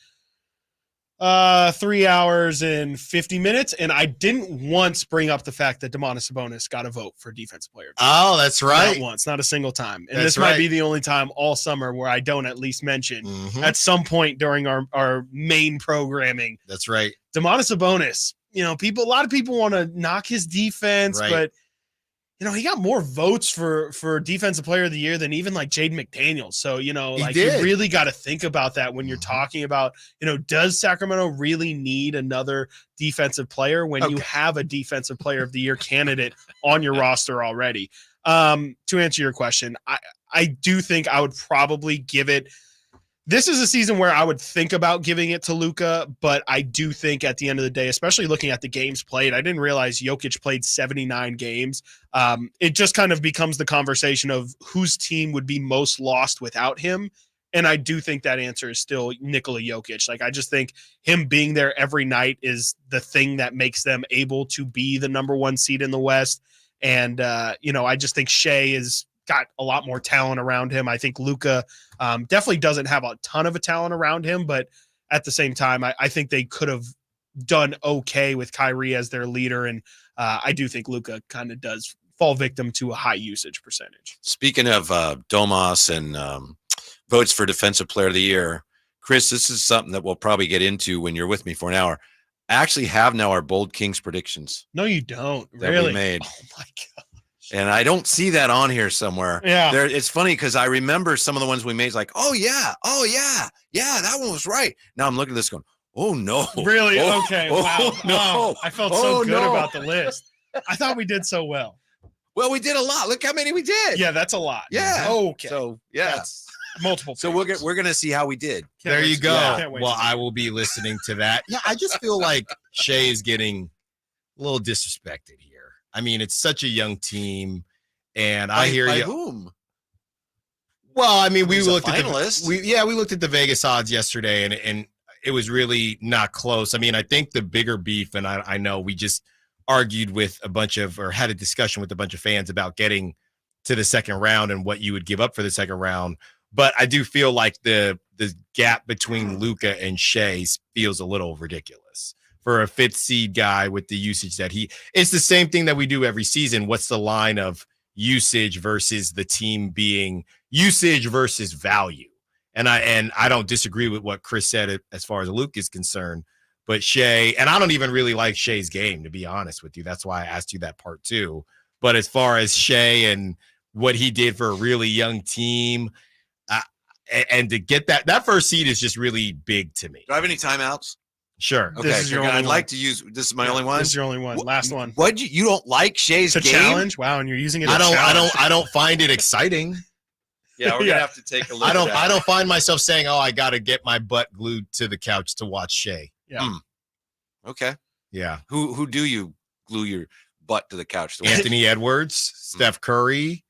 3 hours and 50 minutes. And I didn't once bring up the fact that Domantas Sabonis got a vote for defensive player. Oh, that's right. Not once, not a single time. And this might be the only time all summer where I don't at least mention at some point during our main programming. That's right. Domantas Sabonis, a lot of people want to knock his defense, but he got more votes for defensive player of the year than even like Jaden McDaniels. So, you really got to think about that when you're talking about, does Sacramento really need another defensive player when you have a defensive player of the year candidate on your roster already? To answer your question, I do think I would probably give it. This is a season where I would think about giving it to Luka, but I do think at the end of the day, especially looking at the games played, I didn't realize Jokic played 79 games. It just kind of becomes the conversation of whose team would be most lost without him. And I do think that answer is still Nikola Jokic. Like, I just think him being there every night is the thing that makes them able to be the number 1 seed in the West. And, I just think Shea is got a lot more talent around him. I think Luka definitely doesn't have a ton of a talent around him, but at the same time, I think they could have done okay with Kyrie as their leader. And I do think Luka kind of does fall victim to a high usage percentage. Speaking of Domas and votes for defensive player of the year, Chris, this is something that we'll probably get into when you're with me for an hour. I actually have now our Bold Kings predictions. No, you don't. That really? we made. Oh my God. And I don't see that on here somewhere. Yeah. It's funny because I remember some of the ones we made, like, oh, yeah, that one was right. Now I'm looking at this going, oh, no. Really? Oh, Okay. oh, Wow. no. I felt so good no. about the list. I thought we did so well. Well, we did a lot. Look how many we did. Yeah, that's a lot. Yeah. Okay. So, yeah. That's multiple. So we're going to see how we did. There you go. Can't wait Well, to- I will be listening to that. Yeah, I just feel like Shea is getting a little disrespected here. I mean, it's such a young team, and I hear by you. Whom? Well, I mean, we He's a looked at finalist. we looked at the Vegas odds yesterday, and it was really not close. I mean, I think the bigger beef, and I know we just argued with had a discussion with a bunch of fans about getting to the second round and what you would give up for the second round. But I do feel like the gap between Luka and Shea feels a little ridiculous for a fifth seed guy with the usage that it's the same thing that we do every season. What's the line of usage versus the team being usage versus value? And I don't disagree with what Chris said as far as Luke is concerned, but Shea, and I don't even really like Shea's game, to be honest with you. That's why I asked you that part too. But as far as Shea and what he did for a really young team, and to get that first seed is just really big to me. Do I have any timeouts? Sure. Okay. This is your only I'd one. like to use this is my only one. This is your only one. Last one. What you don't like Shea's It's a game? challenge. Wow, and you're using it. I don't find it exciting. Yeah, we're gonna have to take a look. I don't find myself saying, "Oh, I got to get my butt glued to the couch to watch Shea." Yeah. Okay. Yeah. Who do you glue your butt to the couch to watch? Anthony Edwards, Steph Curry,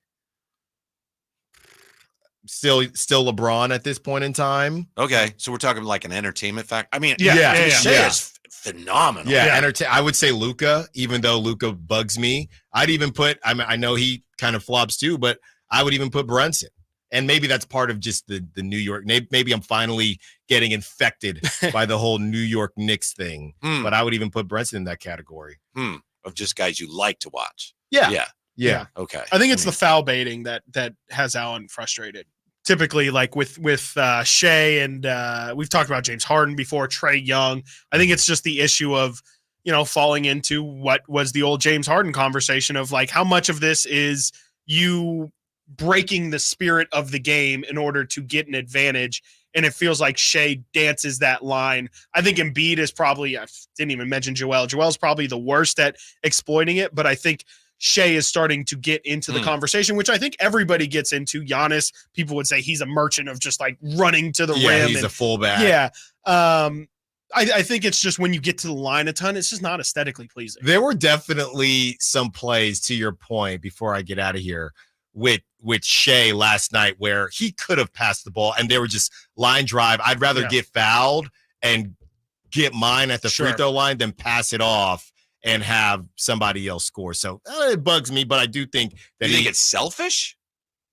still LeBron at this point in time. Okay, so we're talking like an entertainment factor. I mean, Yeah. Shea is phenomenal. Yeah. I would say Luka, even though Luka bugs me. I'd even put. I know he kind of flops too, but I would even put Brunson. And maybe that's part of just the New York. Maybe I'm finally getting infected by the whole New York Knicks thing. But I would even put Brunson in that category. Of just guys you like to watch. Yeah. Okay. I think it's the foul baiting that has Allen frustrated. Typically, like with Shea and we've talked about James Harden before, Trae Young. I think it's just the issue of falling into what was the old James Harden conversation of like how much of this is you breaking the spirit of the game in order to get an advantage. And it feels like Shea dances that line. I think Embiid is probably, I didn't even mention Joel. Joel's probably the worst at exploiting it, but I think Shea is starting to get into the conversation, which I think everybody gets into. Giannis, people would say he's a merchant of just like running to the rim. He's a fullback. Yeah. I think it's just when you get to the line a ton, it's just not aesthetically pleasing. There were definitely some plays, to your point, before I get out of here, with Shea last night where he could have passed the ball and they were just line drive. I'd rather get fouled and get mine at the free throw line than pass it off and have somebody else score. So it bugs me, but I do think that you think it's selfish?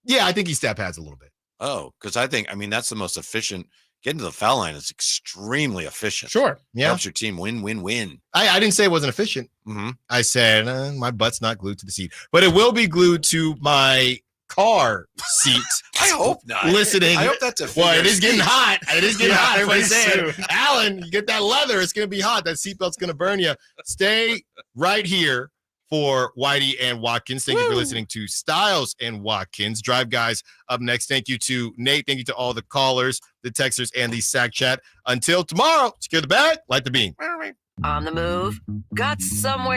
Yeah, I think he step pads a little bit. Oh, because I think that's the most efficient. Getting to the foul line is extremely efficient. Sure. Yeah. Helps your team win. I didn't say it wasn't efficient. Mm-hmm. I said my butt's not glued to the seat, but it will be glued to my car seat. I hope not. Listening. I hope that's a Well, it figure is getting speech. hot. It is getting hot. Everybody's please saying, do. Alan, you get that leather. It's going to be hot. That seatbelt's going to burn you. Stay right here for Whitey and Watkins. Thank you for listening to Stiles and Watkins. Drive Guys up next. Thank you to Nate. Thank you to all the callers, the texters, and the Sack Chat. Until tomorrow, secure the bag, light the beam. On the move? Got somewhere